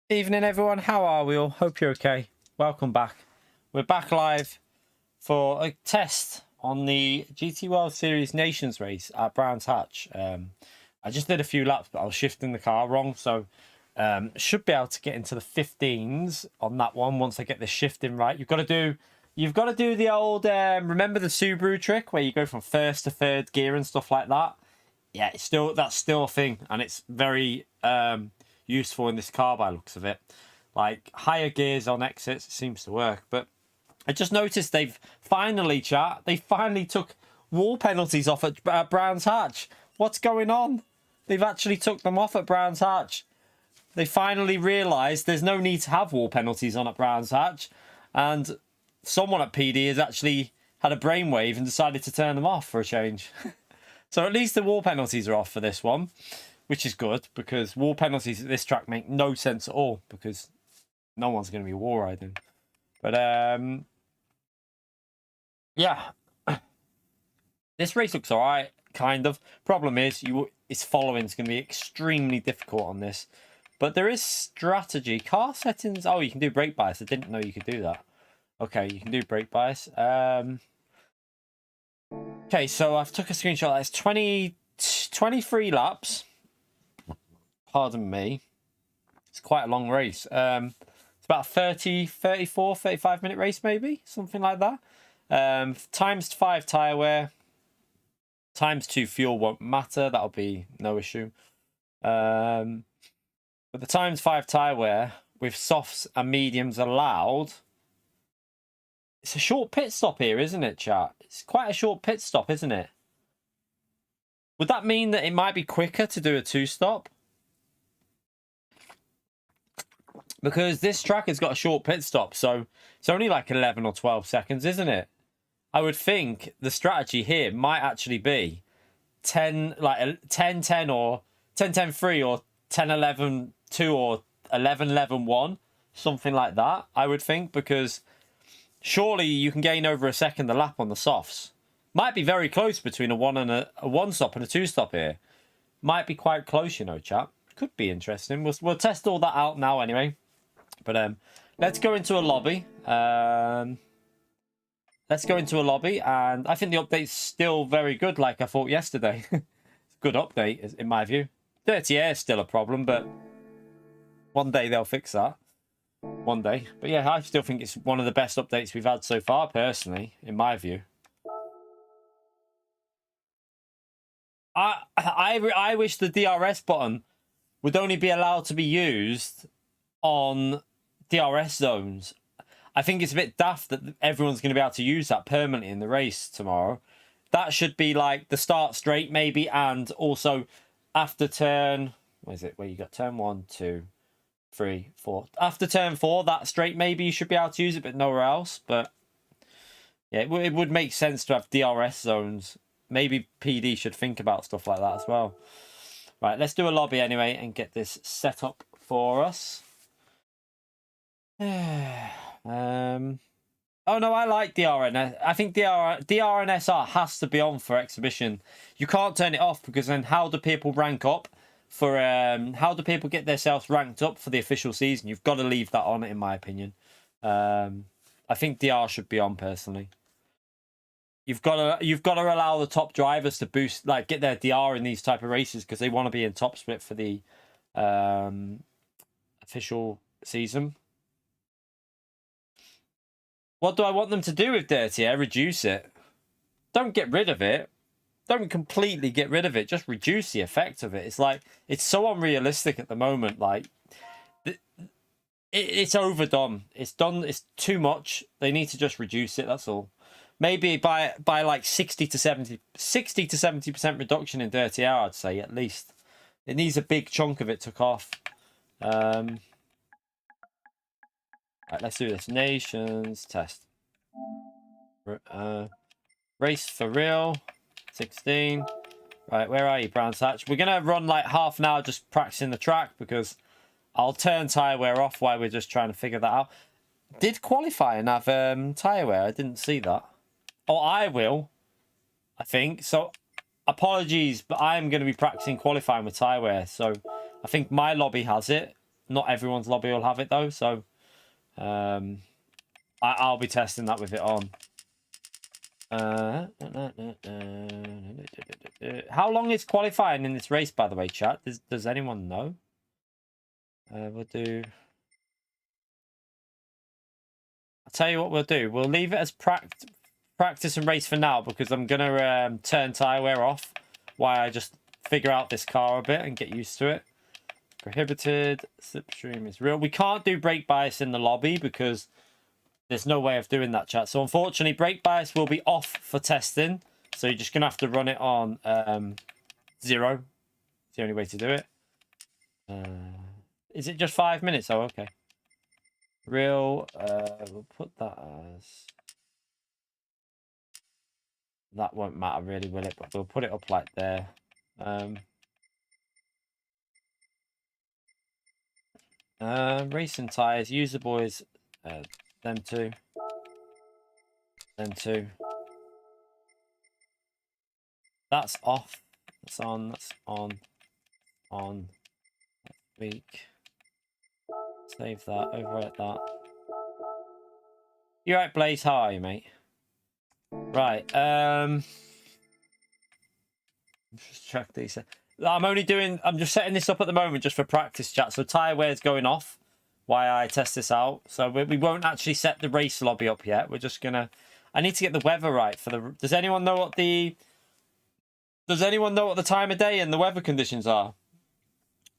Evening everyone, how are we all? Hope you're okay. Welcome back. We're back live for a test on the GTWS Nations race at Brands Hatch. I just did a few laps, but I was shifting the car wrong, so should be able to get into the 15s on that one once I get the shifting right. You've got to do the old remember the Subaru trick where you go from first to third gear and stuff like that. Yeah, that's still a thing, and it's very useful in this car by the looks of it. Like higher gears on exits, it seems to work. But I just noticed they finally took wall penalties off at Brands Hatch. What's going on? They've actually took them off at Brands Hatch. They finally realised there's no need to have wall penalties on at Brands Hatch, and someone at PD has actually had a brainwave and decided to turn them off for a change. So at least the wall penalties are off for this one, which is good, because wall penalties at this track make no sense at all, because no one's going to be wall riding. But yeah, this race looks all right, kind of. Problem is, its following is going to be extremely difficult on this. But there is strategy. Car settings. Oh, you can do brake bias. I didn't know you could do that. Okay, you can do brake bias. Okay, so I've took a screenshot. That's 23 laps. Pardon me. It's quite a long race. It's about a 35 minute race, maybe, something like that. Times 5 tyre wear. Times 2 fuel won't matter. That'll be no issue. But the times 5 tyre wear with softs and mediums allowed. It's a short pit stop here, isn't it, chat? It's quite a short pit stop, isn't it? Would that mean that it might be quicker to do a 2-stop? Because this track has got a short pit stop, so it's only like 11 or 12 seconds, isn't it? I would think the strategy here might actually be 10-10 or 10-10-3 or 10-11-2 or 11-11-1, something like that, I would think, because surely you can gain over a second a lap on the softs. Might be very close between a 1-stop and a 2-stop here. Might be quite close, you know, chat. Could be interesting. We'll test all that out now anyway. But let's go into a lobby. Let's go into a lobby, and I think the update's still very good, like I thought yesterday. It's a good update, in my view. Dirty air is still a problem, but one day they'll fix that. One day. But yeah, I still think it's one of the best updates we've had so far, personally, in my view. I wish the DRS button would only be allowed to be used on DRS zones. I think it's a bit daft that everyone's going to be able to use that permanently in the race tomorrow. That should be like the start straight, maybe, and also after turn... What is it? Where you got turn 1, 2, 3, 4. After turn 4, that straight, maybe you should be able to use it, but nowhere else. But yeah, it would make sense to have DRS zones. Maybe PD should think about stuff like that as well. Right, let's do a lobby anyway and get this set up for us. Oh no, I like DRN. I think DRN SR has to be on for exhibition. You can't turn it off, because then how do people rank up for how do people get themselves ranked up for the official season? You've got to leave that on, in my opinion. I think DR should be on, personally. You've got to allow the top drivers to boost, like, get their DR in these type of races, because they want to be in top split for the official season. What do I want them to do with dirty air? Reduce it. Don't get rid of it. Don't completely get rid of it. Just reduce the effect of it. It's like, it's so unrealistic at the moment. Like, it's overdone. It's done. It's too much. They need to just reduce it. That's all. Maybe by like 60 to 70% reduction in dirty air, I'd say, at least. It needs a big chunk of it took off. Right, let's do this. Nations test. Race for real. 16. Right, where are you, Brands Hatch? We're going to run like half an hour just practicing the track, because I'll turn tyre wear off while we're just trying to figure that out. Did qualifying have tyre wear? I didn't see that. Oh, I will, I think. So, apologies, but I'm going to be practicing qualifying with tyre wear. So, I think my lobby has it. Not everyone's lobby will have it though, so I'll be testing that with it on. How long is qualifying in this race, by the way, chat? Does anyone know? We'll do... I'll tell you what we'll do. We'll leave it as practice and race for now, because I'm going to turn tyre wear off while I just figure out this car a bit and get used to it. Prohibited. Slipstream is real. We can't do brake bias in the lobby because there's no way of doing that, chat. So unfortunately, brake bias will be off for testing. So you're just going to have to run it on 0. It's the only way to do it. Is it just 5 minutes? Oh, okay. Real. We'll put that as... That won't matter really, will it? But we'll put it up like there. Racing tyres. User boys. Them two. Them two. That's off. That's on. That's on. On. Week. Save that. Overwrite that. You right, Blaze? How are you, mate? Right. Just check these. I'm just setting this up at the moment just for practice, chat. So tyre wear's going off while I test this out. So we won't actually set the race lobby up yet. We're just gonna... I need to get the weather right for the... Does anyone know what the time of day and the weather conditions are?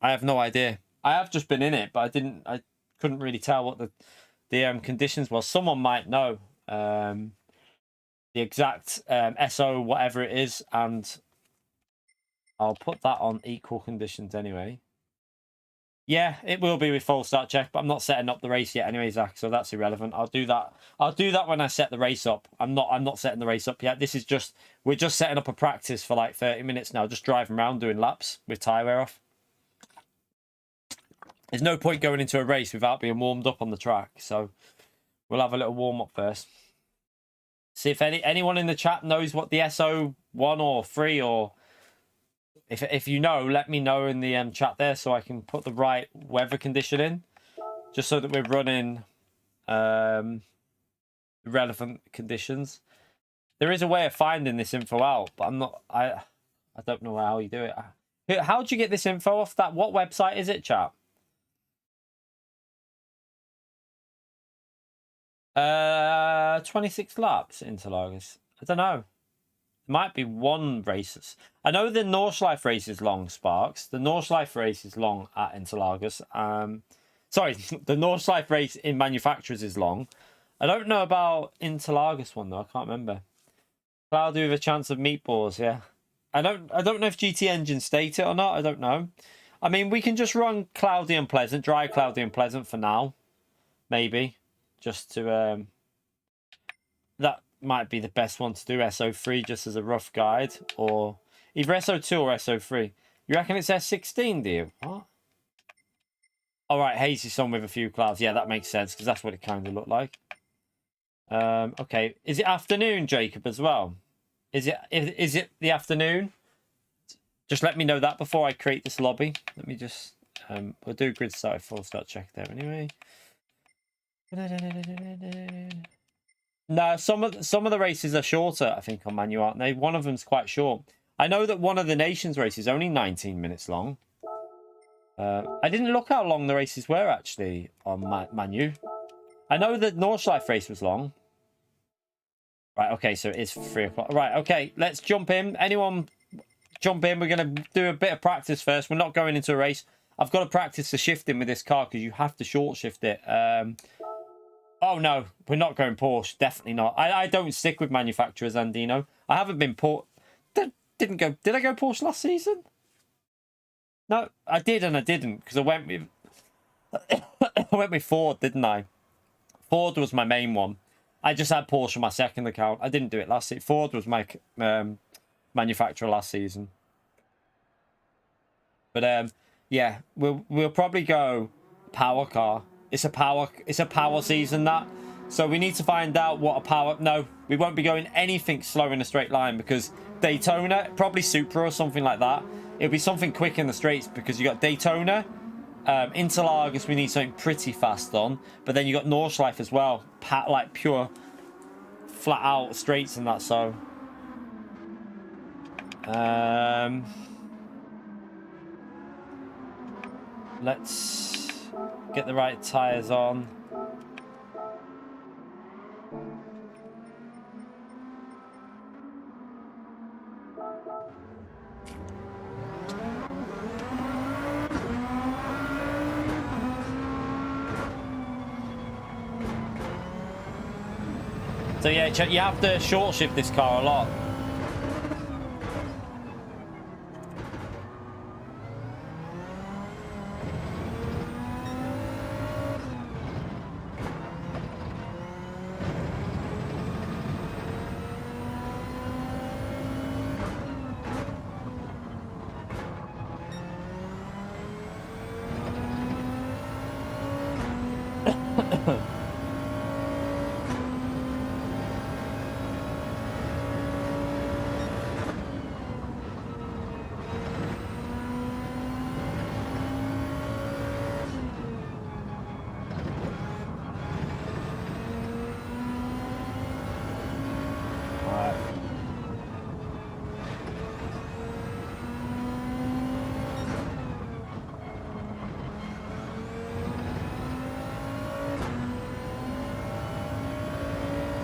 I have no idea. I have just been in it, but I couldn't really tell what the conditions was. Someone might know the exact SO whatever it is, and I'll put that on equal conditions anyway. Yeah, it will be with full start check, but I'm not setting up the race yet anyway, Zach, so that's irrelevant. I'll do that when I set the race up. I'm not setting the race up yet. We're just setting up a practice for like 30 minutes now, just driving around doing laps with tyre wear off. There's no point going into a race without being warmed up on the track, so we'll have a little warm up first. See if anyone in the chat knows what the SO 1 or 3, or if you know, let me know in the chat there so I can put the right weather condition in, just so that we're running relevant conditions. There is a way of finding this info out, but I don't know how you do it. How do you get this info off that? What website is it, chat? 26 laps Interlagos. I don't know. It might be one race. I know the Nordschleife race is long, Sparks. The Nordschleife race is long at Interlagos. Sorry, the Nordschleife race in manufacturers is long. I don't know about Interlagos one though. I can't remember. Cloudy with a chance of meatballs. Yeah. I don't know if GT Engine state it or not. I don't know. I mean, we can just run cloudy and pleasant, dry, cloudy and pleasant for now. Maybe. Just to that might be the best one to do, SO3, just as a rough guide, or either SO2 or SO3. You reckon it's S16, do you? What? All right, hazy sun with a few clouds. Yeah, that makes sense because that's what it kind of looked like. Okay, is it afternoon, Jacob, as well? Is it the afternoon? Just let me know that before I create this lobby. Let me just we'll do grid start full start check there anyway. No, some of the races are shorter, I think, on manual, aren't they? One of them's quite short. I know that one of the Nations races is only 19 minutes long. I didn't look how long the races were actually on Manu. I know the Nordschleife race was long. Right, okay, so it is 3 o'clock. Right, okay, let's jump in. Anyone jump in? We're going to do a bit of practice first. We're not going into a race. I've got to practice the shifting with this car because you have to short shift it. Oh no, we're not going Porsche. Definitely not. I don't stick with manufacturers, Andino. I haven't been Porsche. Did I go Porsche last season? No, I did and I didn't because I went with Ford, didn't I? Ford was my main one. I just had Porsche on my second account. I didn't do it last season. Ford was my manufacturer last season. But yeah, we'll probably go power car. It's a power season, that. So we need to find out what a power... No, we won't be going anything slow in a straight line because Daytona, probably Supra or something like that. It'll be something quick in the straights because you got Daytona, Interlagos, we need something pretty fast on. But then you got Nordschleife as well. Like pure, flat out straights and that. So, let's get the right tires on. So yeah, you have to short shift this car a lot.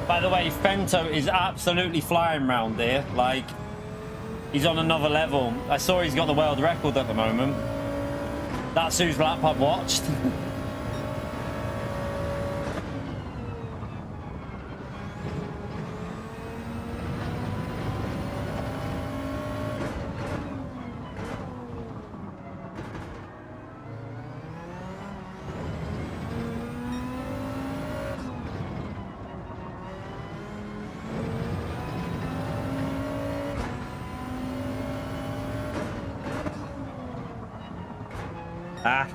By the way, Fento is absolutely flying around here. Like, he's on another level. I saw he's got the world record at the moment. That's whose lap I've watched. Ah.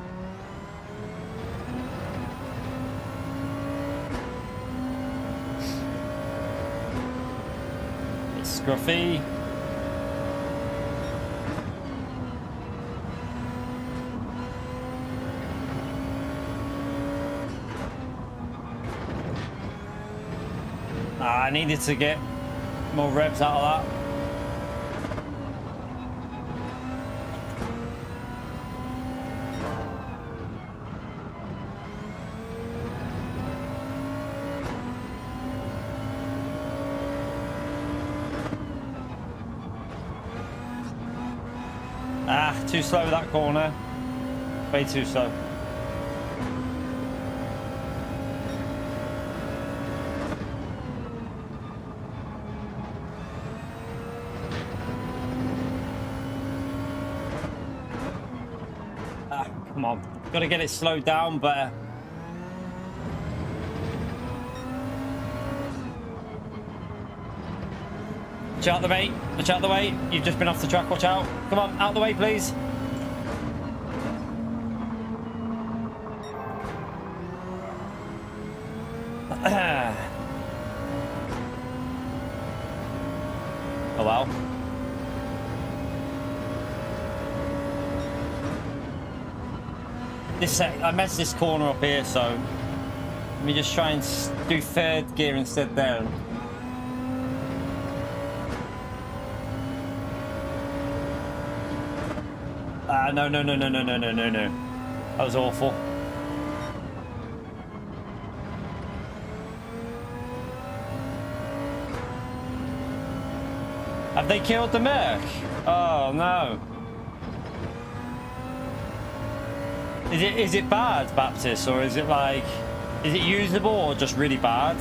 It's scruffy. I needed to get more revs out of that. Too slow that corner. Way too slow. Come on. Got to get it slowed down better. Watch out the way. Watch out the way. You've just been off the track. Watch out. Come on, out the way, please. Oh well. I messed this corner up here, so let me just try and do third gear instead there. No. That was awful. Have they killed the Merc? Oh no. Is it bad, Baptist, or is it like, is it usable or just really bad?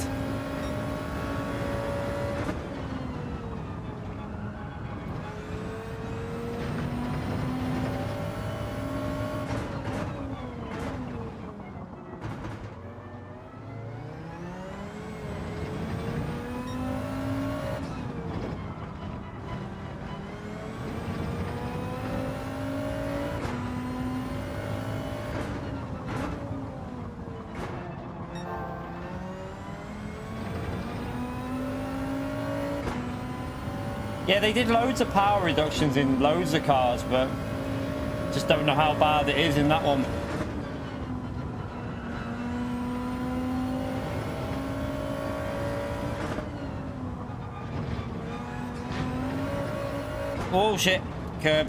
Yeah, they did loads of power reductions in loads of cars, but Just don't know how bad it is in that one. Oh shit, curb.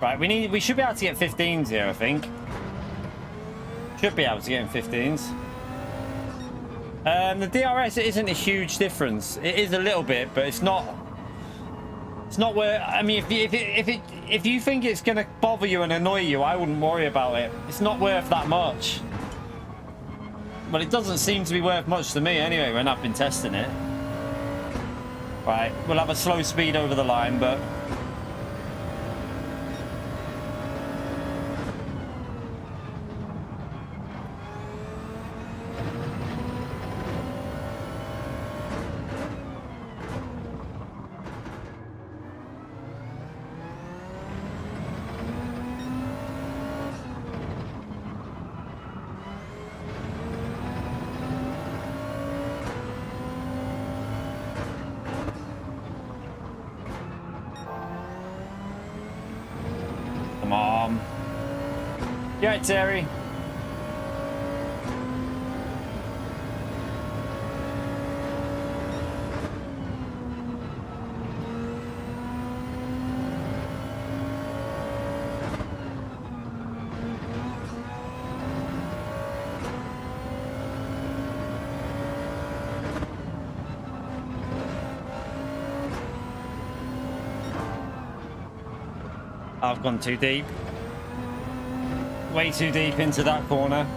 Right, we should be able to get 15s here, I think. Should be able to get in 15s. The DRS isn't a huge difference. It is a little bit, but it's not where, I mean, if you think it's gonna bother you and annoy you, I wouldn't worry about it. It's not worth that much. But it doesn't seem to be worth much to me anyway when I've been testing it. Right, we'll have a slow speed over the line, but come on. You right, Terry? I've gone too deep. Way too deep into that corner.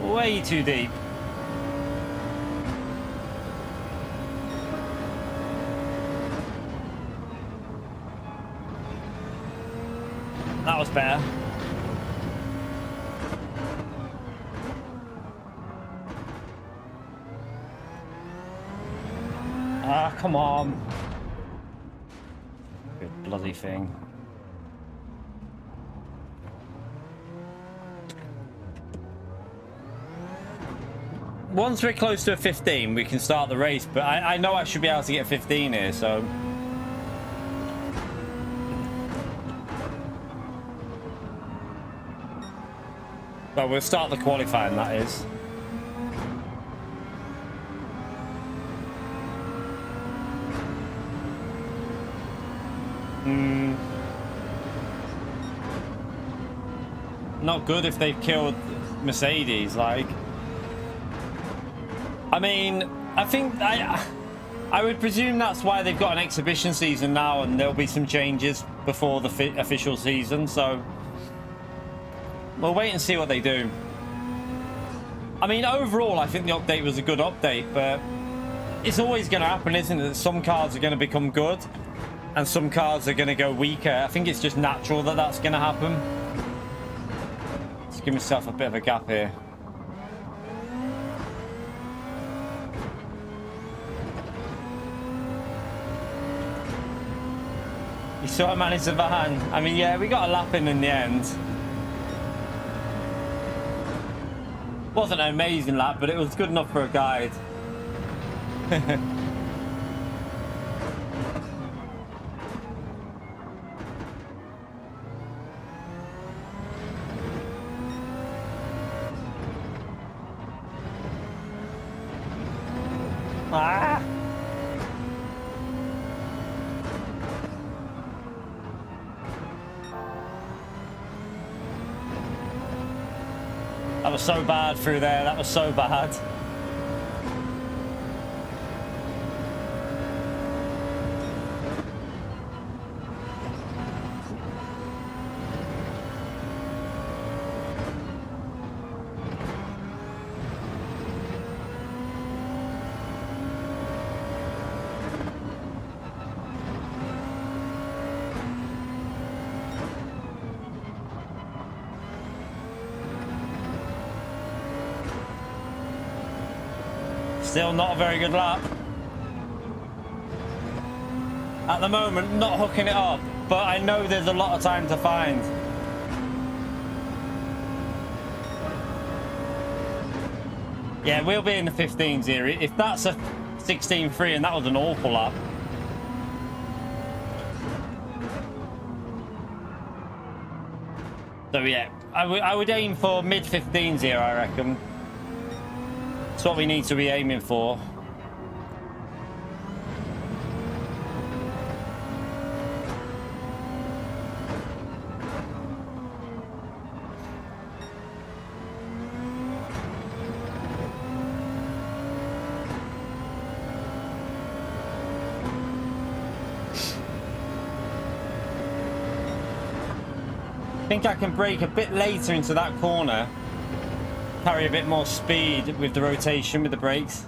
Way too deep. That was better. Ah, come on. Good bloody thing. Once we're close to a 15, we can start the race, but I know I should be able to get 15 here, so... Well, we'll start the qualifying, that is. Not good if they've killed Mercedes, like... I mean, I think I would presume that's why they've got an exhibition season now, and there'll be some changes before the official season, so... We'll wait and see what they do. I mean, overall, I think the update was a good update, but... It's always going to happen, isn't it? That some cards are going to become good, and some cards are going to go weaker. I think it's just natural that that's going to happen. Let's give myself a bit of a gap here. You sort of managed the van. I mean, yeah, we got a lap in the end. Wasn't an amazing lap, but it was good enough for a guide. Ah! That was so bad through there. That was so bad. Still not a very good lap. At the moment, not hooking it up, but I know there's a lot of time to find. Yeah, we'll be in the 15s here. If that's a 16.3 and that was an awful lap. So yeah, I would aim for mid 15s here, I reckon. That's what we need to be aiming for. I think I can brake a bit later into that corner, carry a bit more speed with the rotation with the brakes.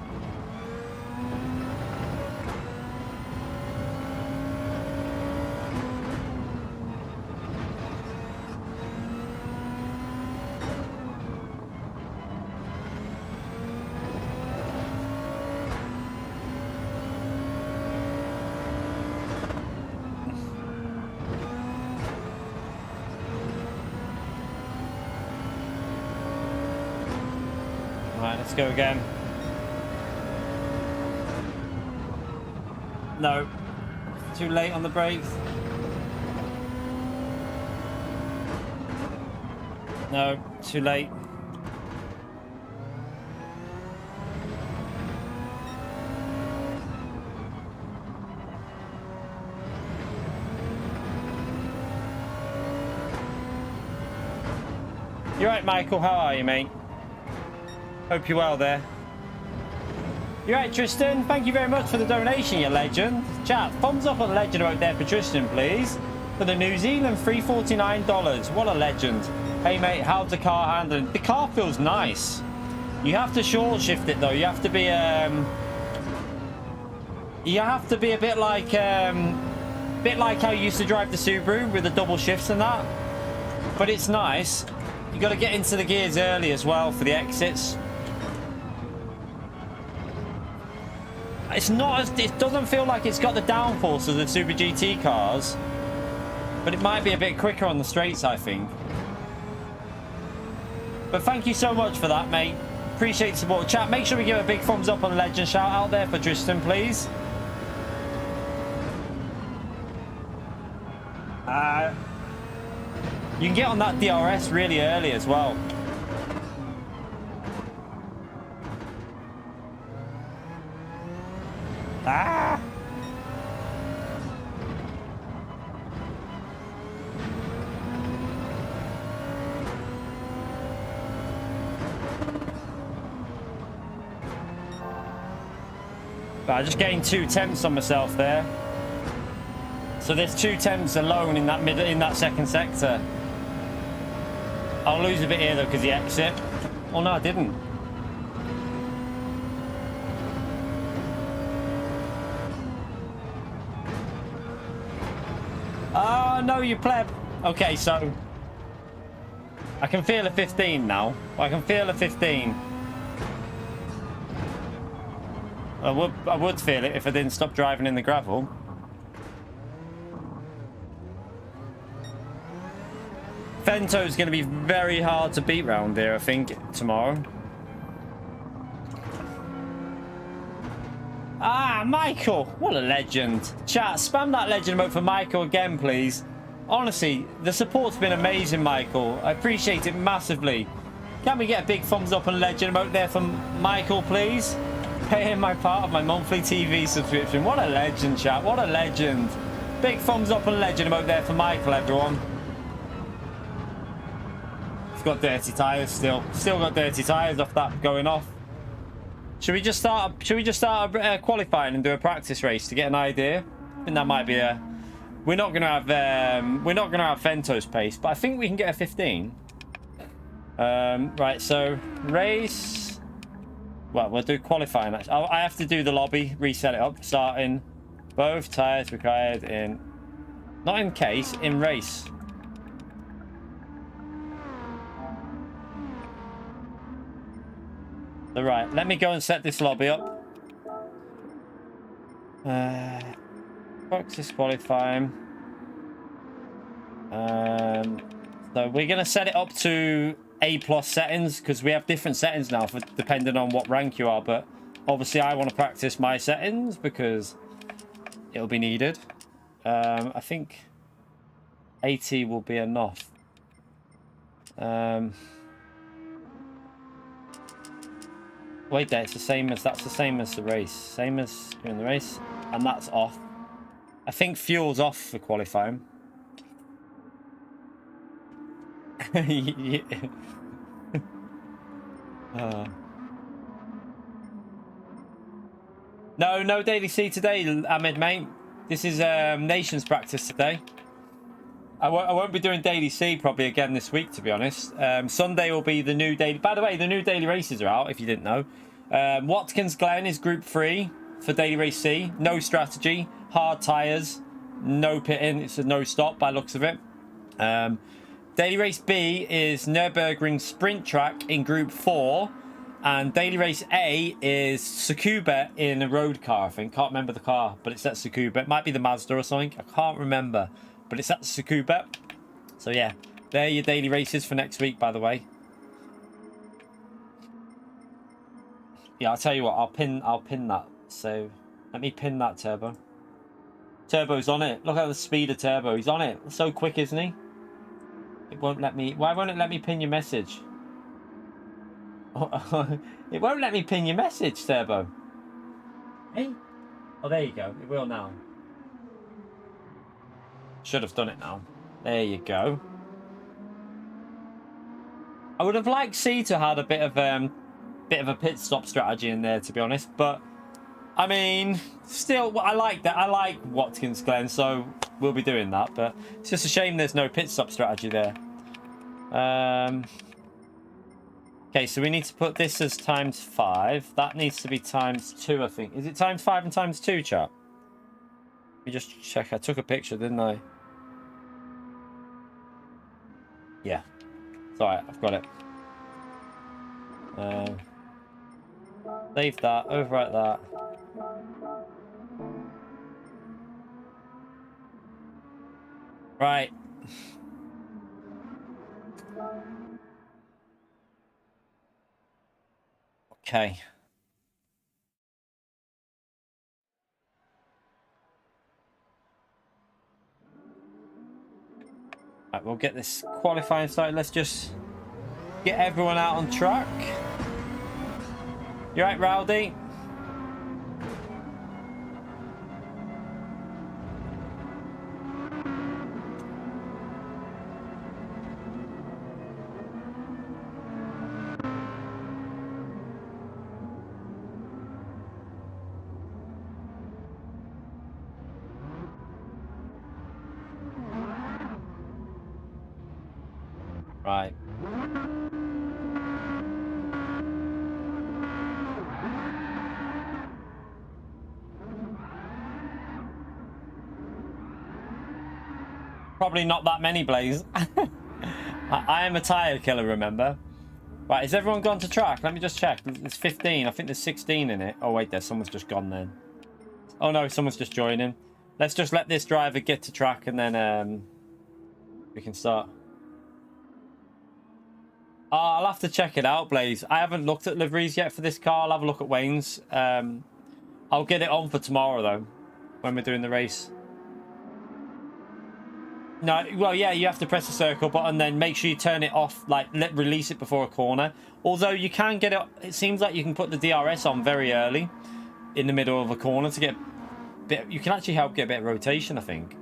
Right, let's go again. No, too late on the brakes. No, too late. You're right, Michael. How are you, mate? Hope you're well there. You're right, Tristan. Thank you very much for the donation, you legend. Chat, thumbs up on the legend out there for Tristan, please. For the New Zealand $349. What a legend. Hey, mate, how's the car handling? The car feels nice. You have to short shift it, though. You have to be a bit like how you used to drive the Subaru with the double shifts and that. But it's nice. You got to get into the gears early as well for the exits. It's not as, it doesn't feel like it's got the downforce of the Super GT cars, but it might be a bit quicker on the straights, I think. But thank you so much for that, mate. Appreciate the support. Chat, make sure we give a big thumbs up on the legend shout out there for Tristan, please. You can get on that DRS really early as well. Ah! Right, just getting 2 tenths on myself there. So there's 2 tenths alone in that second sector. I'll lose a bit here though because the exit. Oh no, I didn't. Oh no, you pleb. Okay, so I can feel a 15 now. I can feel a 15. I would feel it if I didn't stop driving in the gravel. Vento's going to be very hard to beat round here, I think, tomorrow. Ah, Michael! What a legend. Chat, spam that legend emote for Michael again, please. Honestly, the support's been amazing, Michael. I appreciate it massively. Can we get a big thumbs up and legend emote there from Michael, please? Paying my part of my monthly TV subscription. What a legend, chat. What a legend. Big thumbs up and legend emote there for Michael, everyone. Got dirty tires still got dirty tires off that going off. Should we just start qualifying and do a practice race to get an idea? I think that might be a, we're not gonna have Vento's pace, but I think we can get a 15. Right, so race, well, we'll do qualifying. I have to do the lobby, reset it up, starting both tires required in, not in case, in race. So right, let me go and set this lobby up. Practice qualifying. So we're going to set it up to A+ settings, because we have different settings now for depending on what rank you are. But obviously I want to practice my settings because it'll be needed. I think 80 will be enough. Wait there, it's the same as, that's the same as the race. Same as during the race. And that's off. I think fuel's off for qualifying. Yeah. No daily C today, Ahmed, mate. This is Nations practice today. I won't be doing daily C probably again this week, to be honest. Sunday will be the new daily. By the way, the new daily races are out, if you didn't know. Watkins Glen is Group 3 for daily race C. No strategy, hard tyres, no pitting. It's a no stop by looks of it. Daily race B is Nürburgring Sprint Track in Group 4. And daily race A is Tsukuba in a road car, I think. Can't remember the car, but it's at Tsukuba. It might be the Mazda or something. I can't remember. But it's at Tsukuba. So yeah, they're your daily races for next week, by the way. Yeah, I'll tell you what, I'll pin that. So let me pin that Turbo. Turbo's on it. Look at the speed of Turbo. He's on it. So quick, isn't he? It won't let me. Why won't it let me pin your message? It won't let me pin your message, Turbo. Hey? Oh, there you go. It will now. Should have done it now. There you go. I would have liked C to have a bit of a pit stop strategy in there, to be honest. But I mean, still, I like that. I like Watkins Glen, so we'll be doing that. But it's just a shame there's no pit stop strategy there. Okay, so we need to put this as ×5. That needs to be ×2, I think. Is it ×5 and ×2, chat? Let me just check. I took a picture, didn't I? Yeah. It's alright, I've got it. Save that, overwrite that. Right. Okay. Right, we'll get this qualifying started. Let's just get everyone out on track. You right, Rowdy? Right. Probably not that many, Blaze. I am a tire killer, remember? Right, is everyone gone to track? Let me just check. There's 15. I think there's 16 in it. Oh, wait, there. Someone's just gone then. Oh, no, someone's just joining. Let's just let this driver get to track and then we can start. I'll have to check it out, Blaze. I haven't looked at liveries yet for this car. I'll have a look at Wayne's. I'll get it on for tomorrow, though, when we're doing the race. No, well, yeah, you have to press the circle button, then make sure you turn it off, like, release it before a corner. Although you can get it, it seems like you can put the DRS on very early in the middle of a corner to get a bit, you can actually help get a bit of rotation, I think.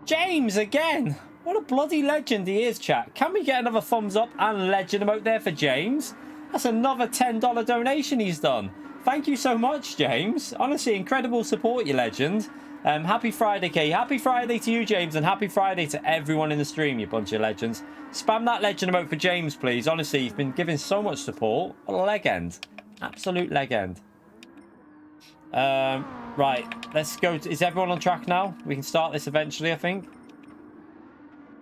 James again! What a bloody legend he is, chat. Can we get another thumbs up and legend emote there for James? That's another $10 donation he's done. Thank you so much, James. Honestly, incredible support, you legend. Happy Friday, Kay. Happy Friday to you, James, and happy Friday to everyone in the stream, you bunch of legends. Spam that legend emote for James, please. Honestly, you've been giving so much support. What a legend. Absolute legend. Right, let's go. Is everyone on track now? We can start this eventually, I think.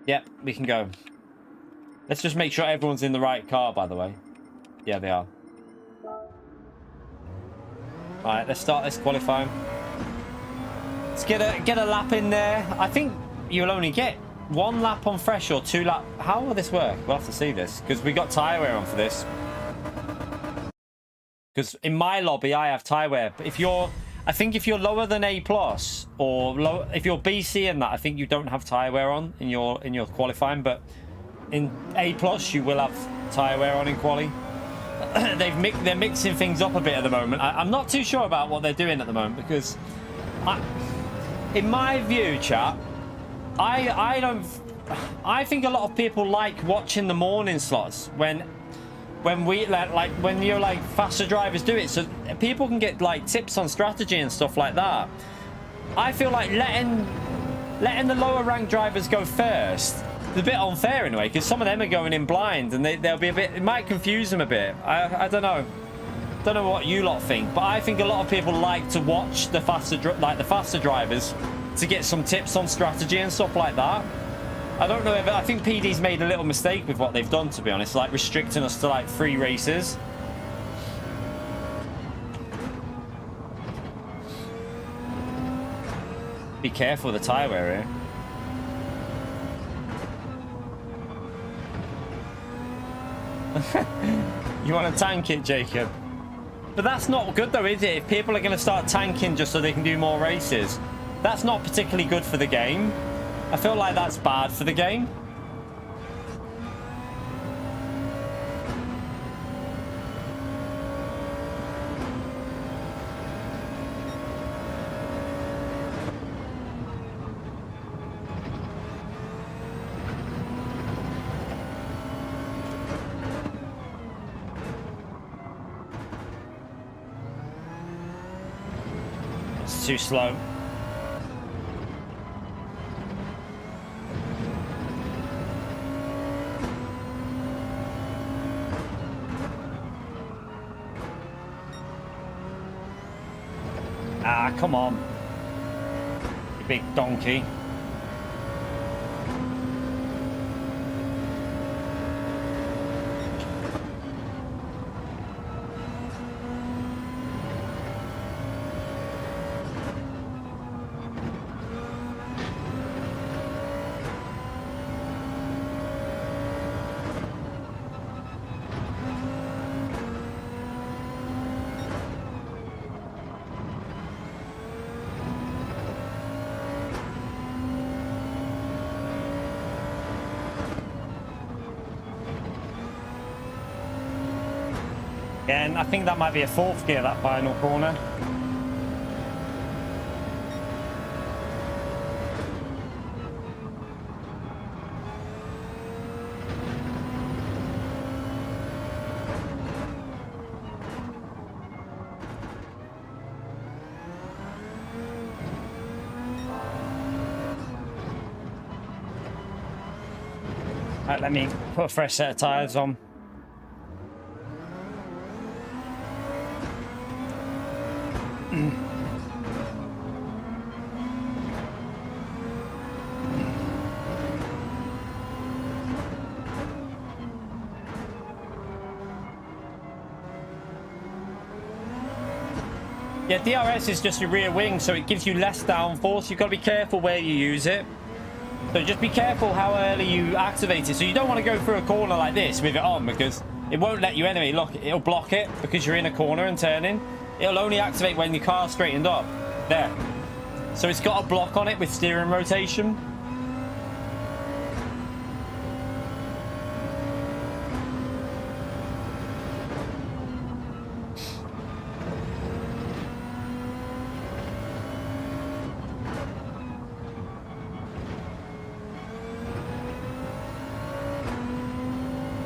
Yep, we can go. Let's just make sure everyone's in the right car, by the way. Yeah, they are. All right, let's start this qualifying. Let's get a lap in there. I think you'll only get 1 lap on fresh or 2 lap. How will this work? We'll have to see this because we got tyre wear on for this. Because in my lobby, I have tyre wear. But I think if you're lower than A+, or if you're BC and that, I think you don't have tyre wear on in your qualifying. But in A+, you will have tyre wear on in quali. They're mixing things up a bit at the moment. I'm not too sure about what they're doing at the moment because, in my view, chat, I think a lot of people like watching the morning slots when we when you're like faster drivers do it, so people can get like tips on strategy and stuff like that. I feel like letting the lower ranked drivers go first is a bit unfair in a way because some of them are going in blind and they'll be a bit. It might confuse them a bit. I don't know. Don't know what you lot think, but I think a lot of people like to watch the faster drivers to get some tips on strategy and stuff like that. I don't know if I think PD's made a little mistake with what they've done, to be honest, like restricting us to like 3 races. Be careful with the tyre wear here. You want to tank it, Jacob? But that's not good though, is it? If people are going to start tanking just so they can do more races, that's not particularly good for the game. I feel like that's bad for the game. It's too slow. Ah, come on. You big donkey. And I think that might be a 4th gear, that final corner. Right, let me put a fresh set of tyres on. Yeah, DRS is just your rear wing, so it gives you less downforce. You've got to be careful where you use it. So just be careful how early you activate it. So you don't want to go through a corner like this with it on because it won't let you anyway. Look, it'll block it because you're in a corner and turning. It'll only activate when your car's straightened up. There. So it's got a block on it with steering rotation.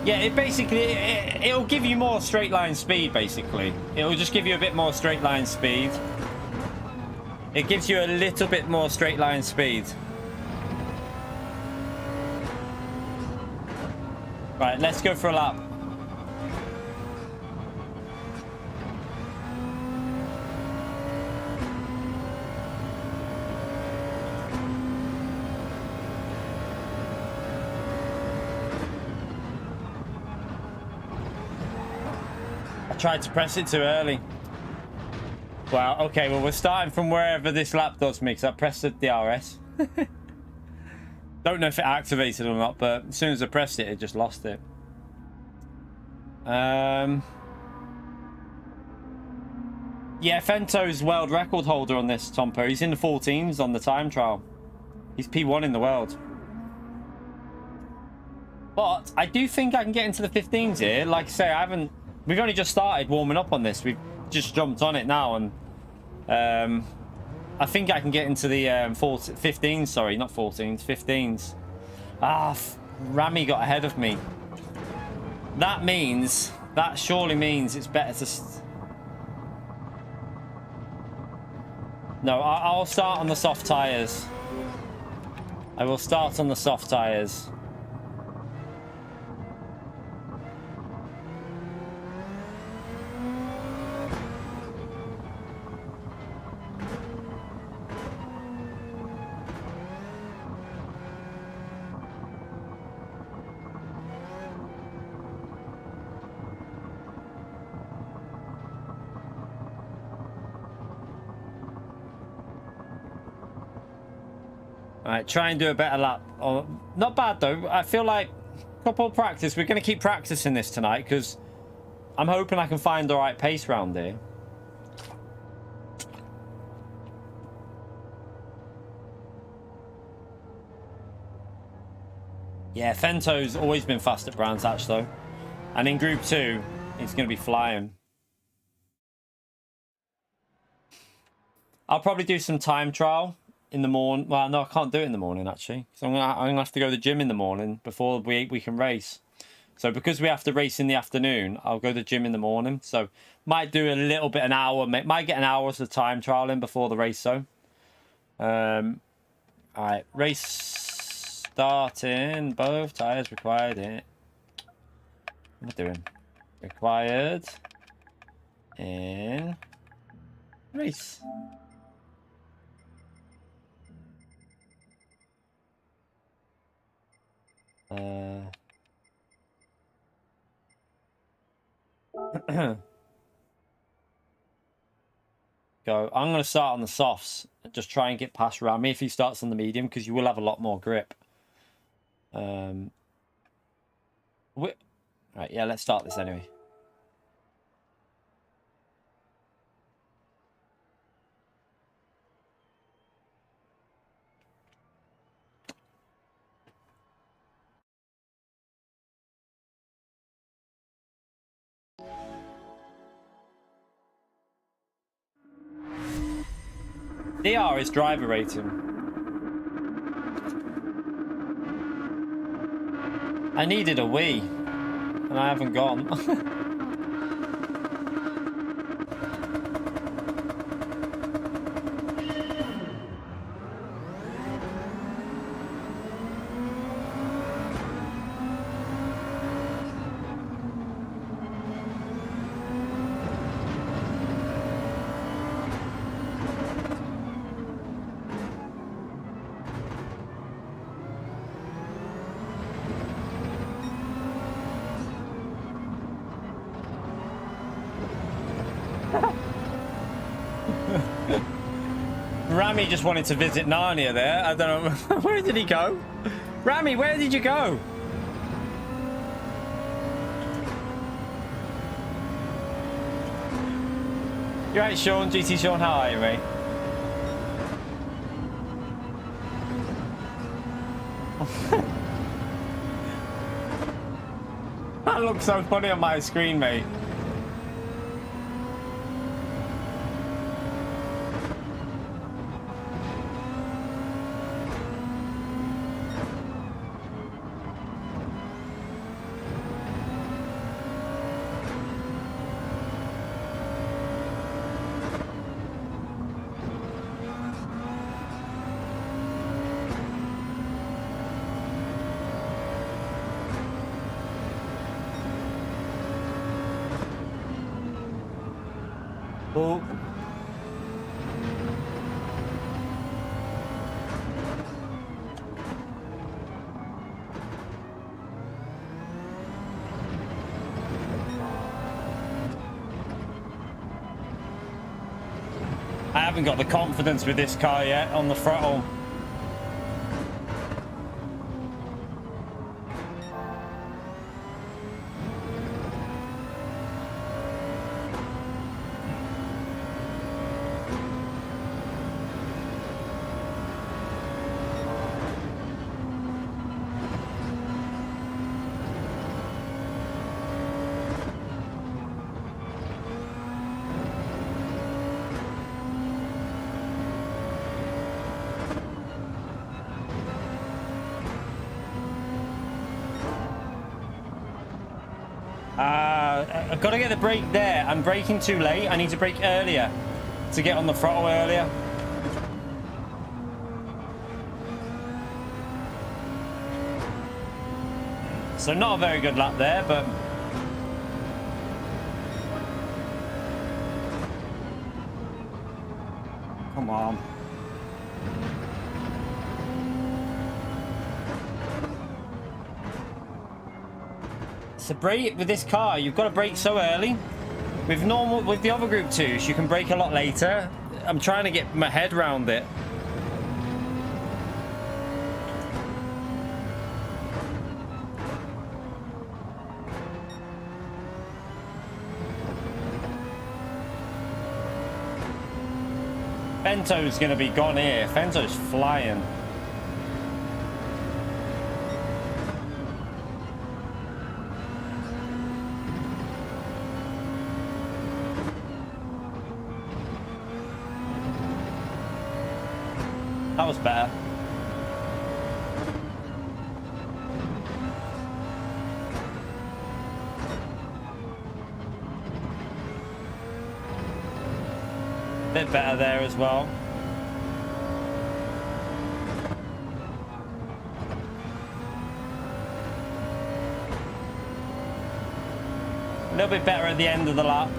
Yeah, it basically, it'll give you more straight line speed, basically. It'll just give you a bit more straight line speed. It gives you a little bit more straight line speed. Right, let's go for a lap. tried to press it too early. Well, okay, well, we're starting from wherever this lap does me, because I pressed the DRS. Don't know if it activated or not, but as soon as I pressed it, it just lost it. Yeah, Fento's world record holder on this, Tompo. He's in the 14s on the time trial. He's P1 in the world. But I do think I can get into the 15s here. Like I say, we've only just started warming up on this. We've just jumped on it now, and I think I can get into the 15s. Sorry, not 14s, 15s. Rami got ahead of me. That surely means it's better to... No, I'll start on the soft tyres. I will start on the soft tyres. Alright, try and do a better lap. Oh, not bad though. I feel like a couple of practice. We're going to keep practicing this tonight because I'm hoping I can find the right pace round here. Yeah, Fento's always been fast at Brands Hatch though. And in Group 2, he's going to be flying. I'll probably do some time trial in the morning. Well, no, I can't do it in the morning actually. So I'm gonna have to go to the gym in the morning before we can race. So because we have to race in the afternoon, I'll go to the gym in the morning. So might do a little bit, an hour, might get an hour's of time trial in before the race. So, all right, race starting. Both tires required. What am I doing? Required in race. Go. I'm going to start on the softs and just try and get past Rami if he starts on the medium, because you will have a lot more grip. Right, yeah, let's start this anyway. DR is driver rating. I needed a wee, and I haven't gone. Rami just wanted to visit Narnia there. I don't know. Where did he go? Rami, where did you go? You right, Sean? GT Sean, how are you, mate? That looks so funny on my screen, mate. Oh. I haven't got the confidence with this car yet on the throttle. I've got to get the brake there. I'm braking too late. I need to brake earlier to get on the throttle earlier. So not a very good lap there, but come on. So brake with this car, you've got to brake so early. With the other Group 2s, you can brake a lot later. I'm trying to get my head around it. Fento's going to be gone here. Fento's flying. That was better. Bit better there as well. A little bit better at the end of the lap.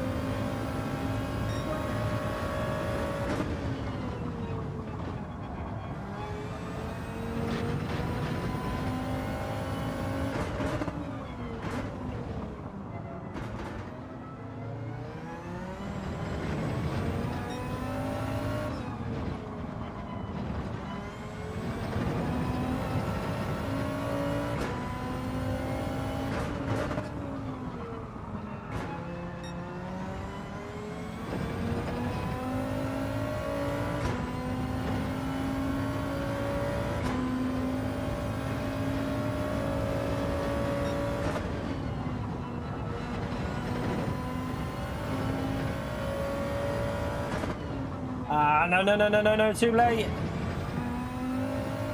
No, too late.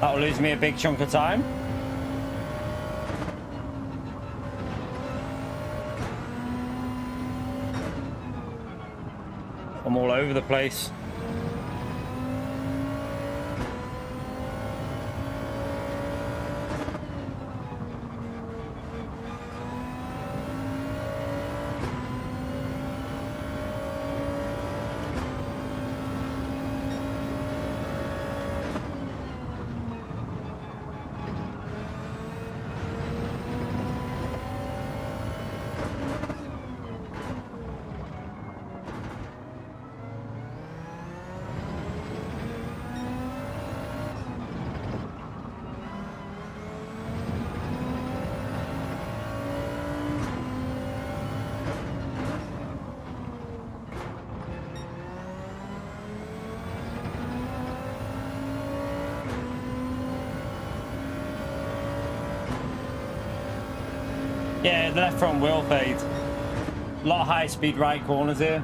That'll lose me a big chunk of time. I'm all over the place. Yeah, the left front will fade. A lot of high speed right corners here.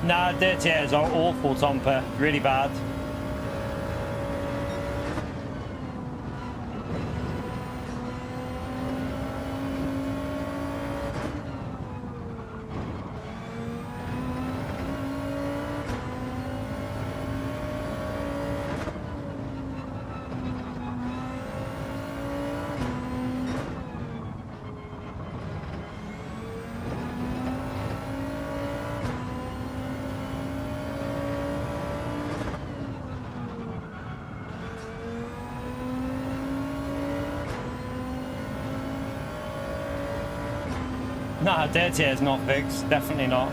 Nah, dirty airs are awful, Tomper. Really bad. Nah, dirty air's not fixed. Definitely not.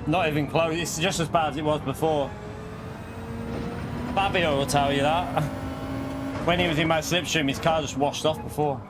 Not even close. It's just as bad as it was before. Fabio will tell you that. When he was in my slipstream, his car just washed off before.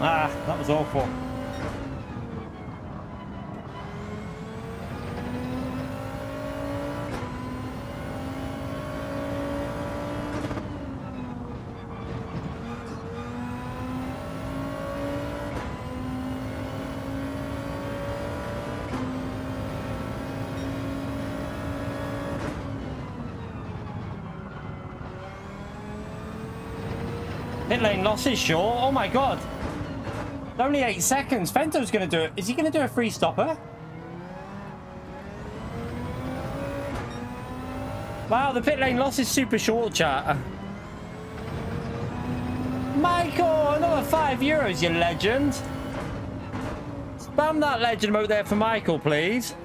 Ah, that was awful. Pit lane loss is short. Oh my god. Only 8 seconds. Fento's going to do it. Is he going to do a free stopper? Wow, the pit lane loss is super short, chat. Michael, another €5, you legend. Spam that legend out there for Michael, please.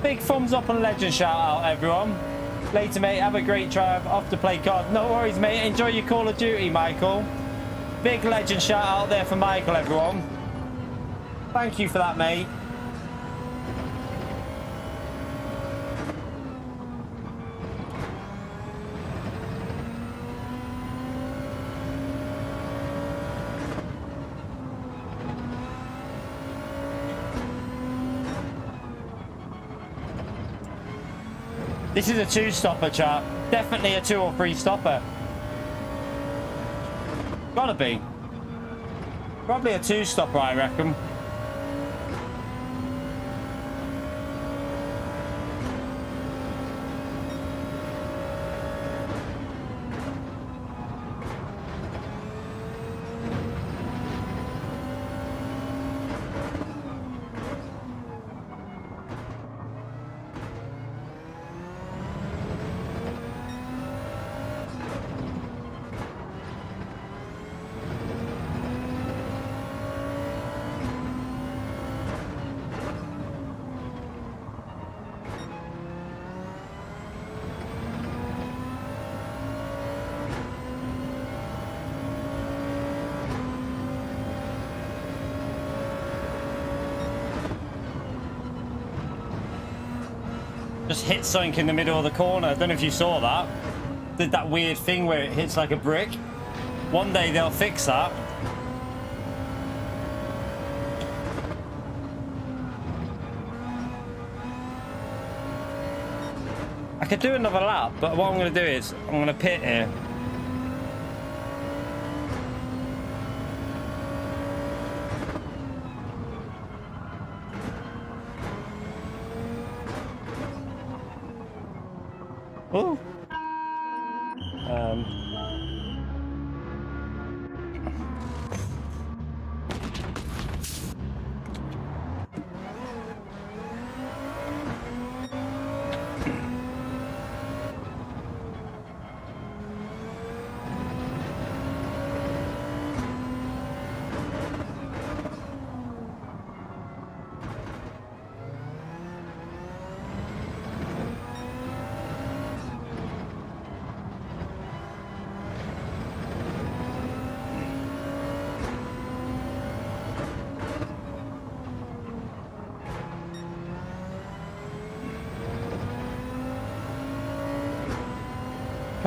Big thumbs up and legend shout out, everyone. Later, mate. Have a great drive off to play COD. No worries, mate. Enjoy your Call of Duty, Michael. Big legend shout out there for Michael, everyone. Thank you for that, mate. This is a 2-stopper, chat. Definitely a 2 or 3 stopper. Gotta be. Probably a 2-stopper, I reckon. Just hit something in the middle of the corner. I don't know if you saw that. Did that weird thing where it hits like a brick. One day they'll fix that. I could do another lap, but what I'm going to do is I'm going to pit here. Oh.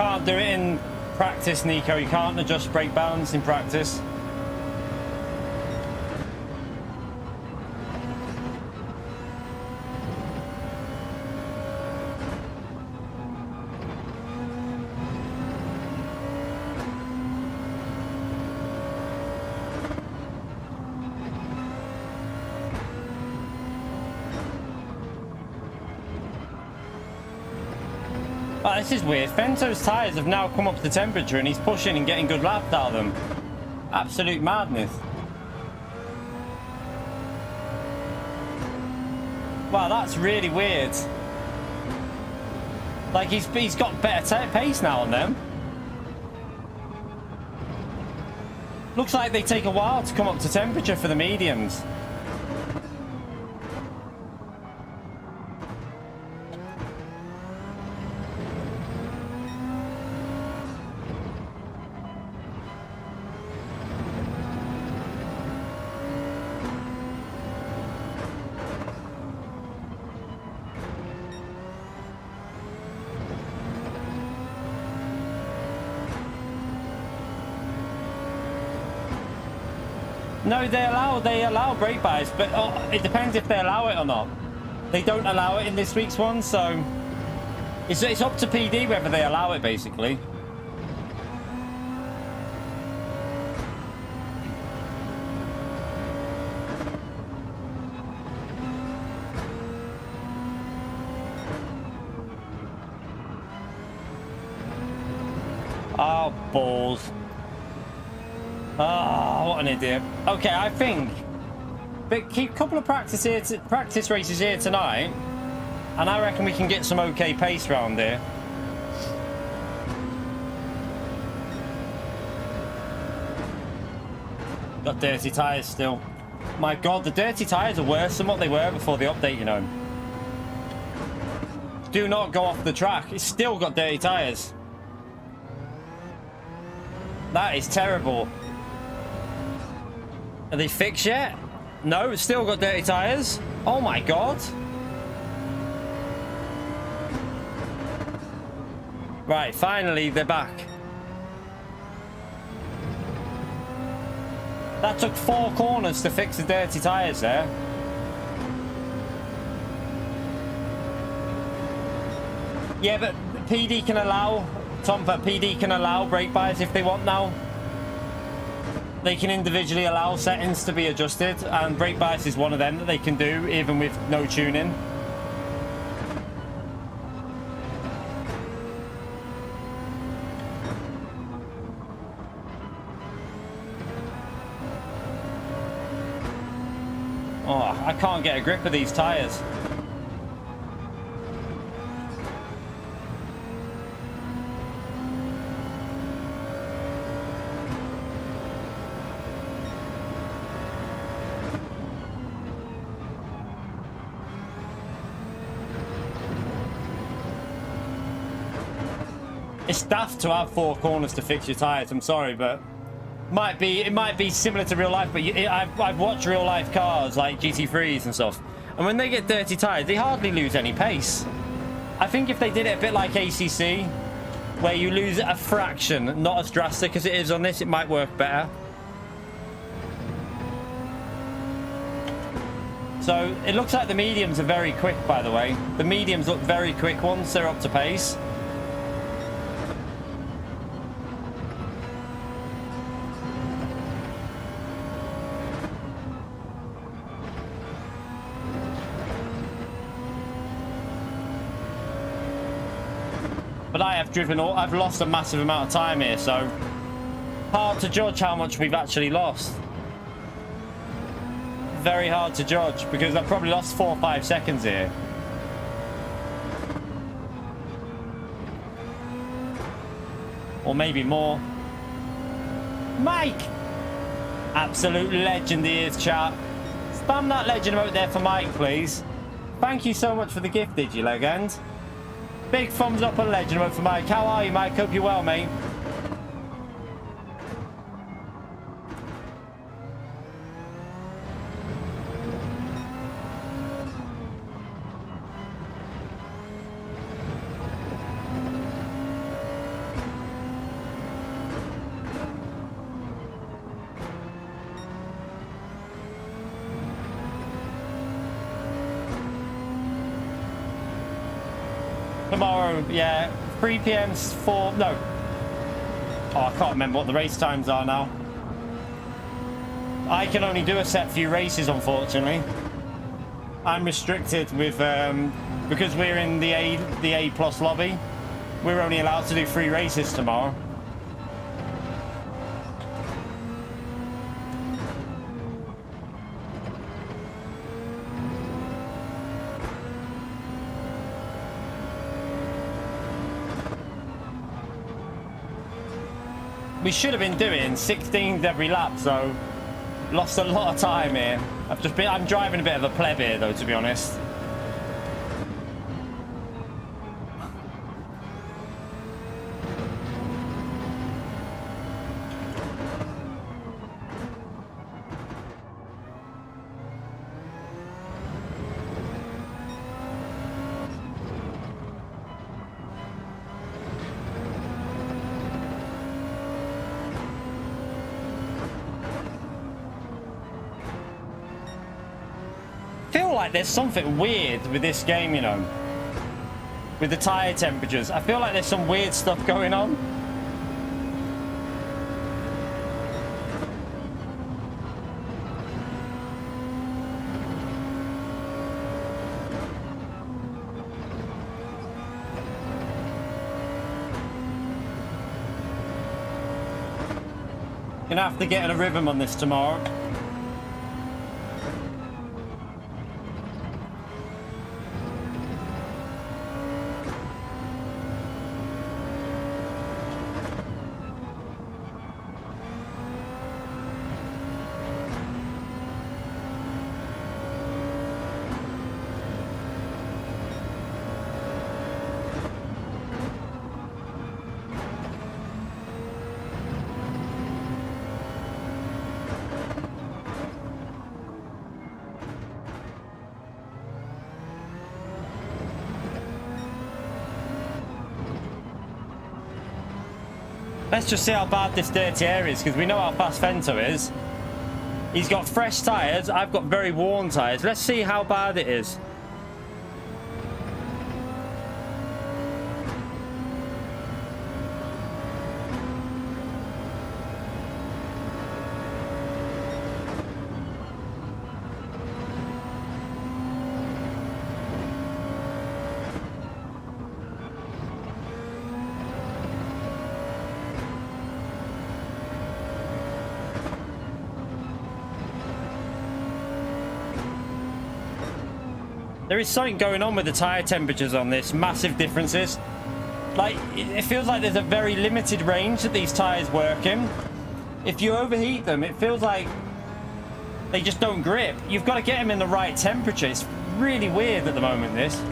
can't do it in practice, Nico. You can't adjust brake balance in practice. Oh, this is weird. Fento's tyres have now come up to temperature and he's pushing and getting good laps out of them. Absolute madness. Wow, that's really weird. Like, he's got better pace now on them. Looks like they take a while to come up to temperature for the mediums. No, they allow brake bias, but it depends if they allow it or not. They don't allow it in this week's one, so it's up to PD whether they allow it, basically. Oh, balls. Oh, what an idiot. Okay, I think keep a couple of practice races here tonight, and I reckon we can get some okay pace round here. Got dirty tyres still. My God, the dirty tyres are worse than what they were before the update, you know. Do not go off the track. It's still got dirty tyres. That is terrible. Are they fixed yet? No, it's still got dirty tyres. Oh my God. Right, finally they're back. That took 4 corners to fix the dirty tyres there. Yeah, but PD can allow, Tompa, PD can allow brake bias if they want now. They can individually allow settings to be adjusted, and brake bias is one of them that they can do even with no tuning. Oh, I can't get a grip of these tyres. It's daft to have 4 corners to fix your tyres. I'm sorry, but it might be similar to real life. But I've watched real life cars like GT3s and stuff, and when they get dirty tyres, they hardly lose any pace. I think if they did it a bit like ACC, where you lose a fraction, not as drastic as it is on this, it might work better. So it looks like the mediums are very quick, by the way. The mediums look very quick once they're up to pace. But I've lost a massive amount of time here, so hard to judge how much we've actually lost. Very hard to judge, because I've probably lost 4 or 5 seconds here. Or maybe more. Mike! Absolute legend he is, chat. Spam that legend emote there for Mike, please. Thank you so much for the gift, Digilegend. Big thumbs up and legend emote for Mike. How are you, Mike? Hope you're well, mate. Tomorrow, yeah. 3 p.m. 4... No. Oh, I can't remember what the race times are now. I can only do a set few races, unfortunately. I'm restricted with... because we're in the A plus lobby. We're only allowed to do 3 races tomorrow. We should have been doing 16s every lap, so lost a lot of time here. I'm driving a bit of a pleb here, though, to be honest. I feel like there's something weird with this game, you know, with the tire temperatures. I feel like there's some weird stuff going on. Gonna have to get in a rhythm on this tomorrow. Let's just see how bad this dirty air is, because we know how fast Fento is. He's got fresh tyres. I've got very worn tyres. Let's see how bad it is. There is something going on with the tyre temperatures on this. Massive differences. Like, it feels like there's a very limited range that these tyres work in. If you overheat them, it feels like they just don't grip. You've got to get them in the right temperature. It's really weird at the moment, this.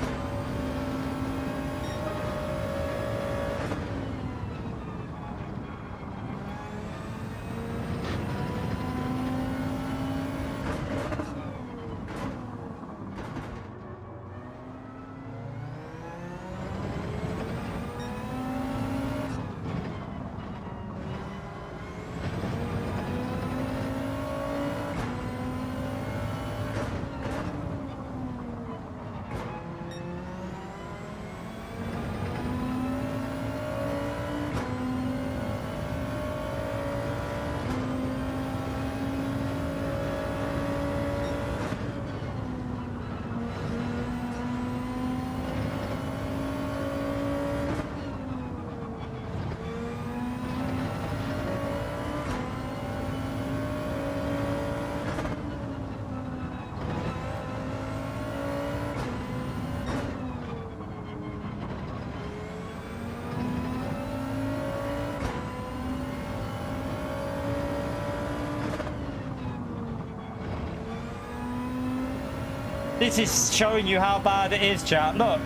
This is showing you how bad it is, chat. Look,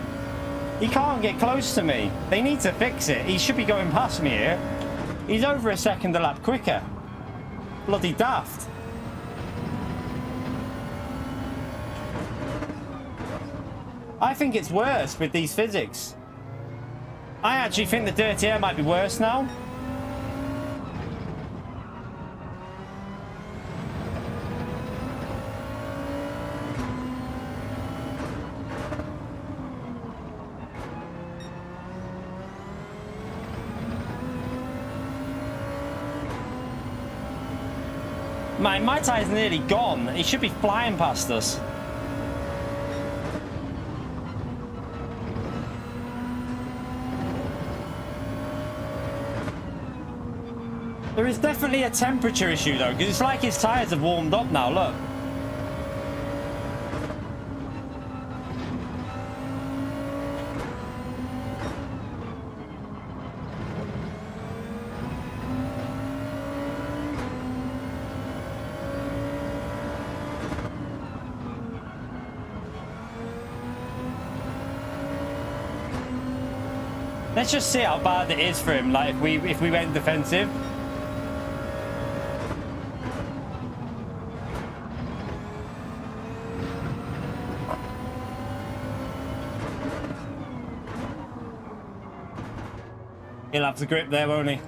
he can't get close to me. They need to fix it. He should be going past me here. He's over a second a lap quicker. Bloody daft. I think it's worse with these physics. I actually think the dirty air might be worse now. My tyre's nearly gone. It should be flying past us. There is definitely a temperature issue though, because it's like his tyres have warmed up now, look. Let's just see how bad it is for him, like if we went defensive. He'll have to grip there, won't he?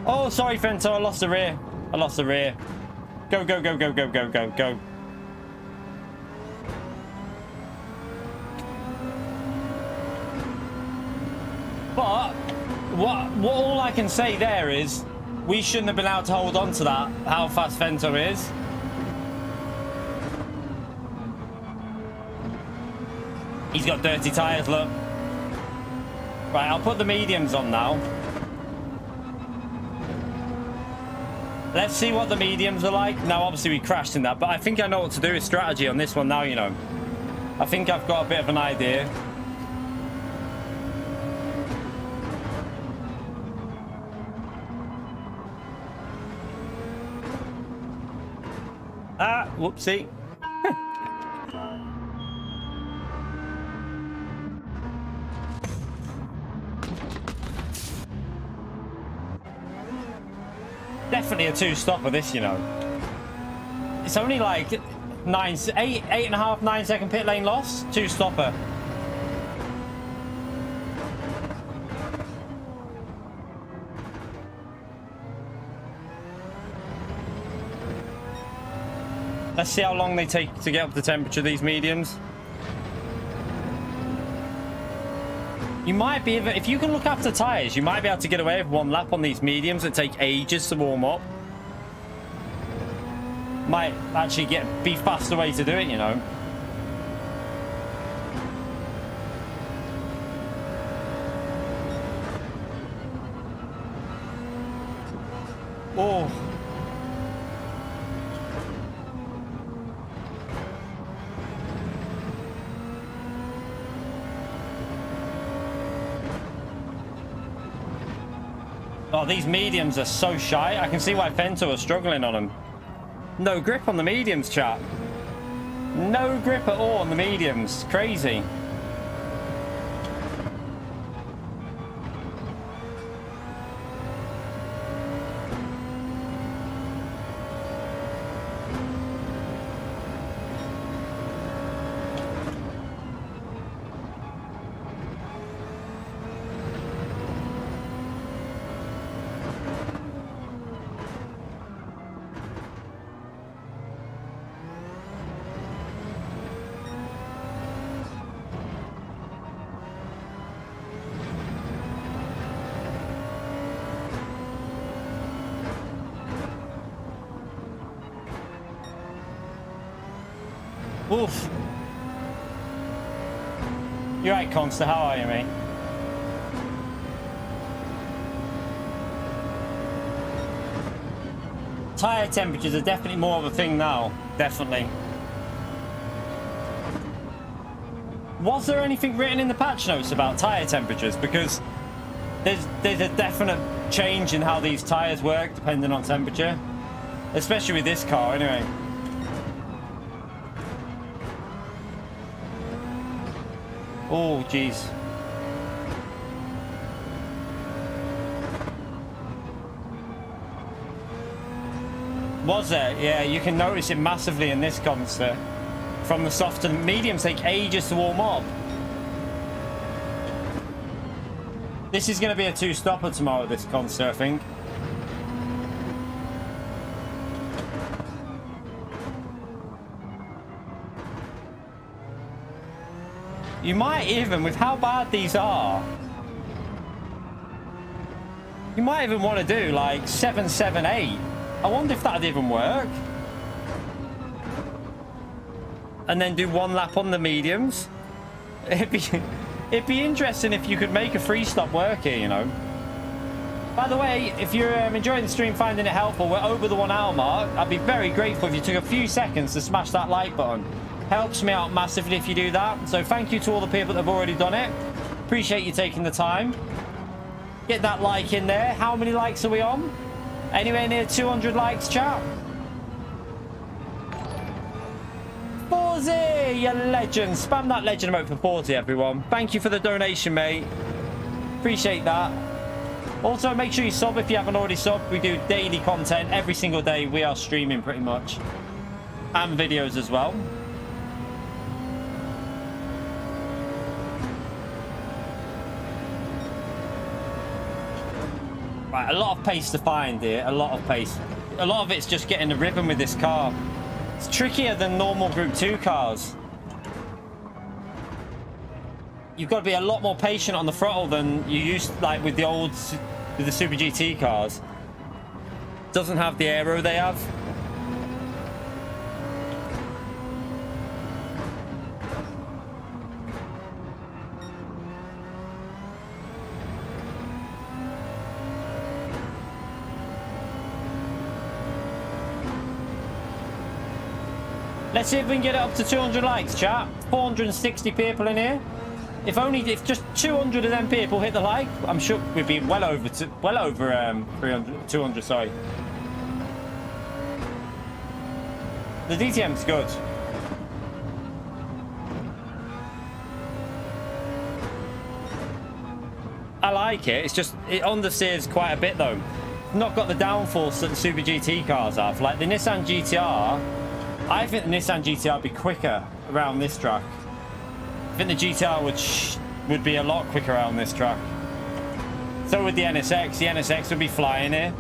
Oh, sorry, Fento, I lost the rear. I lost the rear. Go, go, go, go, go, go, go, go. But what all I can say there is we shouldn't have been able to hold on to that, how fast Fento is. He's got dirty tyres, look. Right, I'll put the mediums on now. Let's see what the mediums are like. Now, obviously, we crashed in that, but I think I know what to do with strategy on this one now, you know. I think I've got a bit of an idea. Ah, whoopsie. Definitely a two-stopper, this, you know. It's only like 8.5, 9 second pit lane loss. Two-stopper. Let's see how long they take to get up the temperature, these mediums. You might be, if you can look after tyres, you might be able to get away with one lap on these mediums that take ages to warm up. Might actually be faster way to do it, you know. Oh. Oh, these mediums are so shy. I can see why Fento was struggling on them. No grip on the mediums, chat. No grip at all on the mediums. Crazy. Oof. You're right, Consta. How are you, mate? Tyre temperatures are definitely more of a thing now. Definitely. Was there anything written in the patch notes about tyre temperatures? Because there's a definite change in how these tyres work depending on temperature. Especially with this car, anyway. Oh, jeez. Was there? Yeah, you can notice it massively in this concert. From the soft to the mediums take ages to warm up. This is going to be a two-stopper tomorrow, this concert, I think. You might even, with how bad these are, you might even want to do like 778. I wonder if that'd even work. And then do one lap on the mediums. It'd be interesting if you could make a free stop work here, you know. By the way, if you're enjoying the stream, finding it helpful, we're over the 1 hour mark. I'd be very grateful if you took a few seconds to smash that like button. Helps me out massively if you do that. So thank you to all the people that have already done it. Appreciate you taking the time. Get that like in there. How many likes are we on? Anywhere near 200 likes, chat? Forzy, you legend. Spam that legend emote for Forzy, everyone. Thank you for the donation, mate. Appreciate that. Also, make sure you sub if you haven't already subbed. We do daily content every single day. We are streaming pretty much. And videos as well. Right, a lot of pace to find here. A lot of pace. A lot of it's just getting the rhythm with this car. It's trickier than normal Group 2 cars. You've got to be a lot more patient on the throttle than you used like with the Super GT cars. Doesn't have the aero they have. Let's see if we can get it up to 200 likes, chat. 460 people in here. If just 200 of them people hit the like, I'm sure we'd be well over 300, 200. Sorry. The DTM's good. I like it. It's just it understeers quite a bit though. Not got the downforce that the Super GT cars have. Like the Nissan GTR. I think the Nissan GTR would be quicker around this track. I think the GTR would be a lot quicker around this track. So would the NSX. The NSX would be flying here.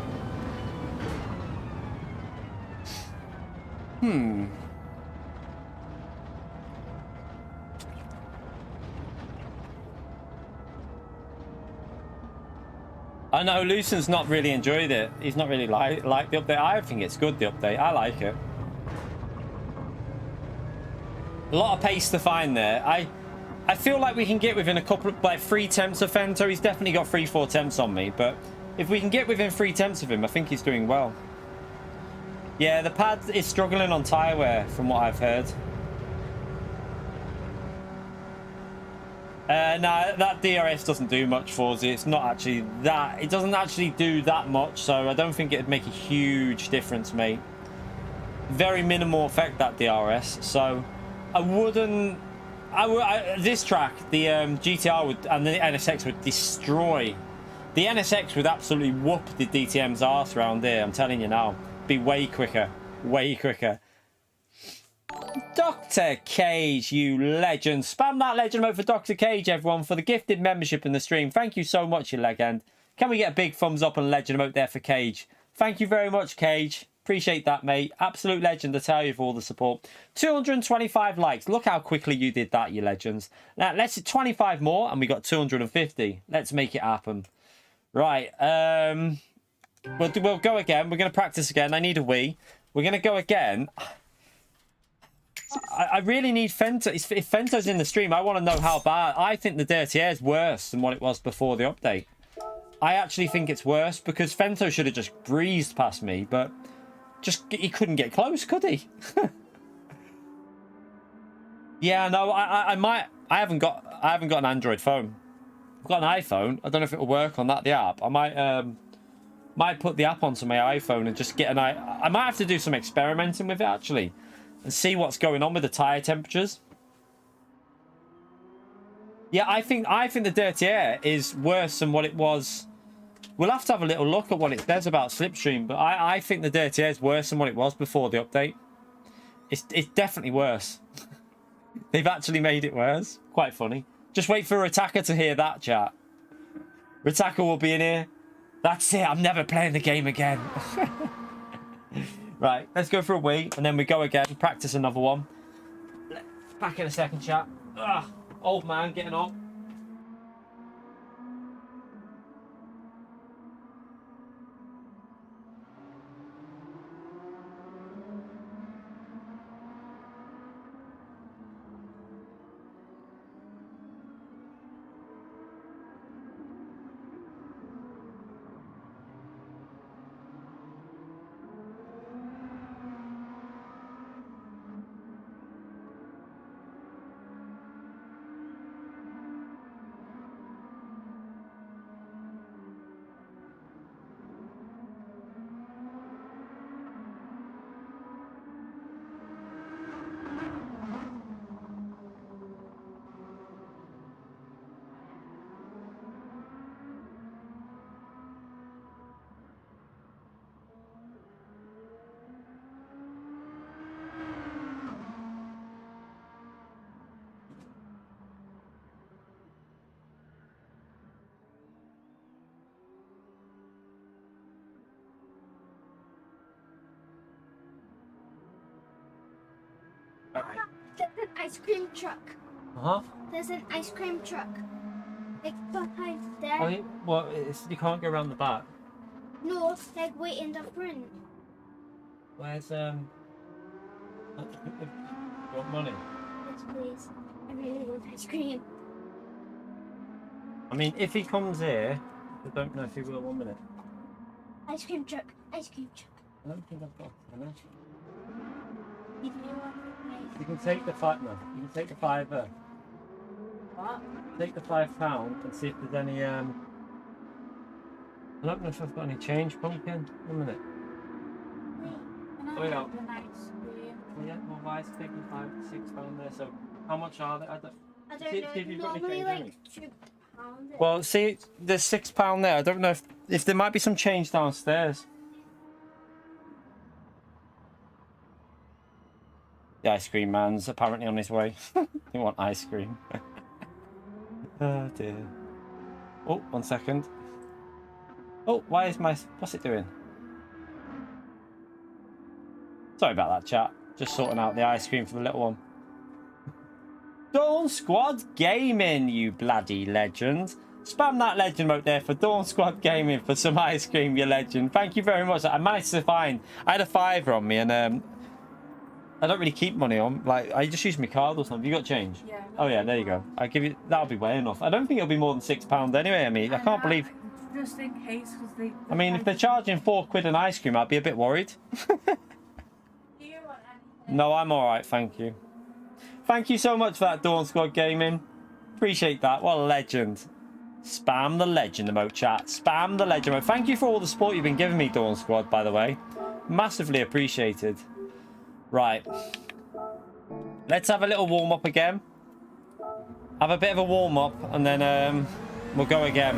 I know Lucen's not really enjoyed it. He's not really like the update. I think it's good, the update. I like it. A lot of pace to find there. I feel like we can get within a couple of, like 3 tenths of Fento. He's definitely got 3-4 tenths on me, but if we can get within 3 tenths of him, I think he's doing well. Yeah, the pad is struggling on tyre wear from what I've heard. No, that DRS doesn't do much for us. It's not actually that. It doesn't actually do that much, so I don't think it'd make a huge difference, mate. Very minimal effect, that DRS, so I wouldn't... this track, the GTR would and the NSX would destroy. The NSX would absolutely whoop the DTM's arse around here. I'm telling you now, be way quicker, way quicker. Dr. Cage, you legend! Spam that legend mode for Dr. Cage, everyone, for the gifted membership in the stream. Thank you so much, you legend. Can we get a big thumbs up and legend emote there for Cage? Thank you very much, Cage. Appreciate that, mate. Absolute legend, I tell you, for all the support. 225 likes. Look how quickly you did that, you legends. Now, let's do 25 more, and we got 250. Let's make it happen. Right. We'll go again. We're going to practice again. I need a wee. We're going to go again. I really need Fento. If Fento's in the stream, I want to know how bad. I think the Dirty Air is worse than what it was before the update. I actually think it's worse because Fento should have just breezed past me, but... he couldn't get close, could he? Yeah, no, I haven't got an Android phone. I've got an iPhone. I don't know if it'll work on that, the app. I might put the app onto my iPhone and just get I might have to do some experimenting with it actually and see what's going on with the tire temperatures. Yeah, I think the Dirty Air is worse than what it was. We'll have to have a little look at what it says about Slipstream, but I think the Dirty Air is worse than what it was before the update. It's definitely worse. They've actually made it worse. Quite funny. Just wait for Ritaka to hear that, chat. Ritaka will be in here. That's it. I'm never playing the game again. Right, let's go for a wee, and then we go again. Practice another one. Back in a second, chat. Ugh. Old man getting on. There's an ice cream truck. Uh-huh. There's an ice cream truck. Like behind there. Oh, well, you can't go around the back. No, like way in the front. Where's, you want money? Yes, please. I really want ice cream. I mean, if he comes here, I don't know if he will. 1 minute. Ice cream truck. Ice cream truck. I don't think I've got enough. Give me one. You can take the five. No, you can take the £5. What? Take the £5 and see if there's any. I don't know if I've got any change, pumpkin. 1 minute. Wait, Wait can I up. have an ice cream? Well, yeah, well, why is it taking £6 there? So, how much are they? I don't See if you've know. got any Normally change, like £2. well, see, there's £6 there. I don't know if there might be some change downstairs. The ice cream man's apparently on his way. You want ice cream? Oh dear. Oh, 1 second. Oh, why is what's it doing? Sorry about that, chat. Just sorting out the ice cream for the little one. Dawn Squad Gaming, you bloody legend. Spam that legend mode there for Dawn Squad Gaming for some ice cream, you legend. Thank you very much. I managed to find. I had a £5 on me, and I don't really keep money on. Like, I just use my card or something. You got change? Yeah. Oh yeah, there you go. I give you. That'll be way enough. I don't think it'll be more than £6 anyway. I mean, I can't believe. Just in case, because they. I mean, if they're charging £4 an ice cream, I'd be a bit worried. Do you want anything? No, I'm all right, thank you. Thank you so much for that, Dawn Squad Gaming. Appreciate that. What a legend. Spam the legend emote, chat. Spam the legend emote. Thank you for all the support you've been giving me, Dawn Squad, by the way. Massively appreciated. Right. Let's have a little warm-up again. Have a bit of a warm-up, and then we'll go again.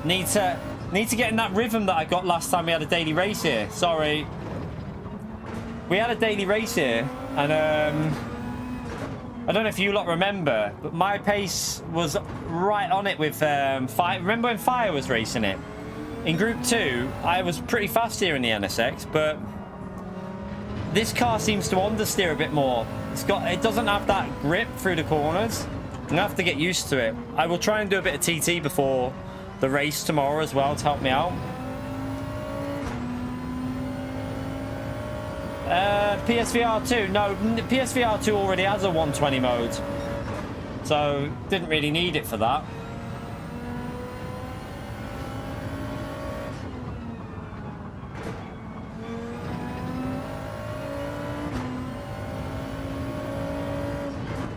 Need to get in that rhythm that I got last time we had a daily race here. Sorry. We had a daily race here, and I don't know if you lot remember, but my pace was right on it with Fire. Remember when Fire was racing it? In Group 2, I was pretty fast here in the NSX, but this car seems to understeer a bit more. It doesn't have that grip through the corners. I'm gonna have to get used to it. I will try and do a bit of TT before the race tomorrow as well to help me out. PSVR 2. No, PSVR 2 already has a 120 mode, so didn't really need it for that.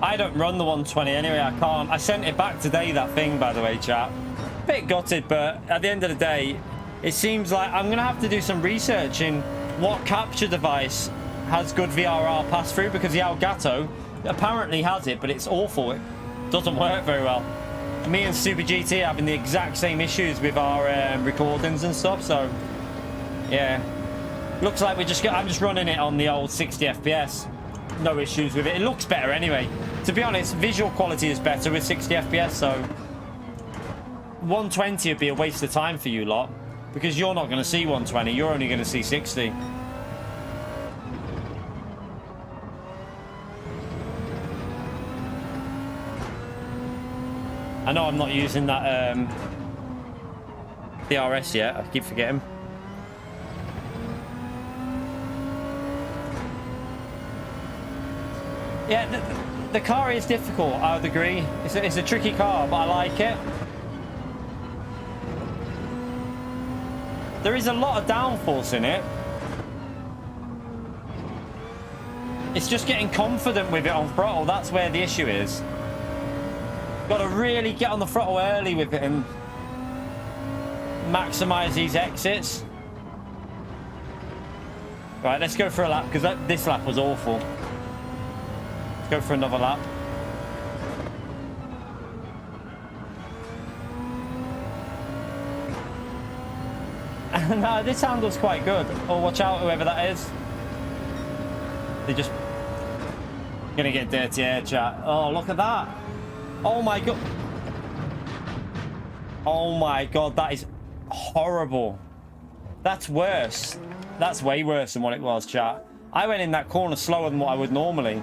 I don't run the 120 anyway. I can't. I sent it back today, that thing, by the way, chat. Bit gutted, but at the end of the day, it seems like I'm gonna have to do some research in what capture device has good VRR pass through, because the Elgato apparently has it, but it's awful. It doesn't work very well. Me and Super GT are having the exact same issues with our recordings and stuff, so yeah. Looks like I'm just running it on the old 60 FPS. No issues with it. It looks better anyway. To be honest, visual quality is better with 60 FPS, so 120 would be a waste of time for you lot, because you're not going to see 120, you're only going to see 60. I know I'm not using that DRS yet. I keep forgetting. Yeah, the car is difficult, I would agree. It's a tricky car, but I like it. There is a lot of downforce in it. It's just getting confident with it on throttle. That's where the issue is. Got to really get on the throttle early with it and maximize these exits. Right, let's go for a lap, because this lap was awful. Let's go for another lap. No, this handle's quite good. Oh, watch out, whoever that is. They're just gonna get dirty air, chat. Oh, look at that. Oh my god. Oh my god, that is horrible. That's worse. That's way worse than what it was, chat. I went in that corner slower than what I would normally.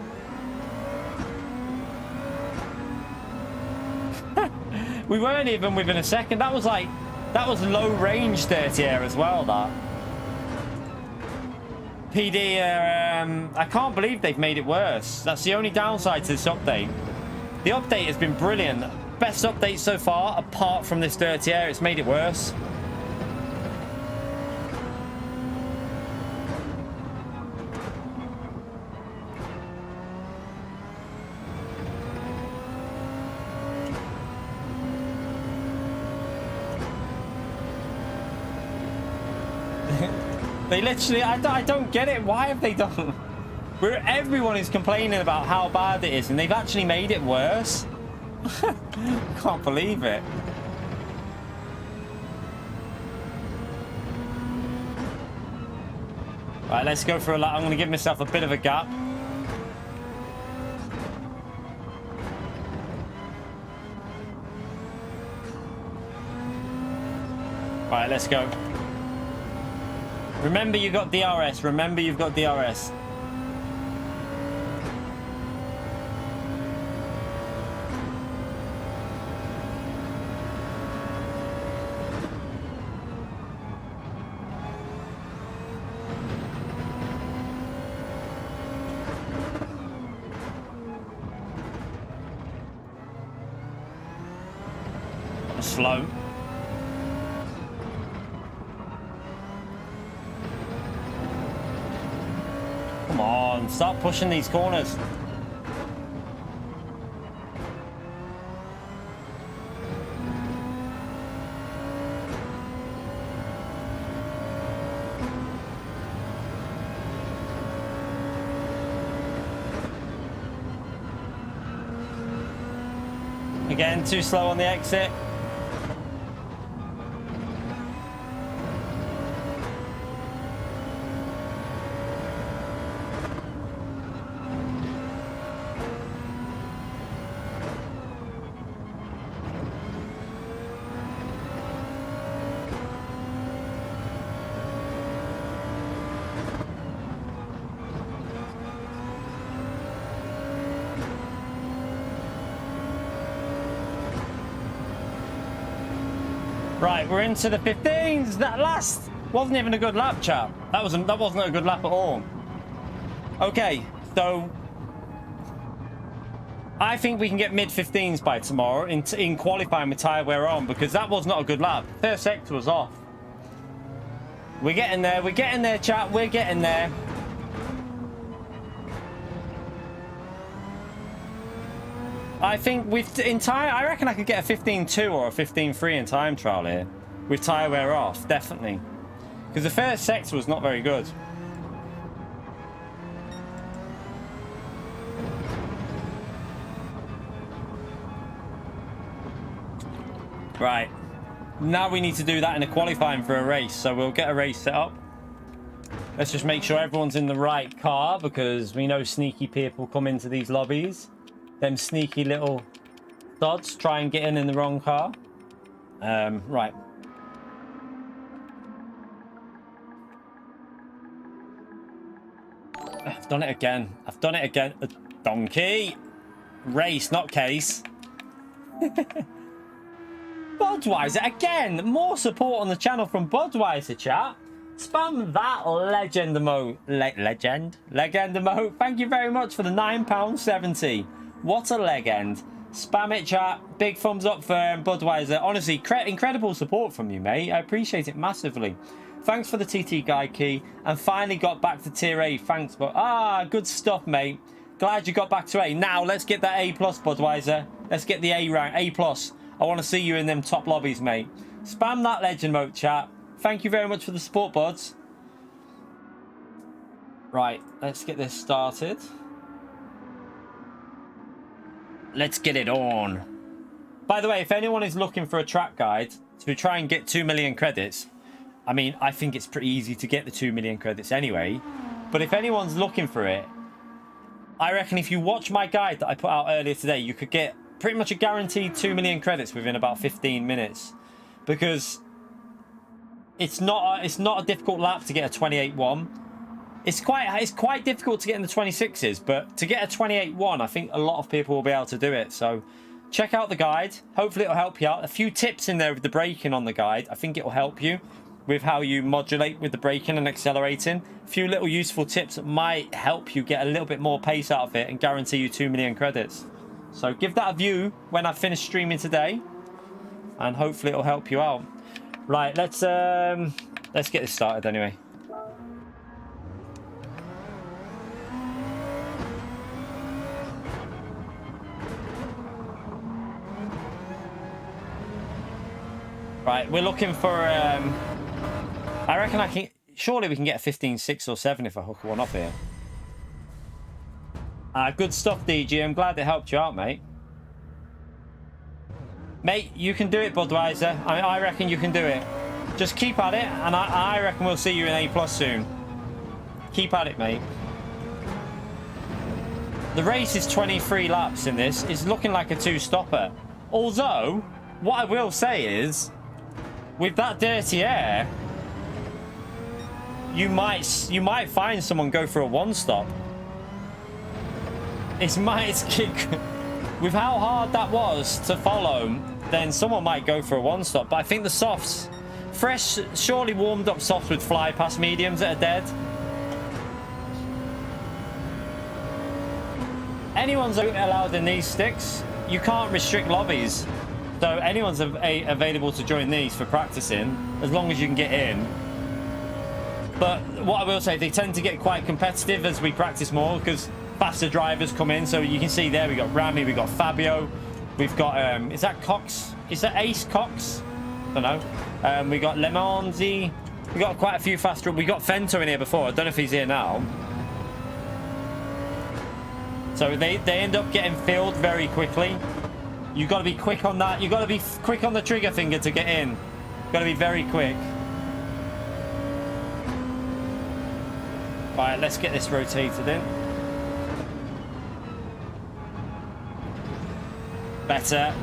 We weren't even within a second. That was like, that was low range dirty air as well, that. PD, I can't believe they've made it worse. That's the only downside to this update. The update has been brilliant. Best update so far, apart from this dirty air. It's made it worse. They literally, I don't get it. Why have they done? Everyone is complaining about how bad it is, and they've actually made it worse. Can't believe it. Right, let's go for a lap. I'm going to give myself a bit of a gap. Right, let's go. Remember, you got DRS. Remember, you've got DRS. Slow. Come on, start pushing these corners. Again, too slow on the exit. Right, we're into the 15s. That last wasn't even a good lap, chap. That wasn't a good lap at all. Okay, so I think we can get mid 15s by tomorrow in qualifying with tyre wear on, because that was not a good lap. First sector was off. We're getting there. We're getting there, chat. We're getting there. I think in tyre, I reckon I could get a 15.2 or a 15.3 in time trial here with tyre wear off, definitely. Because the first sector was not very good. Right. Now we need to do that in a qualifying for a race. So we'll get a race set up. Let's just make sure everyone's in the right car, because we know sneaky people come into these lobbies. Them sneaky little dods try and get in the wrong car. Right. I've done it again. I've done it again. Donkey. Race, not case. Budweiser. Again, more support on the channel from Budweiser, chat. Spam that legend emote. Legend emote. Thank you very much for the £9.70. What a legend. Spam it, chat. Big thumbs up for Budweiser. Honestly, incredible support from you, mate. I appreciate it massively. Thanks for the TT guide key. And finally got back to tier A. Thanks, but good stuff, mate. Glad you got back to A. Now, let's get that A+, Budweiser. Let's get the A rank, A+. I want to see you in them top lobbies, mate. Spam that legend mode, chat. Thank you very much for the support, buds. Right, let's get this started. Let's get it on. By the way, if anyone is looking for a track guide to try and get 2 million credits, I mean, I think it's pretty easy to get the 2 million credits anyway. But if anyone's looking for it, I reckon if you watch my guide that I put out earlier today, you could get pretty much a guaranteed 2 million credits within about 15 minutes. Because it's not a difficult lap to get a 28.1. It's quite difficult to get in the 26s, but to get a 28.1, I think a lot of people will be able to do it. So check out the guide. Hopefully it'll help you out. A few tips in there with the braking on the guide. I think it will help you with how you modulate with the braking and accelerating. A few little useful tips that might help you get a little bit more pace out of it and guarantee you 2 million credits. So give that a view when I finish streaming today, and hopefully it'll help you out. Right, let's get this started anyway. Right, we're looking for I reckon surely we can get a 15.6 or 7 if I hook one up here. Good stuff, DG. I'm glad it helped you out, mate. Mate, you can do it, Budweiser. I reckon you can do it. Just keep at it, and I reckon we'll see you in A+ soon. Keep at it, mate. The race is 23 laps in this. It's looking like a 2-stopper. Although, what I will say is, with that dirty air, you might find someone go for a 1-stop. With how hard that was to follow, then someone might go for a 1-stop. But I think the softs, fresh, surely warmed up softs would fly past mediums that are dead. Anyone's allowed in these sticks. You can't restrict lobbies. So anyone's available to join these for practicing, as long as you can get in. But what I will say, they tend to get quite competitive as we practice more, because faster drivers come in. So you can see there, we got Rami, we got Fabio, we've got is that Cox? Is that Ace Cox? I don't know. We got Lemonzi. We got quite a few faster. We got Fento in here before. I don't know if he's here now. So they end up getting filled very quickly. You got to be quick on that. You got to be quick on the trigger finger to get in. Got to be very quick. Right, let's get this rotated in. Better.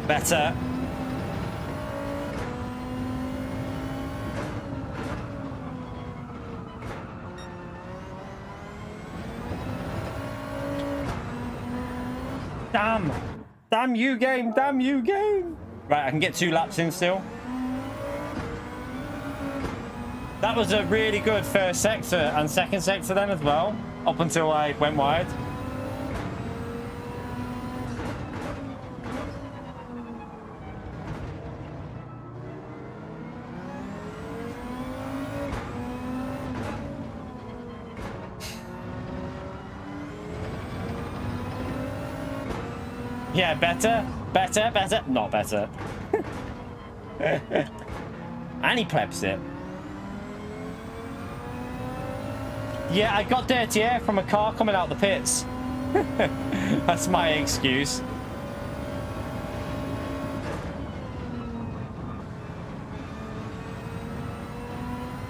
Better. Damn. Damn you, game. Damn you, game. Right, I can get 2 laps in still. That was a really good first sector and second sector then as well, up until I went wide. Yeah, better, not better. And he plebs it. Yeah, I got dirty air from a car coming out the pits. That's my excuse.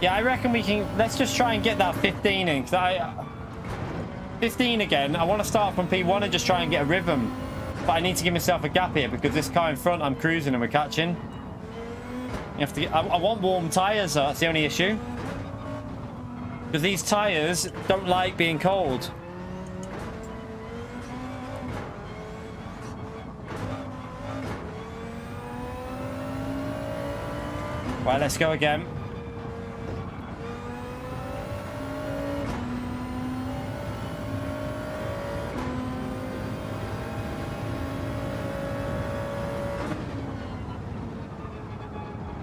Yeah, I reckon we can. Let's just try and get that 15 in, because 15 again. I want to start from P1 and just try and get a rhythm. But I need to give myself a gap here because this car in front, I'm cruising and we're catching. have to get, I want warm tyres, that's the only issue. Because these tyres don't like being cold. Right, let's go again.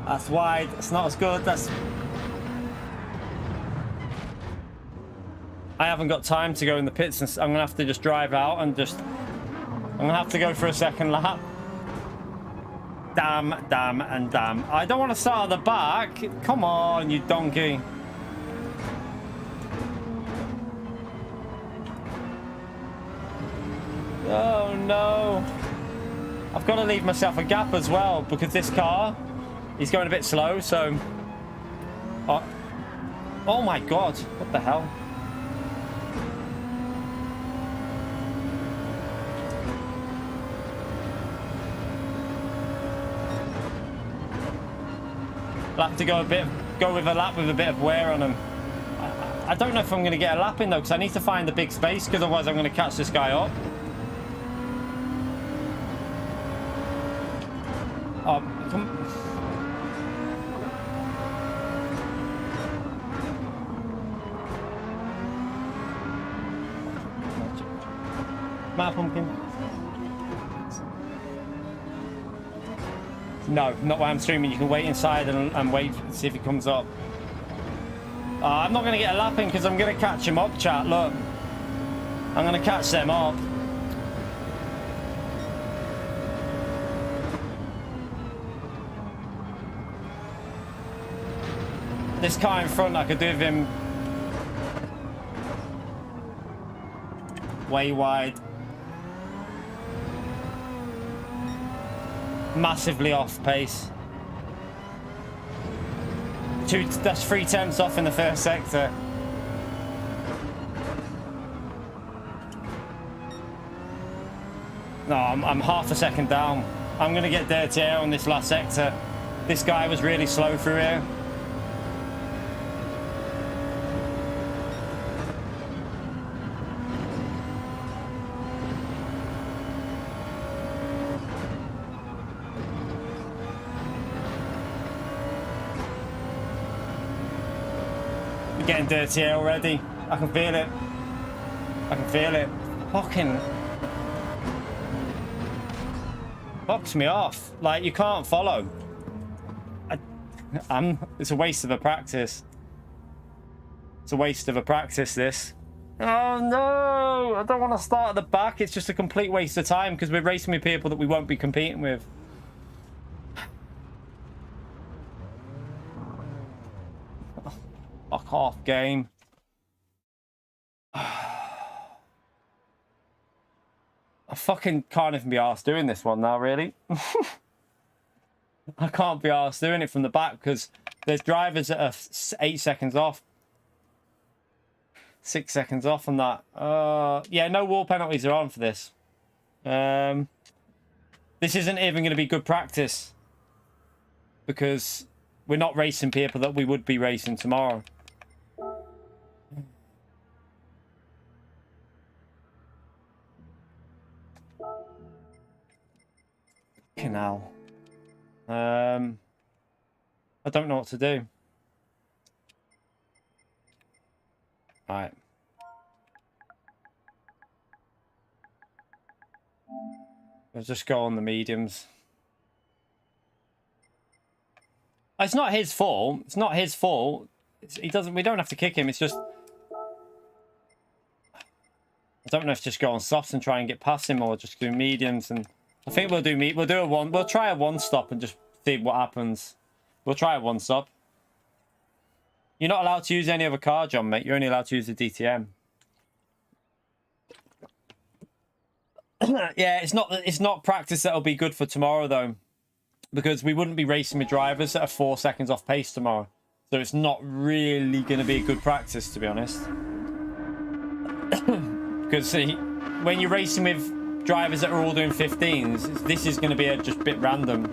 That's wide. It's not as good. I haven't got time to go in the pits, and I'm gonna have to just drive out and I'm gonna have to go for a second lap. Damn, damn, and damn. I don't want to start at the back. Come on, you donkey. Oh no. I've got to leave myself a gap as well because this car is going a bit slow, so... Oh my god, what the hell? I'll have to go with a lap with a bit of wear on them. I don't know if I'm going to get a lap in though, because I need to find the big space, because otherwise I'm going to catch this guy up. Oh, come... Matt Pumpkin. No, not while I'm streaming. You can wait inside and wait and see if he comes up. I'm not going to get a lap in because I'm going to catch him up, chat. Look. I'm going to catch them up. This car in front, I could do with him way wide. Massively off pace. That's 3/10 off in the first sector. No, I'm half a second down. I'm going to get dirty air on this last sector. This guy was really slow through here. Getting dirty here already. I can feel it. I can feel it. Fucking fucks me off. Like, you can't follow. It's a waste of a practice. It's a waste of a practice, this. Oh no! I don't want to start at the back. It's just a complete waste of time because we're racing with people that we won't be competing with. Fuck off, game. I fucking can't even be arsed doing this one now, really. I can't be arsed doing it from the back because there's drivers that are 8 seconds off. 6 seconds off on that. Yeah, no wall penalties are on for this. This isn't even going to be good practice because we're not racing people that we would be racing tomorrow. Canal. I don't know what to do. Right. Let's just go on the mediums. It's not his fault. It's not his fault. He doesn't. We don't have to kick him. It's just. I don't know if just go on softs and try and get past him or just do mediums. And I think we'll do We'll do a one. We'll try a one stop and just see what happens. We'll try a one stop. You're not allowed to use any other car, John, mate. You're only allowed to use the DTM. Yeah, it's not practice that'll be good for tomorrow though, because we wouldn't be racing with drivers that are 4 seconds off pace tomorrow. So it's not really going to be a good practice, to be honest. Because see, when you're racing with drivers that are all doing 15s, this is going to be just a bit random.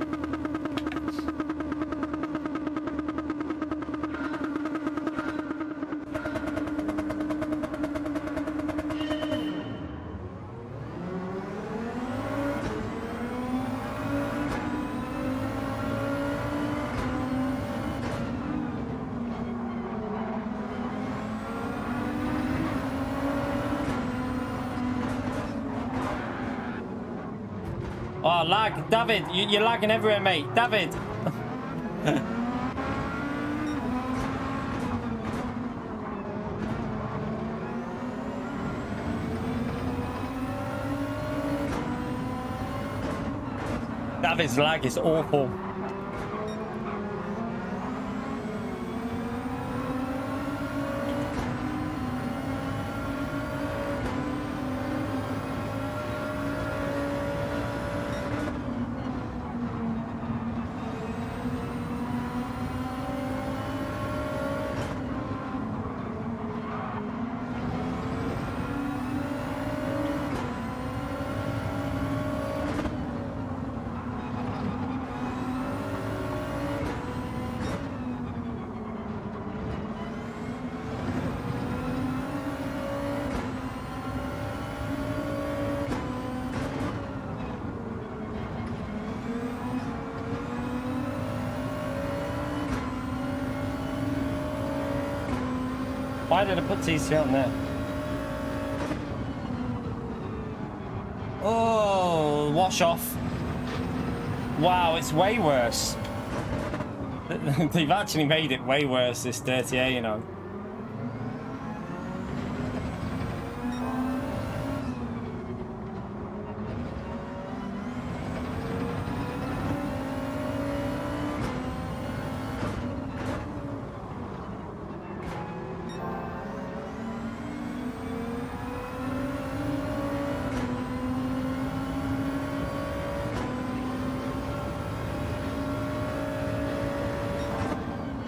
Oh, lag. David, you're lagging everywhere, mate. David. David's lag is awful. Why did I put TC on there? Oh, wash off. Wow, it's way worse. They've actually made it way worse, this dirty air, you know.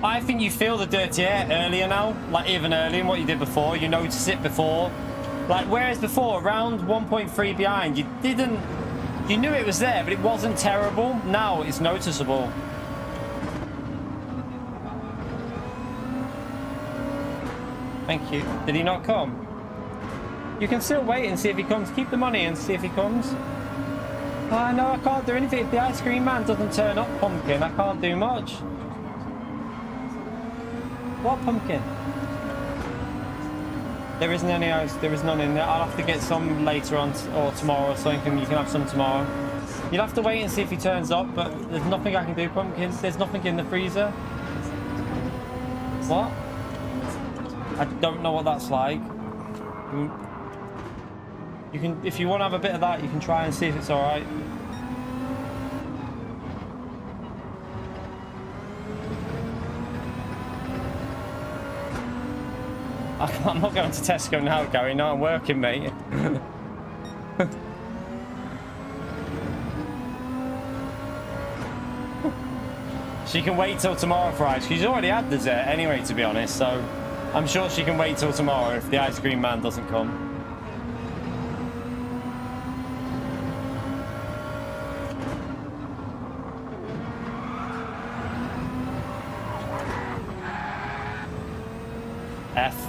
I think you feel the dirty air earlier now, like even earlier than what you did before. You notice it before. Like, whereas before, around 1.3 behind, you knew it was there, but it wasn't terrible. Now it's noticeable. Thank you. Did he not come? You can still wait and see if he comes. Keep the money and see if he comes. Oh, no, I can't do anything. If the ice cream man doesn't turn up, Pumpkin, I can't do much. What pumpkin? There isn't any ice. There is none in there. I'll have to get some later on or tomorrow or something. You can have some tomorrow. You'll have to wait and see if he turns up, but there's nothing I can do, Pumpkin. There's nothing in the freezer. What? I don't know what that's like. You can, if you want to have a bit of that, you can try and see if it's all right. I'm not going to Tesco now, Gary. No, I'm working, mate. She can wait till tomorrow for ice. She's already had dessert anyway, to be honest. So I'm sure she can wait till tomorrow if the ice cream man doesn't come. F.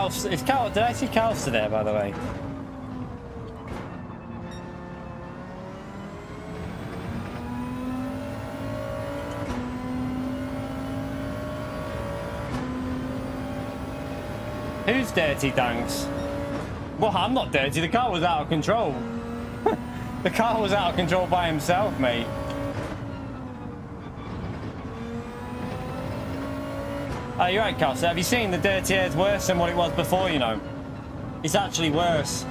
Is Cal, did I see Calster there, by the way? Who's dirty, Danks? Well, I'm not dirty. The car was out of control. The car was out of control by himself, mate. Oh, you're right, Calcer. Have you seen the dirty air's worse than what it was before, you know? It's actually worse.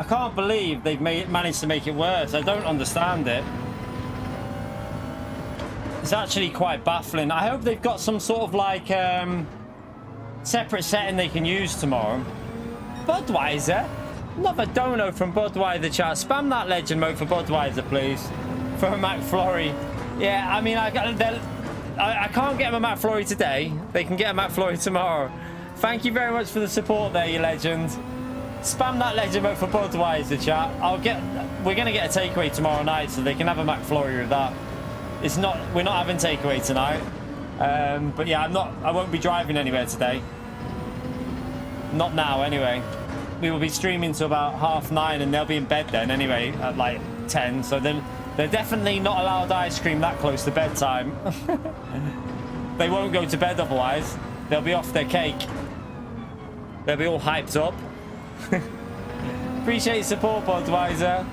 I can't believe they've managed to make it worse. I don't understand it. It's actually quite baffling. I hope they've got some sort of like separate setting they can use tomorrow. Budweiser? Another dono from Budweiser chat. Spam that legend mode for Budweiser, please. For a McFlurry. Yeah, I mean, I can't get them a McFlurry today. They can get a McFlurry tomorrow. Thank you very much for the support there, you legend. Spam that legend mode for Budweiser chat. We're gonna get a takeaway tomorrow night, so they can have a McFlurry with that. We're not having takeaway tonight. But yeah, I won't be driving anywhere today. Not now, anyway. We will be streaming till about 9:30, and they'll be in bed then anyway at like 10. So then they're definitely not allowed ice cream that close to bedtime. They won't go to bed otherwise. They'll be off their cake. They'll be all hyped up. Appreciate your support, Budweiser.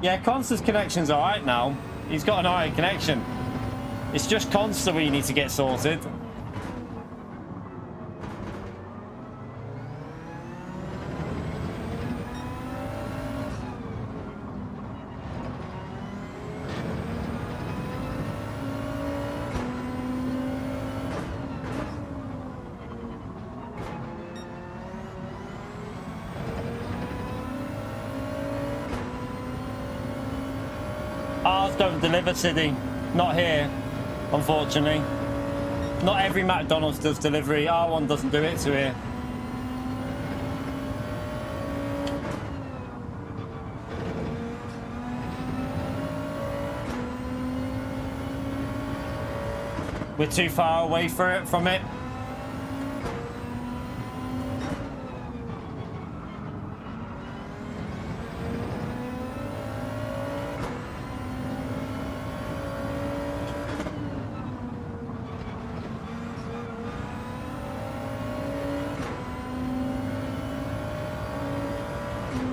Yeah, Consta's connection's alright now. He's got an alright connection. It's just Consta we need to get sorted. Ours don't deliver, Siddy. Not here, unfortunately. Not every McDonald's does delivery. Our one doesn't do it to here. We're too far away from it.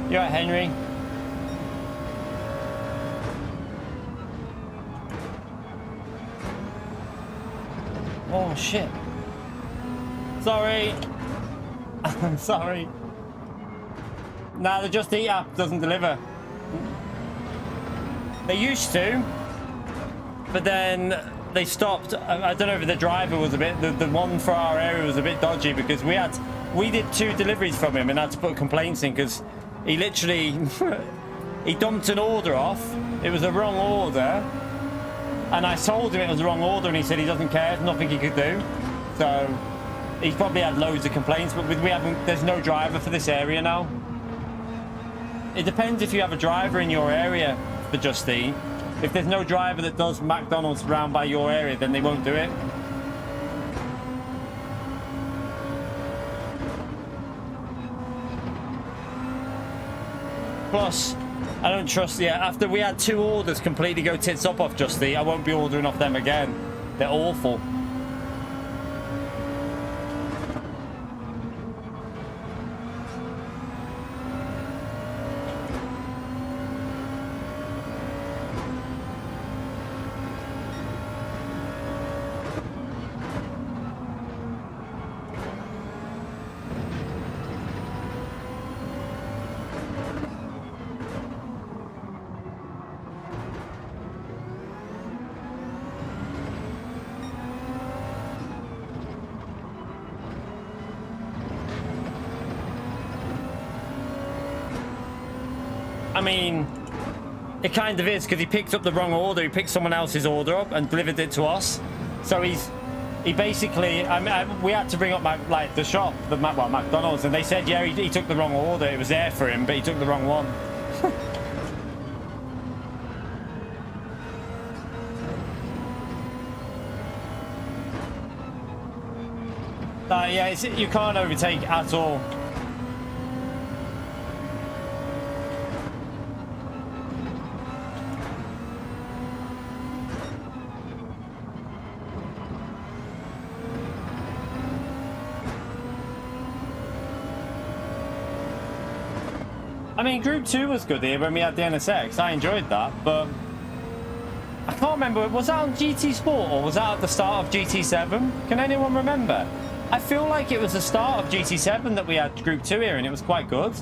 You alright, Henry? Oh shit. Sorry. I'm sorry. Nah, the Just Eat app doesn't deliver. They used to, but then they stopped. I don't know if the driver was a bit, the one for our area was a bit dodgy, because we did 2 deliveries from him and had to put complaints in because he literally he dumped an order off. It was a wrong order, and I told him it was the wrong order, and he said he doesn't care, there's nothing he could do. So he's probably had loads of complaints, but there's no driver for this area now. It depends if you have a driver in your area for Just Eat. If there's no driver that does McDonald's round by your area, then they won't do it. Plus, I don't trust. Yeah, after we had 2 orders completely go tits up off Just Eat, I won't be ordering off them again. They're awful. I mean, it kind of is, because he picked up the wrong order. He picked someone else's order up and delivered it to us. So he basically, we had to bring up the shop, McDonald's, and they said, yeah, he took the wrong order. It was there for him, but he took the wrong one. Yeah, you can't overtake at all. I mean, Group 2 was good here when we had the NSX. I enjoyed that, but I can't remember. Was that on GT Sport or was that at the start of GT7? Can anyone remember? I feel like it was the start of GT7 that we had Group 2 here and it was quite good.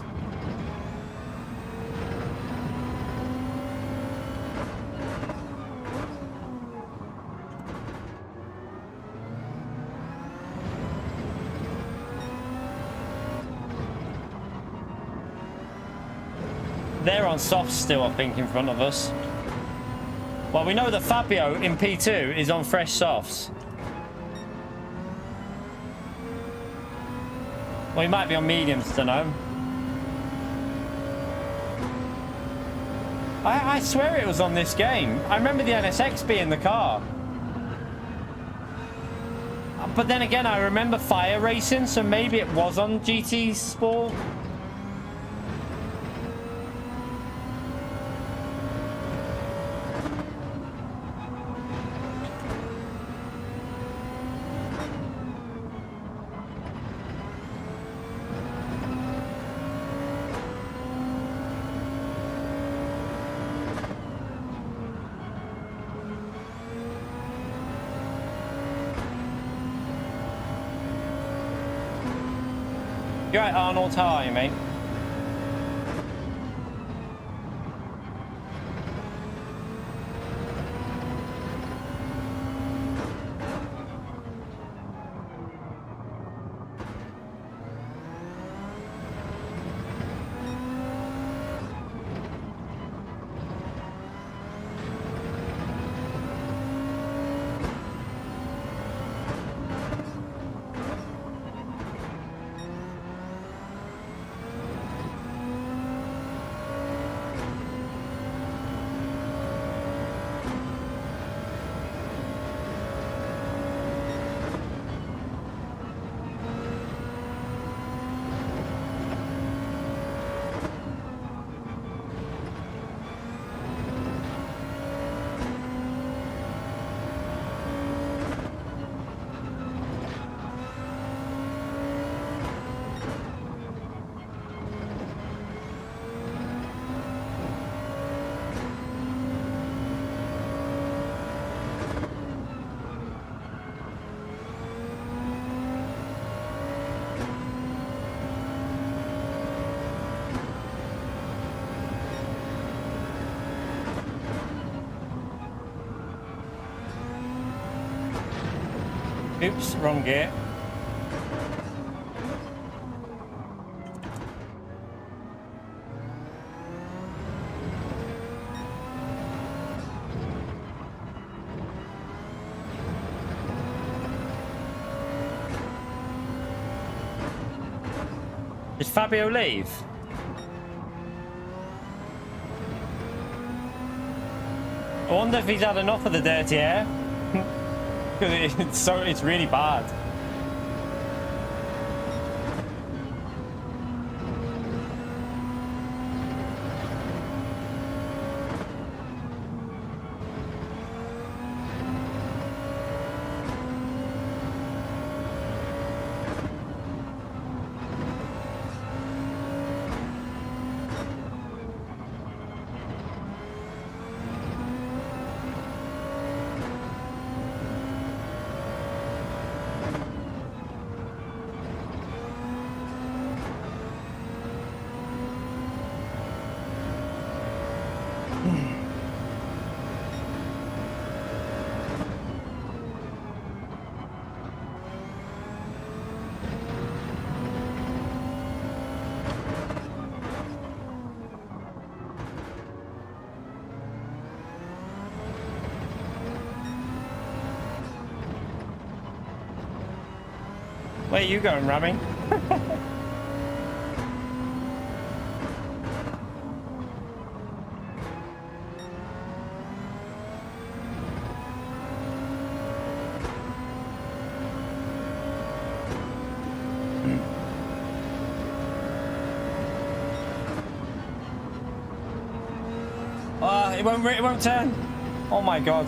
They're on softs still, I think, in front of us. Well, we know that Fabio in P2 is on fresh softs. Well, he might be on mediums, don't know. I swear it was on this game. I remember the NSX being the car. But then again, I remember Fire Racing, so maybe it was on GT Sport. You're right, Arnold. How are you, mate? Oops, wrong gear. Did Fabio leave? I wonder if he's had enough of the dirty air. It's really bad. Where are you going, Rami? It won't turn. Oh my god.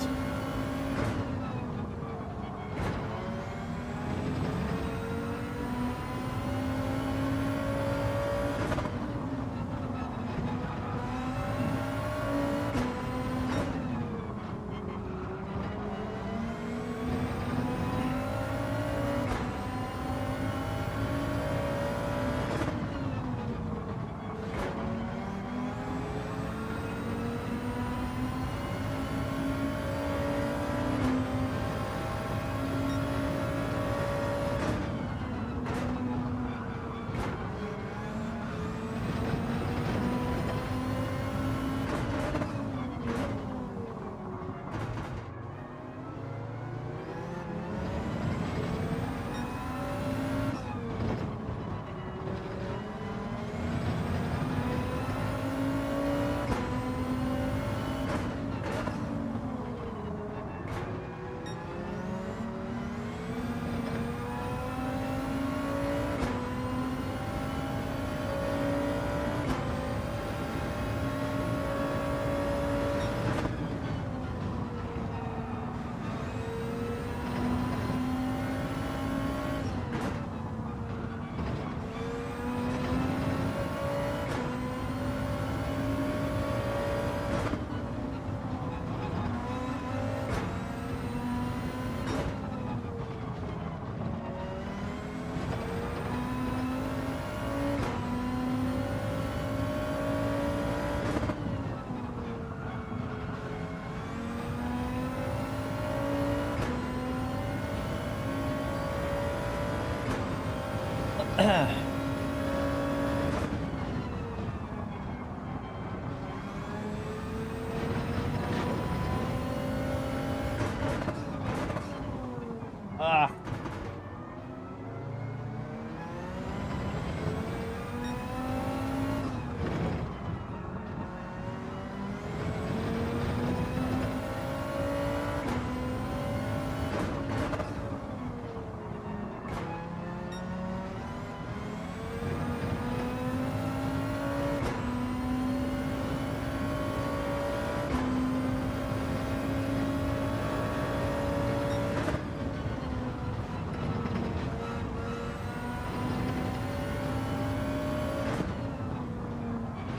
Ah.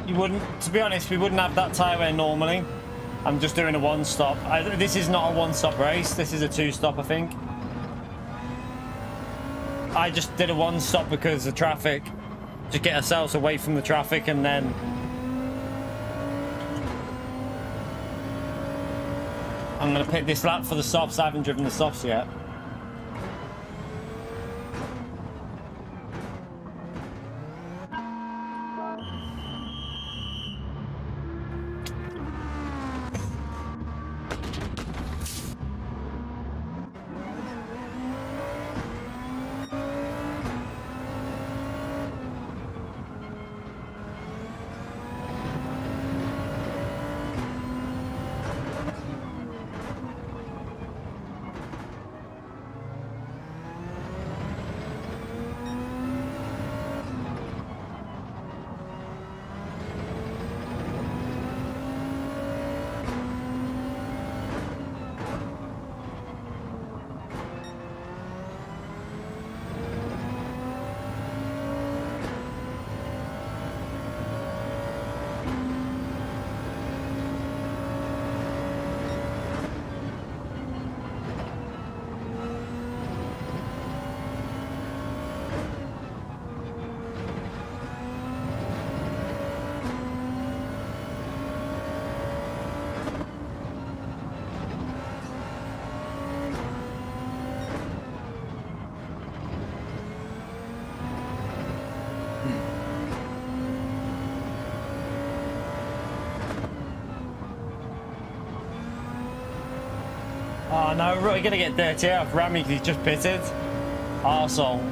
You wouldn't, to be honest, we wouldn't have that tyre wear normally. I'm just doing a one-stop. This is not a one-stop race. This is a two-stop, I think. I just did a one-stop because of traffic. To get ourselves away from the traffic, and then... I'm going to pick this lap for the softs. I haven't driven the softs yet. Oh no, we're gonna get dirty off Rami because he's just pitted. Arsehole.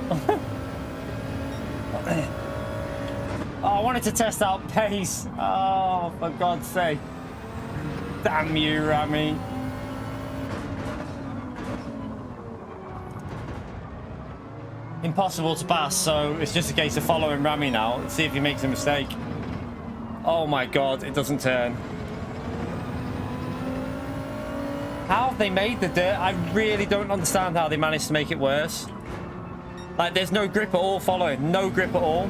Oh, I wanted to test out pace. Oh, for God's sake. Damn you, Rami. Impossible to pass, so it's just a case of following Rami now. Let's see if he makes a mistake. Oh my God, it doesn't turn. How have they made the dirt? I really don't understand how they managed to make it worse. Like, there's no grip at all following. No grip at all.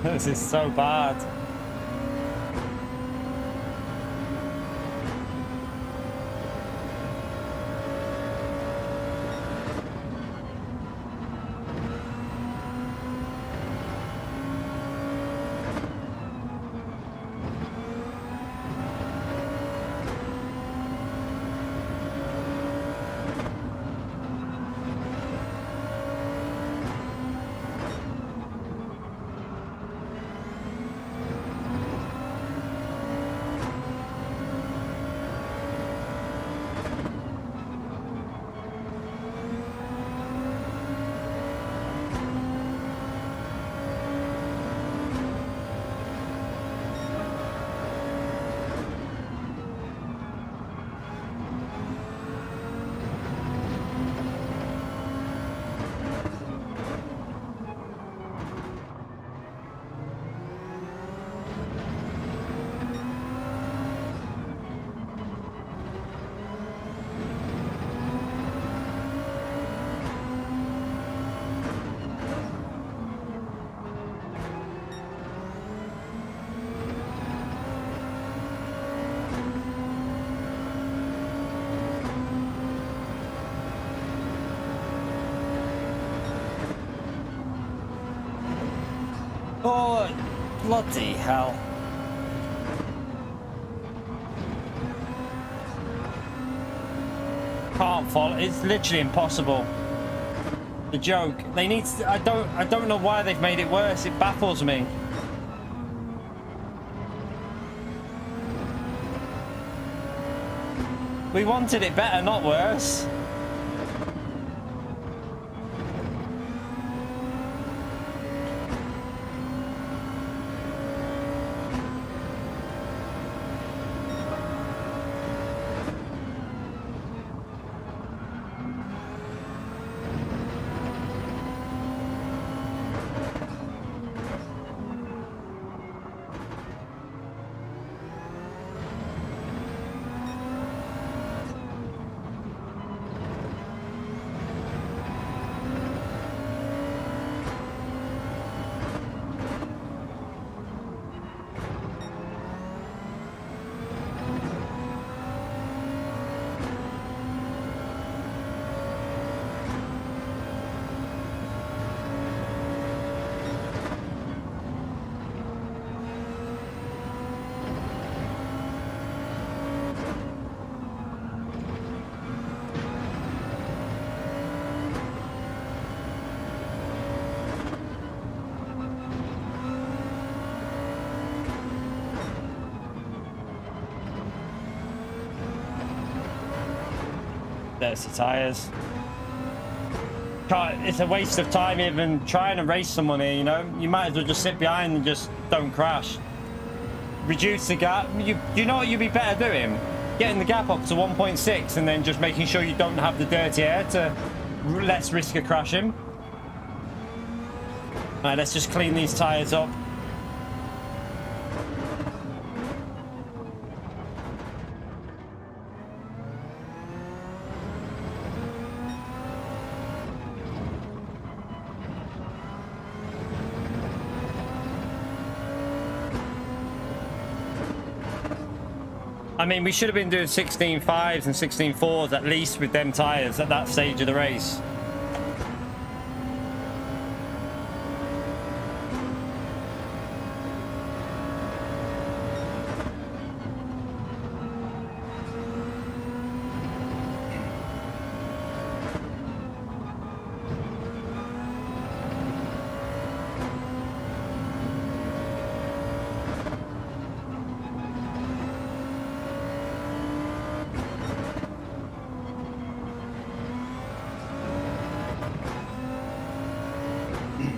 This is so bad. Oh, bloody hell. Can't follow. It's literally impossible. The joke. They need to, I don't know why they've made it worse. It baffles me. We wanted it better, not worse. There's the tyres. It's a waste of time even trying to race someone here, you know? You might as well just sit behind and just don't crash. Reduce the gap. You know what you'd be better doing? Getting the gap up to 1.6 and then just making sure you don't have the dirty air to less risk of crashing. Alright, let's just clean these tyres up. I mean, we should have been doing 16.5s and 16.4s at least with them tyres at that stage of the race.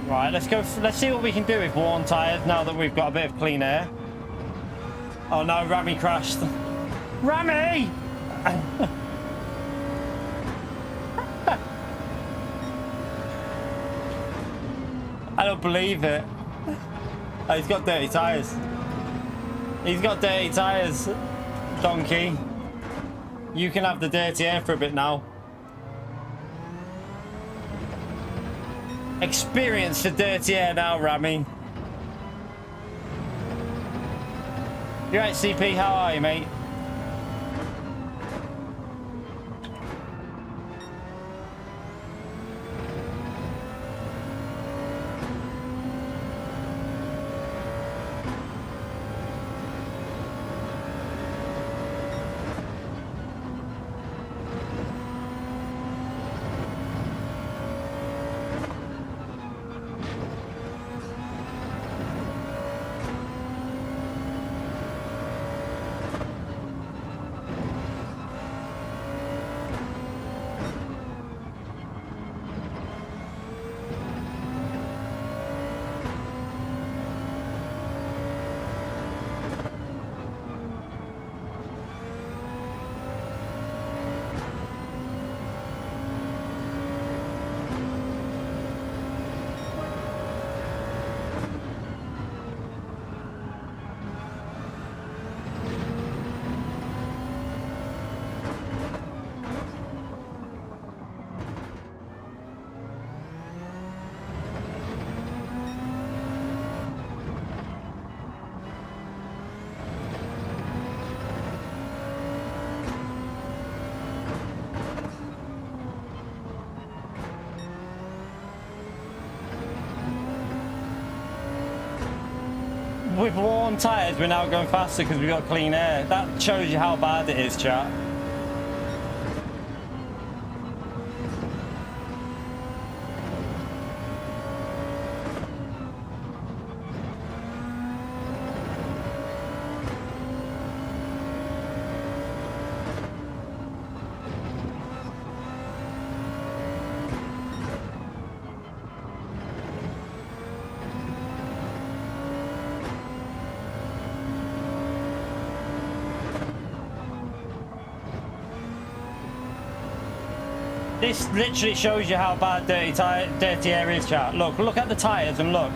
Right, let's see what we can do with worn tyres now that we've got a bit of clean air. Oh no, Rami crashed. Rami! I don't believe it. Oh, he's got dirty tyres. He's got dirty tyres, donkey. You can have the dirty air for a bit now. Experience the dirty air now, Rami. You right, CP? How are you, mate? with worn tyres, we're now going faster because we've got clean air. That shows you how bad it is, chat. This literally shows you how bad dirty air is, chat. Look at the tyres and look.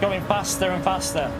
Going faster and faster.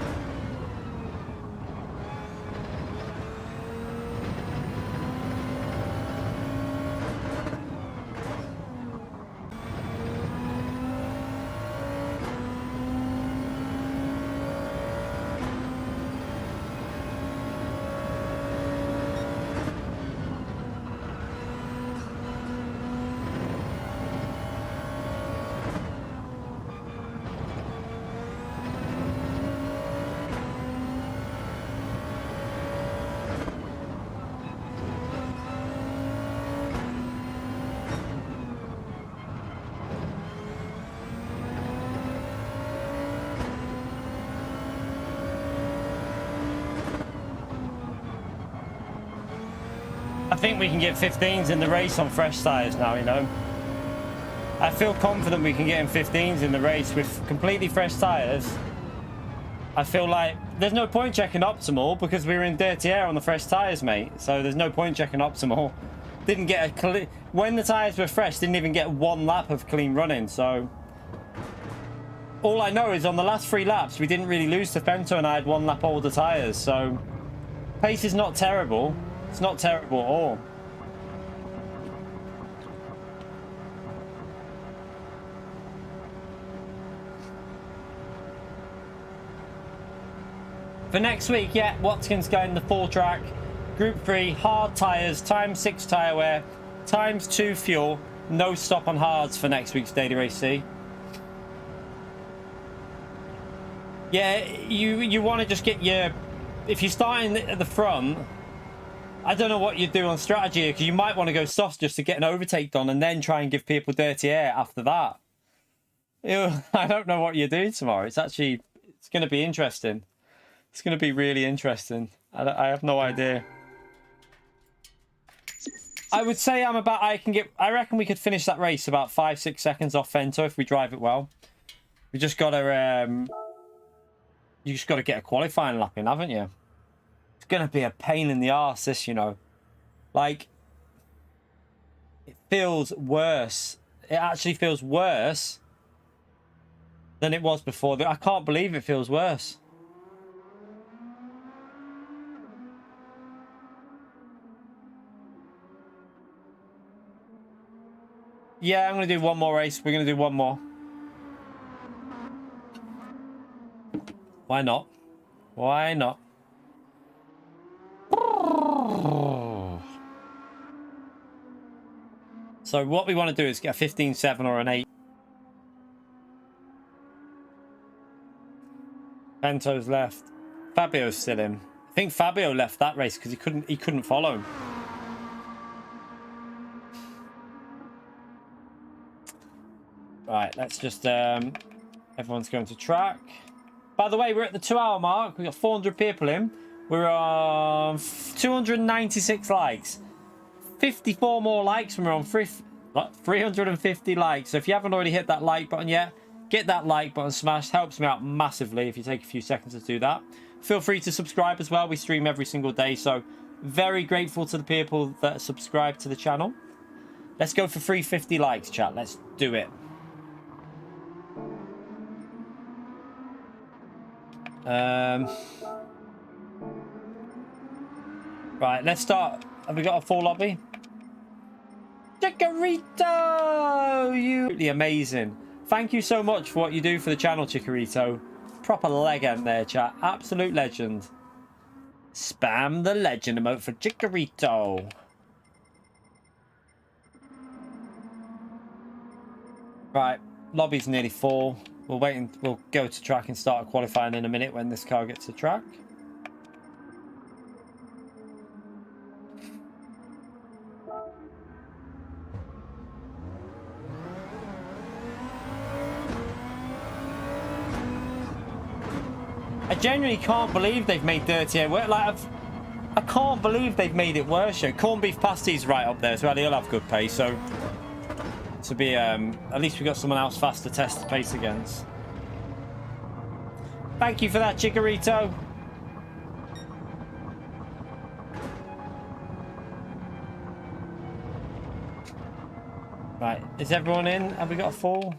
I think we can get 15s in the race on fresh tyres now, you know. I feel confident we can get in 15s in the race with completely fresh tyres. I feel like there's no point checking optimal because we were in dirty air on the fresh tyres, mate. So there's no point checking optimal. Didn't get a when the tyres were fresh, didn't even get one lap of clean running. So all I know is on the last 3 laps, we didn't really lose to Fento and I had 1 lap older tyres. So pace is not terrible. It's not terrible at all. For next week, yeah, Watkins going the 4-track, Group 3, hard tyres, ×6 tyre wear, ×2 fuel, no stop on hards for next week's Daily Race C. Yeah, you want to just get your... If you're starting at the front... I don't know what you do on strategy here, because you might want to go soft just to get an overtake done and then try and give people dirty air after that. I don't know what you do tomorrow. It's going to be interesting. It's going to be really interesting. I have no idea. I would say I reckon we could finish that race about 5-6 seconds off Fento if we drive it well. We just got to, you just got to get a qualifying lap in, haven't you? It's going to be a pain in the arse, this, you know. Like, it feels worse. It actually feels worse than it was before. I can't believe it feels worse. Yeah, I'm going to do one more race. We're going to do one more. Why not? Why not? So what we want to do is get a 15-7 or an 8. Fento's left. Fabio's still in. I think Fabio left that race because he couldn't follow him. Right, let's just everyone's going to track. By the way, we're at the 2-hour mark. We've got 400 people in. We're on 296 likes. 54 more likes when we're on 350 likes. So if you haven't already hit that like button yet, get that like button smashed. Helps me out massively if you take a few seconds to do that. Feel free to subscribe as well. We stream every single day. So very grateful to the people that subscribe to the channel. Let's go for 350 likes, chat. Let's do it. Right, let's start. Have we got a full lobby? Chikorito! You really amazing. Thank you so much for what you do for the channel, Chikorito. Proper legend there, chat. Absolute legend. Spam the legend emote for Chikorito. Right, lobby's nearly full. We'll wait and we'll go to track and start qualifying in a minute when this car gets to track. I genuinely can't believe they've made Dirty Air work. Like, I can't believe they've made it worse. Corned beef pasties right up there as well. He'll have good pace, so to be at least we got someone else fast to test the pace against. Thank you for that, Chikorito. Right, is everyone in? Have we got a full?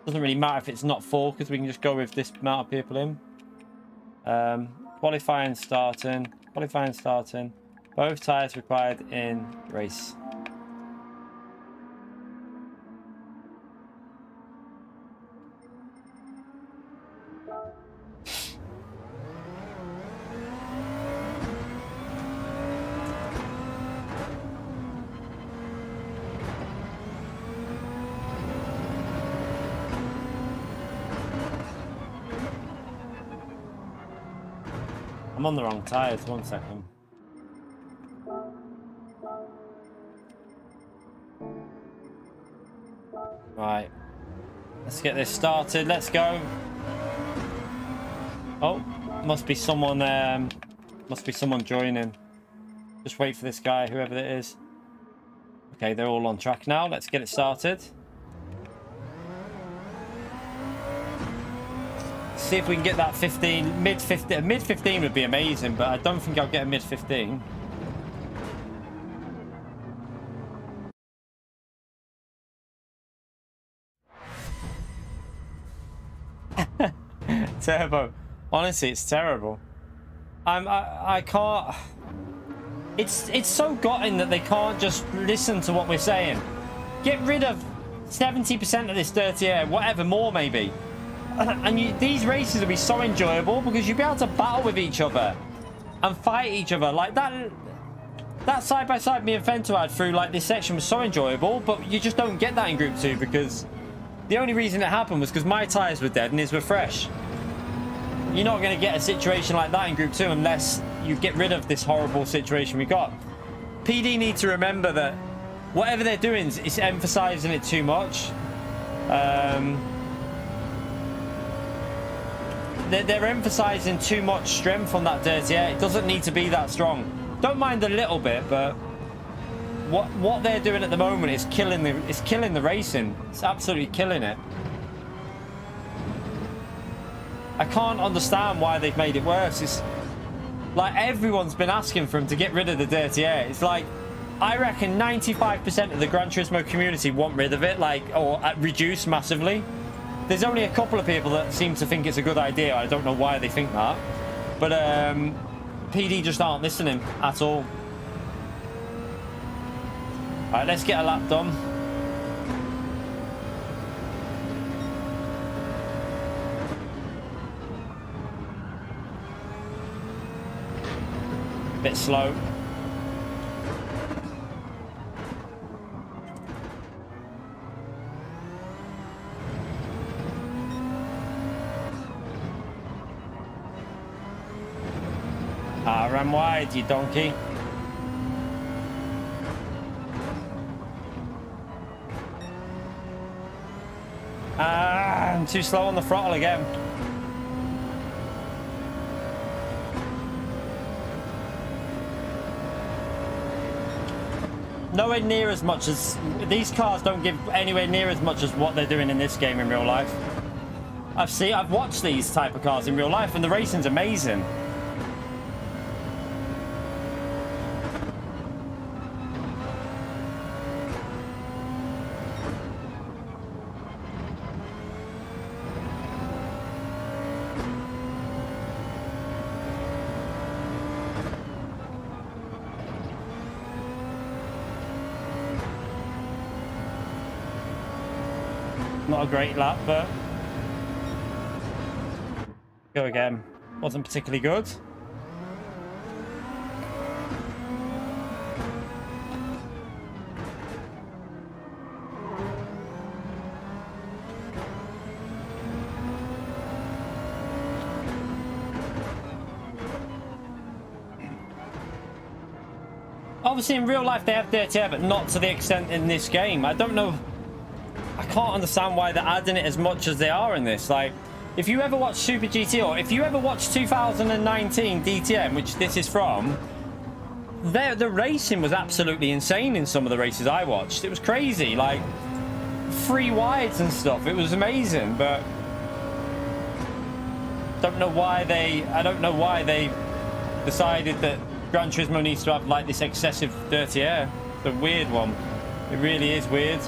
Doesn't really matter if it's not full because we can just go with this amount of people in. Qualifying starting. Qualifying starting. Both tyres required in race. I'm on the wrong tyres, 1 second. Right. Let's get this started. Let's go. Oh, must be someone joining. Just wait for this guy, whoever it is. Okay, they're all on track now. Let's get it started. See if we can get that 15, mid 15. Mid 15 would be amazing, but I don't think I'll get a mid 15. Turbo. Honestly, it's terrible. I can't. It's so gutting that they can't just listen to what we're saying. Get rid of 70% of this dirty air, whatever more maybe. And these races will be so enjoyable because you'll be able to battle with each other and fight each other. Like that side by side me and Fento had through like this section was so enjoyable, but you just don't get that in Group 2 because the only reason it happened was because my tyres were dead and his were fresh. You're not going to get a situation like that in Group 2 unless you get rid of this horrible situation we got. PD need to remember that whatever they're doing is emphasizing it too much. They're emphasizing too much strength on that dirty air. It doesn't need to be that strong. Don't mind a little bit, but what they're doing at the moment is killing the racing. It's absolutely killing it. I can't understand why they've made it worse. It's like everyone's been asking for them to get rid of the dirty air. It's like I reckon 95% of the Gran Turismo community want rid of it, like, or reduce massively. There's only a couple of people that seem to think it's a good idea. I don't know why they think that. But PD just aren't listening at all. Alright, let's get a lap done. Bit slow. Ran wide, you donkey. I'm too slow on the throttle again. Nowhere near as much as these cars don't give anywhere near as much as what they're doing in this game in real life. I've watched these type of cars in real life and the racing's amazing. Not a great lap, but go again. Wasn't particularly good. obviously in real life they have dirty air, but not to the extent in this game. I don't know. I can't understand why they're adding it as much as they are in this. Like, if you ever watch Super GT, or if you ever watch 2019 DTM, which this is from, the racing was absolutely insane in some of the races I watched. It was crazy, like 3 wides and stuff. It was amazing, but I don't know why they decided that Gran Turismo needs to have like this excessive dirty air. It's a weird one. It really is weird.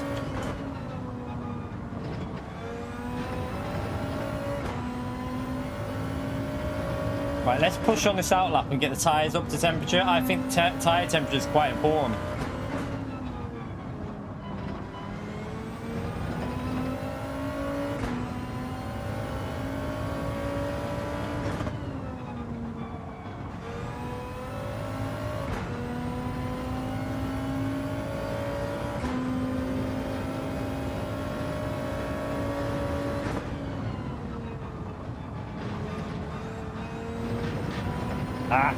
Right, let's push on this outlap and get the tyres up to temperature. I think tyre temperature is quite important. Ah.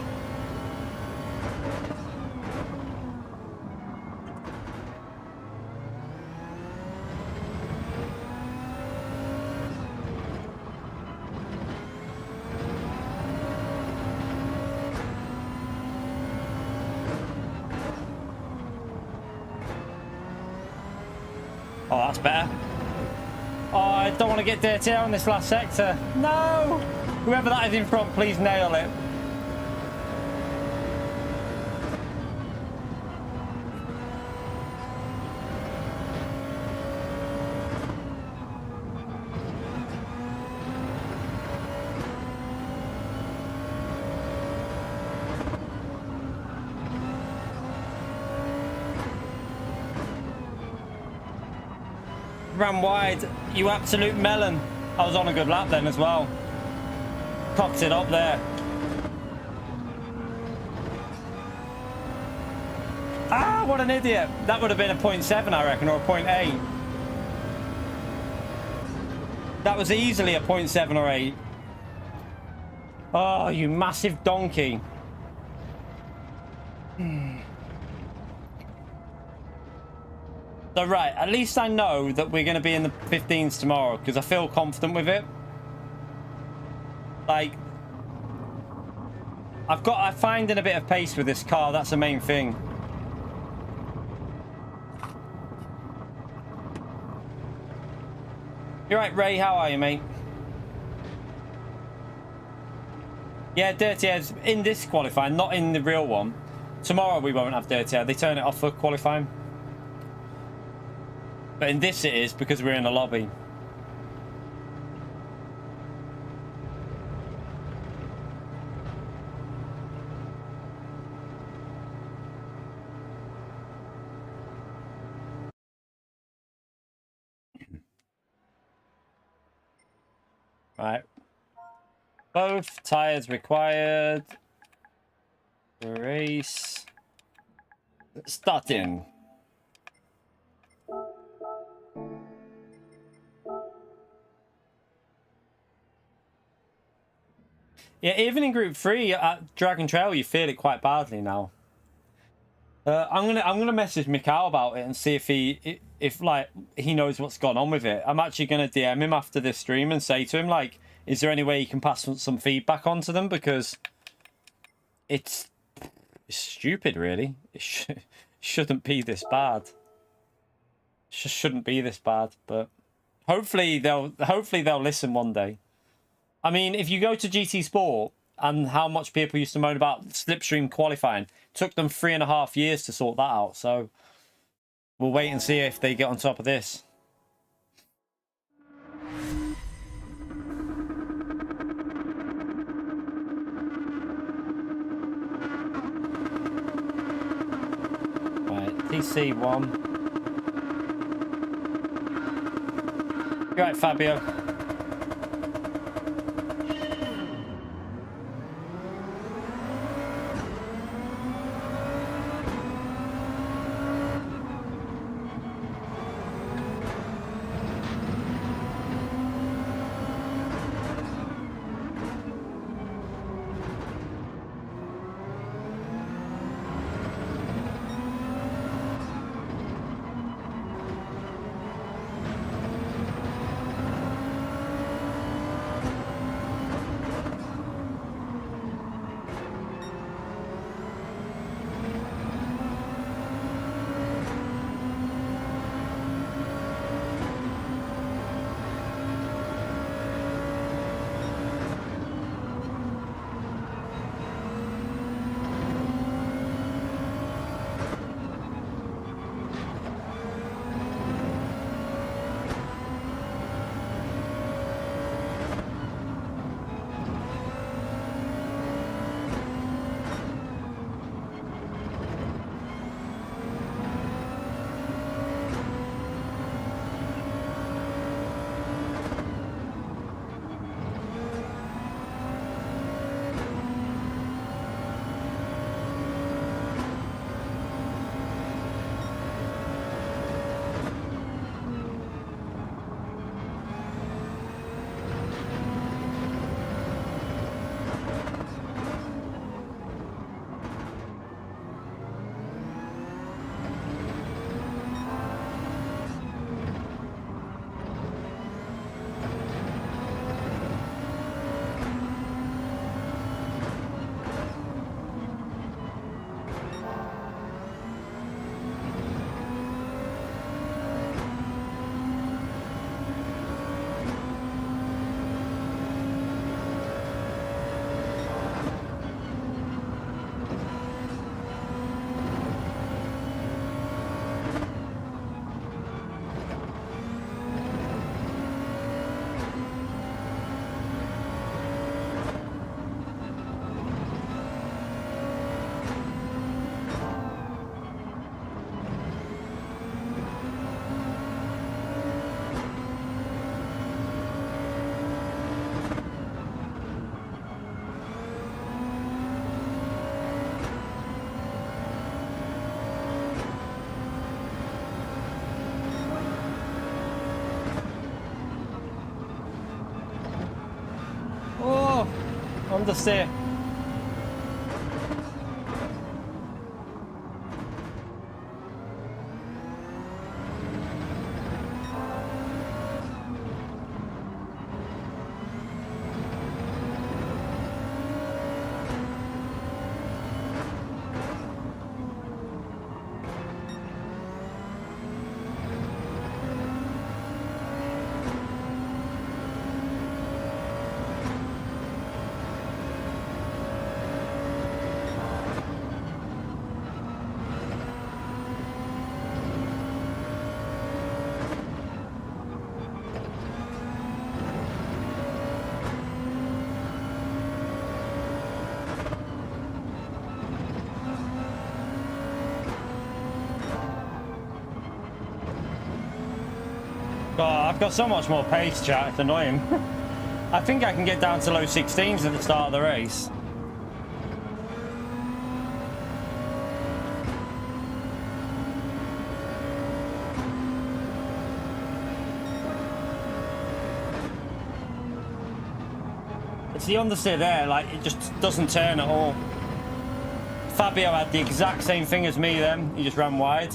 Oh, that's better. Oh, I don't want to get dirty on this last sector. No! Whoever that is in front, please nail it. Ran wide, you absolute melon. I was on a good lap then as well. Cocked it up there. Ah, what an idiot. That would have been a 0.7, I reckon, or a 0.8. That was easily a 0.7 or 8. Oh, you massive donkey. So, right, at least I know that we're going to be in the 15s tomorrow, because I feel confident with it. Like, I'm finding a bit of pace with this car. That's the main thing. You're right, Ray. How are you, mate? Yeah, dirty air's in this qualifying, not in the real one. Tomorrow we won't have dirty air. They turn it off for qualifying. But in this it is, because we're in a lobby. Right. Both tires required. Race. Starting. Yeah, even in Group 3 at Dragon Trail, you feel it quite badly now. I'm gonna message Mikhail about it and see if like he knows what's gone on with it. I'm actually gonna DM him after this stream and say to him, like, is there any way you can pass some feedback on to them, because it's stupid, really. It shouldn't be this bad. It just shouldn't be this bad. But hopefully they'll listen one day. I mean, if you go to GT Sport and how much people used to moan about slipstream qualifying, it took them 3.5 years to sort that out. So we'll wait and see if they get on top of this. Right, TC1. You're right, Fabio. Understeer. God, I've got so much more pace, chat. It's annoying. I think I can get down to low 16s at the start of the race. It's the understeer there, like, it just doesn't turn at all. Fabio had the exact same thing as me then. He just ran wide.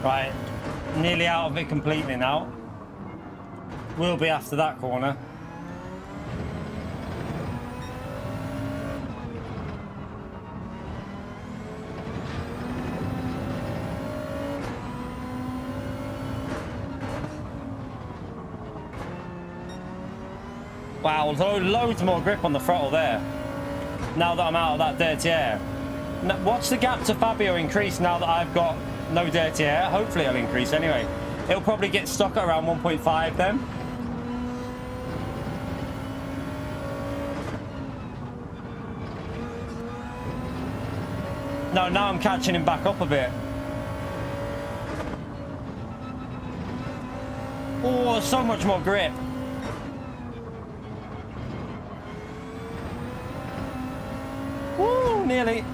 Right, nearly out of it completely now. We'll be after that corner. Wow, loads more grip on the throttle there. Now that I'm out of that dirty air. Now, watch the gap to Fabio increase now that I've got no dirty air. Hopefully it'll increase anyway. It'll probably get stuck at around 1.5 then. No, now I'm catching him back up a bit. Oh, so much more grip. Woo, nearly.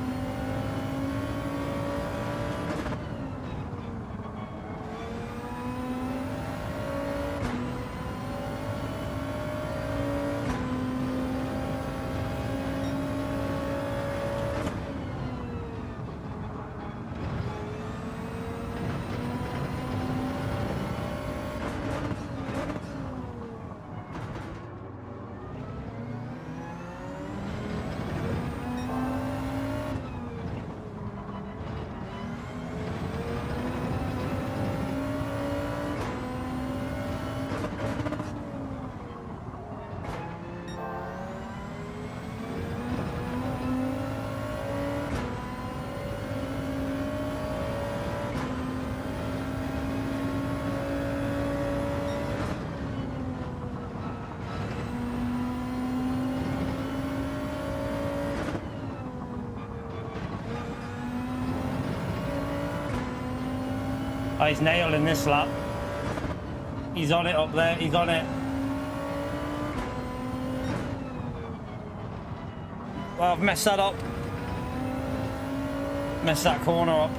Oh, he's nailing this lap. He's on it up there. He's on it. Well, I've messed that up. Messed that corner up.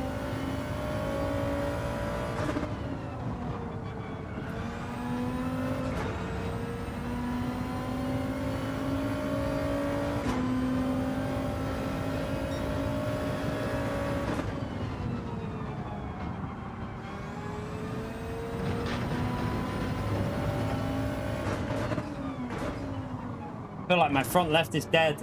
feel like my front left is dead.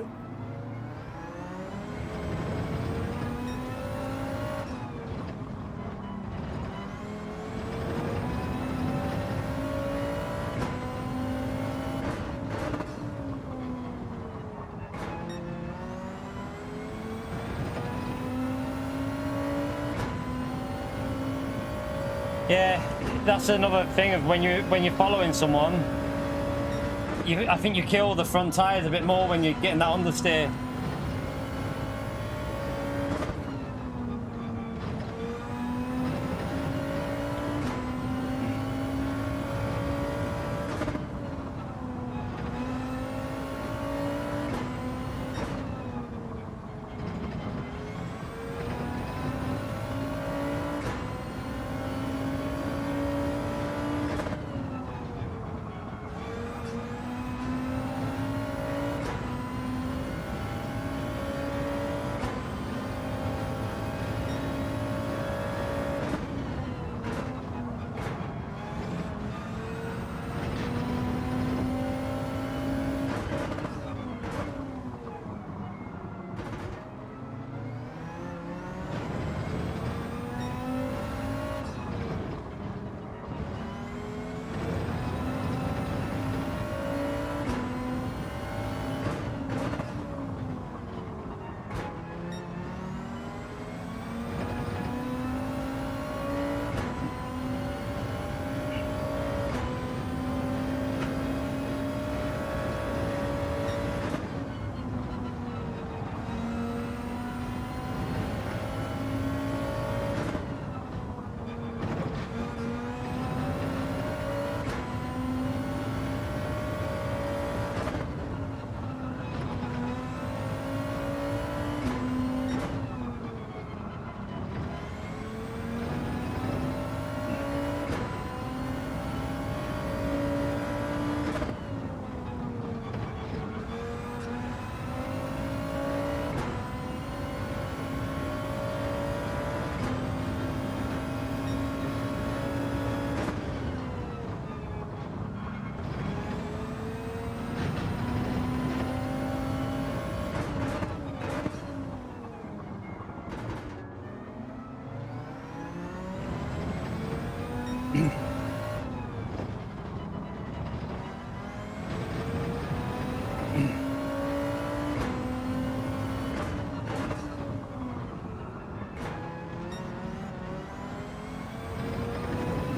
Yeah, that's another thing of when you're following someone, I think you kill the front tires a bit more when you're getting that understeer.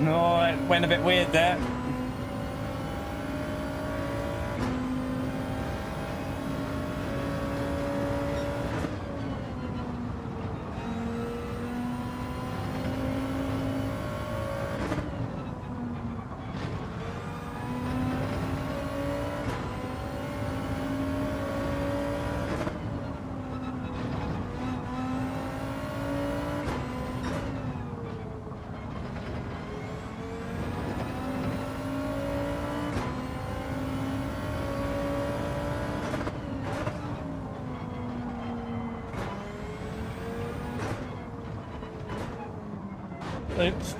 No, it went a bit weird there. Oops.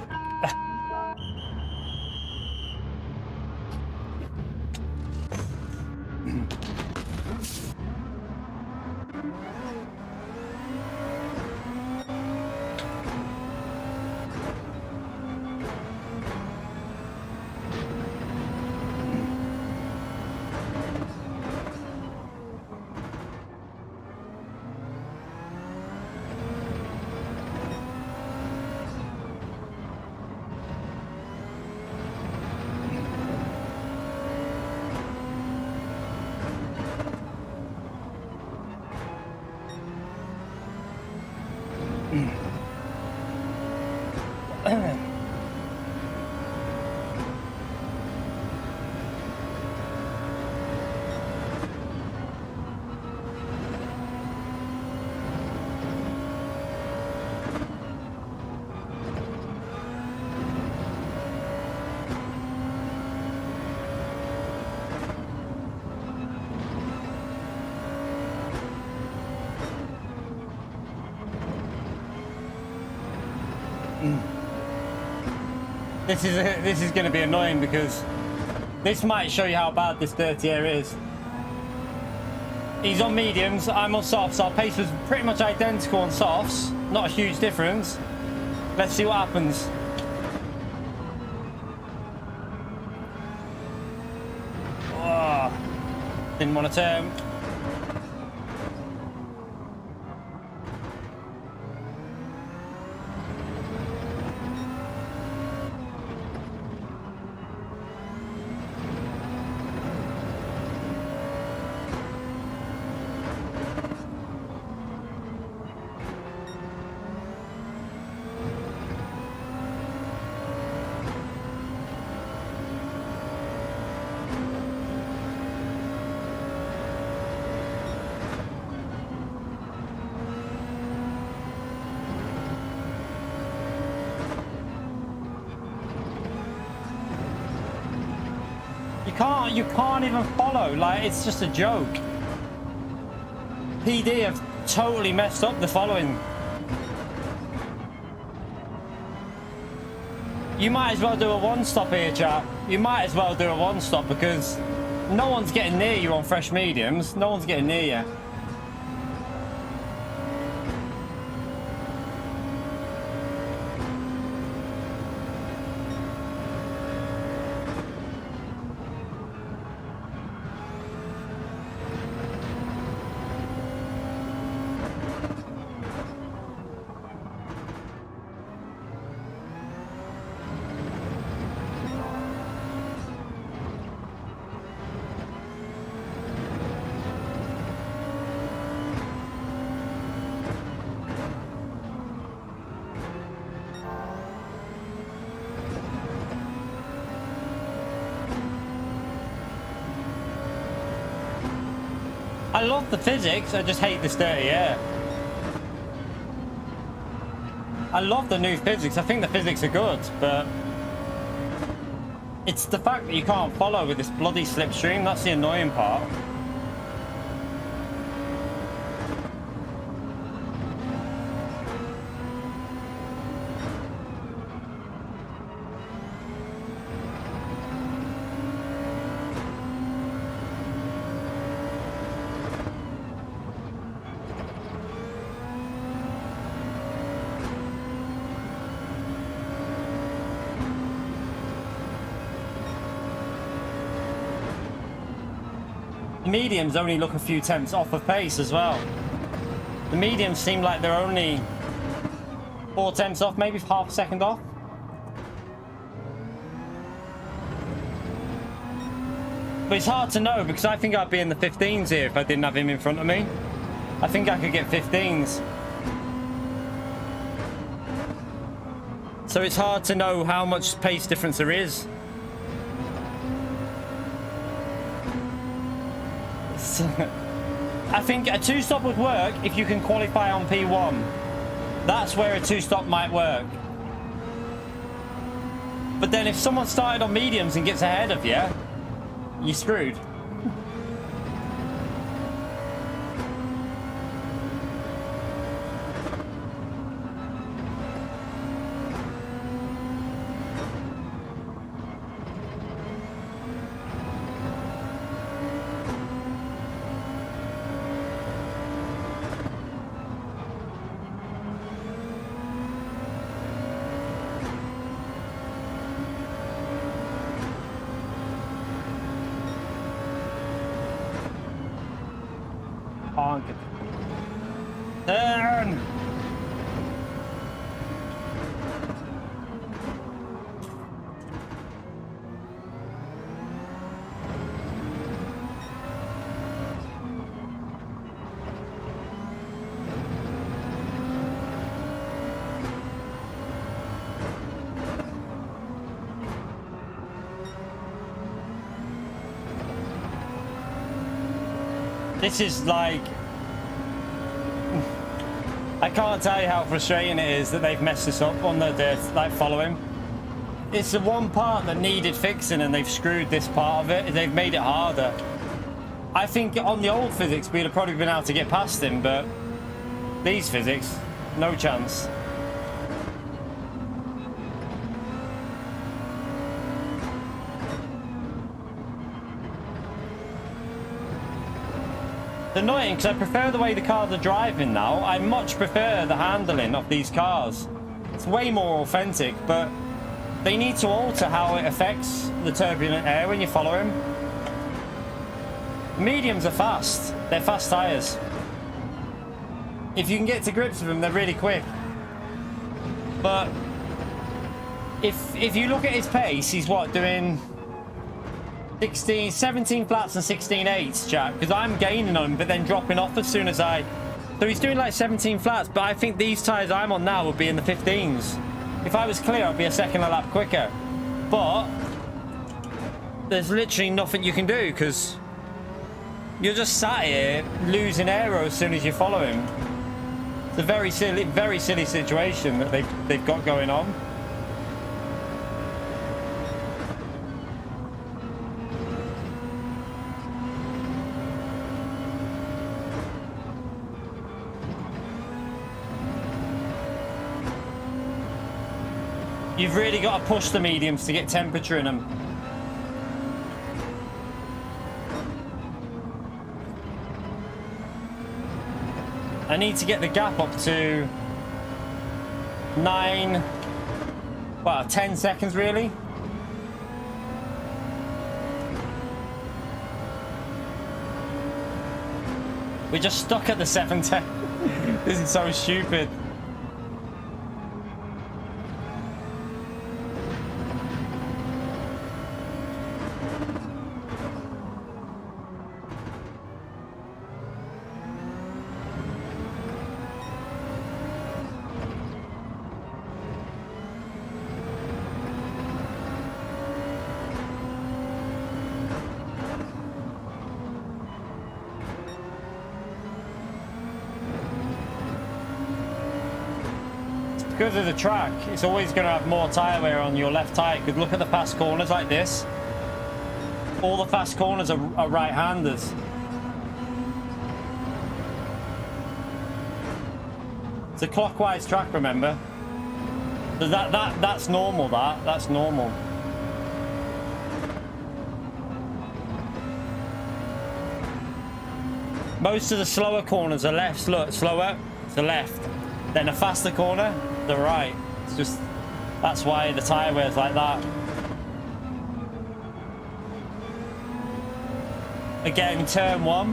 This is going to be annoying because this might show you how bad this dirty air is. He's on mediums, I'm on softs. Our pace was pretty much identical on softs. Not a huge difference. Let's see what happens. Oh, didn't want to turn. You can't even follow. Like, it's just a joke. PD have totally messed up the following. You might as well do a one-stop here, chap. You might as well do a one-stop because no one's getting near you on fresh mediums. No one's getting near you. I love the physics, I just hate this dirty air. I love the new physics, I think the physics are good, but it's the fact that you can't follow with this bloody slipstream, that's the annoying part. Mediums only look a few tenths off of pace as well. The mediums seem like they're only 4 tenths off, maybe half a second off. But it's hard to know because I think I'd be in the 15s here if I didn't have him in front of me. I think I could get 15s. So it's hard to know how much pace difference there is. I think a two-stop would work if you can qualify on P1. That's where a two-stop might work. But then if someone started on mediums and gets ahead of you, you're screwed. Turn! This is like... I can't tell you how frustrating it is that they've messed this up on the like following. It's the one part that needed fixing and they've screwed this part of it. They've made it harder. I think on the old physics we'd have probably been able to get past him, but these physics, no chance. It's annoying because I prefer the way the cars are driving now. I much prefer the handling of these cars. It's way more authentic, but they need to alter how it affects the turbulent air when you follow him. Mediums are fast. They're fast tyres. If you can get to grips with them, they're really quick. But if you look at his pace, he's what, doing 17 flats and 16 eights, Jack, because I'm gaining on him but then dropping off as soon as so he's doing like 17 flats, but I think these tyres I'm on now would be in the 15s. If I was clear, I'd be a second a lap quicker, but there's literally nothing you can do because you're just sat here losing aero as soon as you follow him. It's a very silly situation that they've got going on. You've really got to push the mediums to get temperature in them. I need to get the gap up to 10 seconds really. We're just stuck at the 710. This is so stupid. Because of the track, it's always going to have more tyre wear on your left tyre. Because look at the fast corners like this. All the fast corners are right-handers. It's a clockwise track, remember? So that's normal. That's normal. Most of the slower corners are left. Look, slower, it's the left. Then a faster corner, the right. It's just, that's why the tyre wear's like that. Again, turn one,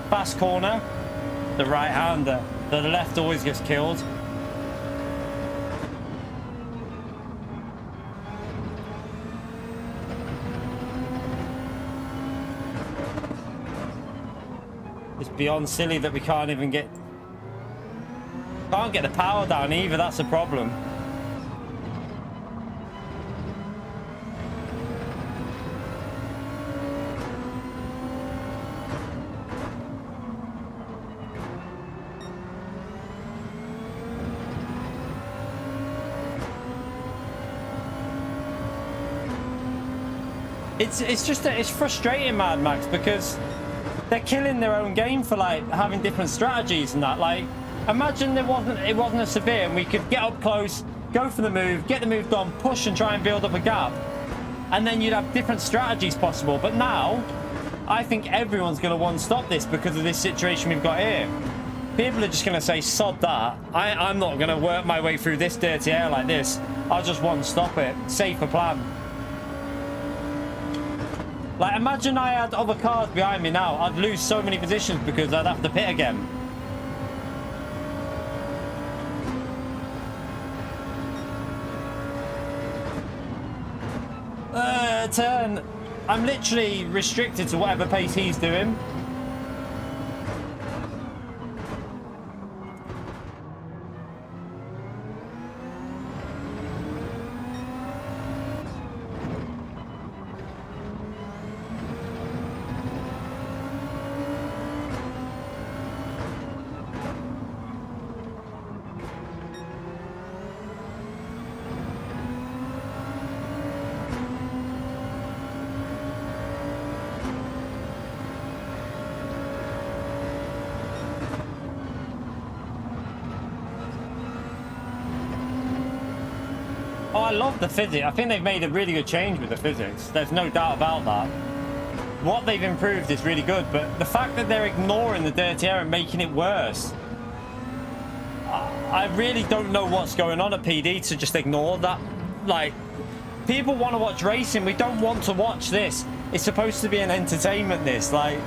fast corner, the right-hander. The left always gets killed. It's beyond silly that we can't even get the power down either. That's a problem. It's frustrating, Mad Max, because they're killing their own game for like having different strategies and that. Like, imagine it wasn't a severe and we could get up close, go for the move, get the move done, push and try and build up a gap, and then you'd have different strategies possible. But now I think everyone's going to one-stop this because of this situation we've got here. People are just going to say, sod that, I'm not going to work my way through this dirty air like this. I'll just one-stop it. Safer plan. Like, imagine I had other cars behind me now. I'd lose so many positions because I'd have to pit again. Turn. I'm literally restricted to whatever pace he's doing. Oh, I love the physics. I think they've made a really good change with the physics. There's no doubt about that. what they've improved is really good, but the fact that they're ignoring the dirty air and making it worse, I really don't know what's going on at PD to just ignore that. Like, people want to watch racing. We don't want to watch this. It's supposed to be an entertainment, this. Like,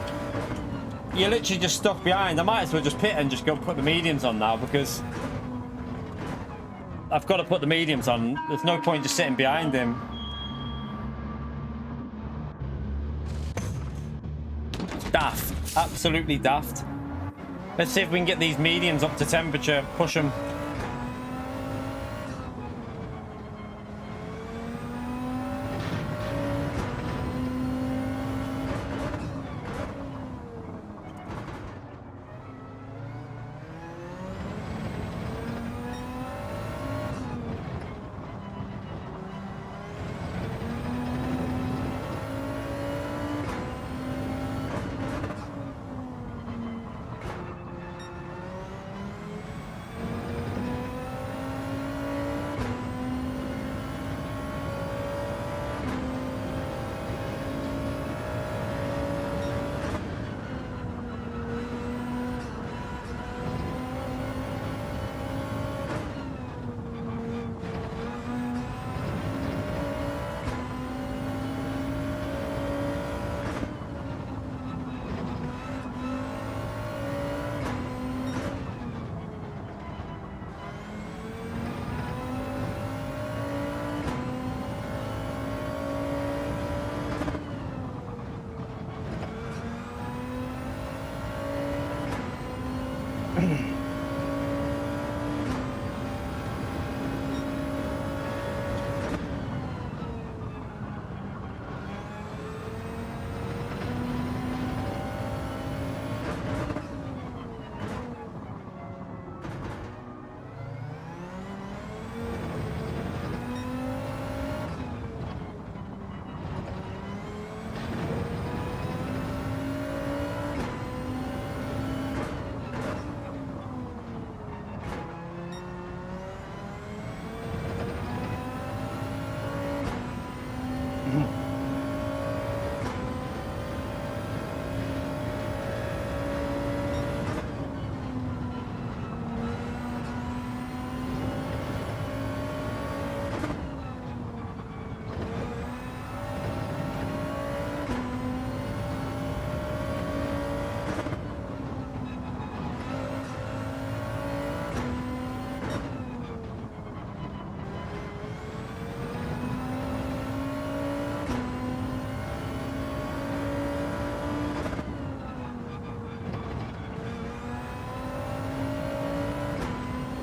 you're literally just stuck behind. I might as well just pit and just go put the mediums on now, because I've got to put the mediums on. There's no point just sitting behind him. Daft. Absolutely daft. Let's see if we can get these mediums up to temperature. Push them.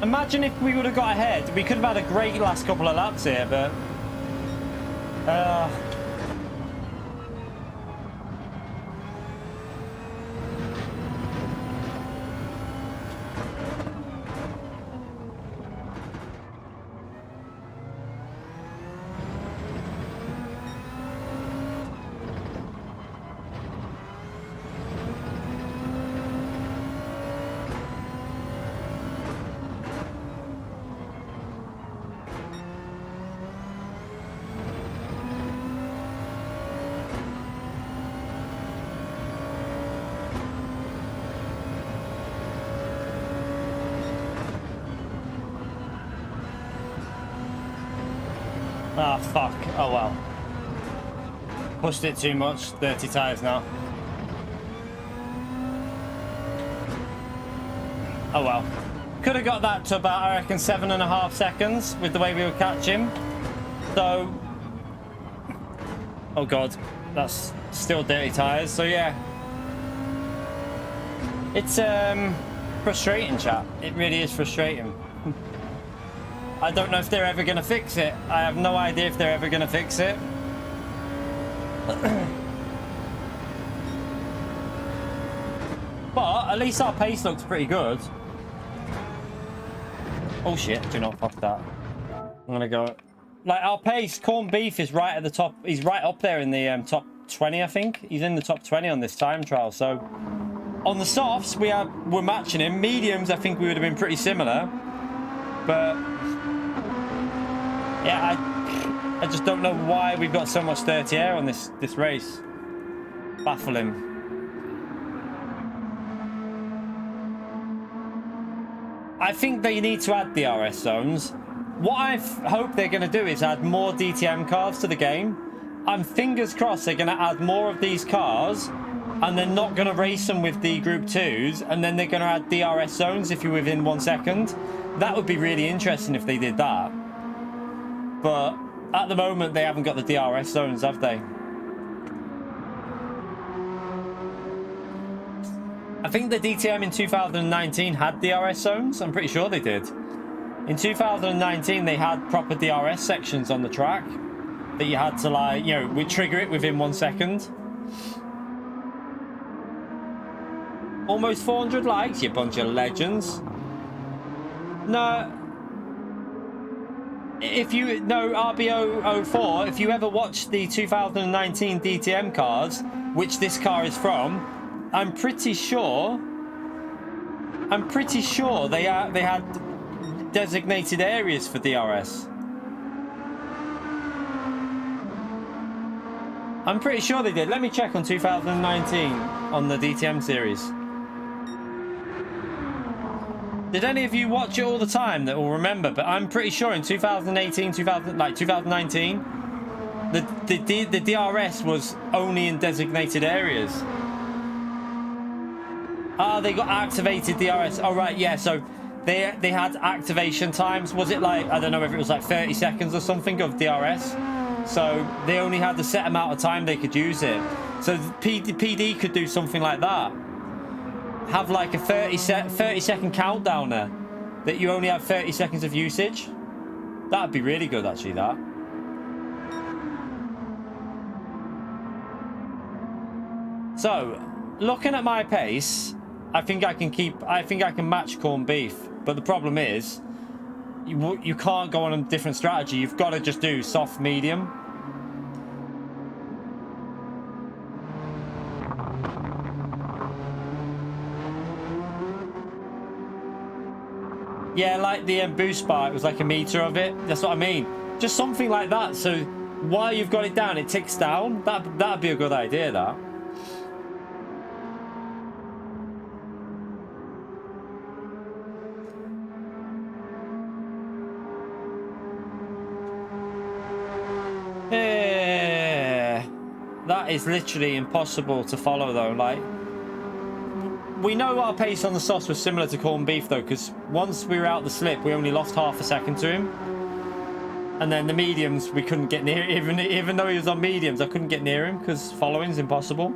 Imagine if we would have got ahead. We could have had a great last couple of laps here, but ah, fuck. Oh well. Pushed it too much. Dirty tyres now. Oh well. Could have got that to about, I reckon, 7.5 seconds with the way we were catching. So, oh god, that's still dirty tyres. So yeah, it's frustrating, chat. It really is frustrating. I don't know if they're ever going to fix it. I have no idea if they're ever going to fix it. But at least our pace looks pretty good. Oh shit, do not fuck that. I'm going to go. Like, our pace, corned beef is right at the top. He's right up there in the top 20, I think. He's in the top 20 on this time trial. So on the softs, we're matching him. Mediums, I think we would have been pretty similar. But yeah, I just don't know why we've got so much dirty air on this race. Baffling. I think they need to add DRS zones. What I hope they're going to do is add more DTM cars to the game. I'm fingers crossed they're going to add more of these cars, and they're not going to race them with the Group 2s, and then they're going to add DRS zones if you're within 1 second. That would be really interesting if they did that. But at the moment, they haven't got the DRS zones, have they? I think the DTM in 2019 had DRS zones. I'm pretty sure they did. In 2019, they had proper DRS sections on the track that you had to, like, you know, we'd trigger it within 1 second. Almost 400 likes, you bunch of legends. No. If you know RBO04, if you ever watched the 2019 DTM cars, which this car is from, I'm pretty sure they had designated areas for DRS. I'm pretty sure they did. Let me check on 2019 on the DTM series. Did any of you watch it all the time that will remember? But I'm pretty sure in 2018, 2019, the DRS was only in designated areas. Ah, they got activated DRS. Oh, right, yeah. So they had activation times. Was it like, I don't know if it was like 30 seconds or something of DRS? So they only had the set amount of time they could use it. So the PD could do something like that. Have like a 30-second countdown there. That you only have 30 seconds of usage. That'd be really good, actually, that. So, looking at my pace, I think I can match corned beef. But the problem is, you can't go on a different strategy. You've got to just do soft, medium. Yeah, like the boost bar, it was like a meter of it. That's what I mean. Just something like that. So while you've got it down, it ticks down. That'd be a good idea, that. That is literally impossible to follow, though. Like, we know our pace on the softs was similar to corned beef, though, because once we were out the slip, we only lost half a second to him. And then the mediums, we couldn't get near. Even though he was on mediums, I couldn't get near him because following's impossible.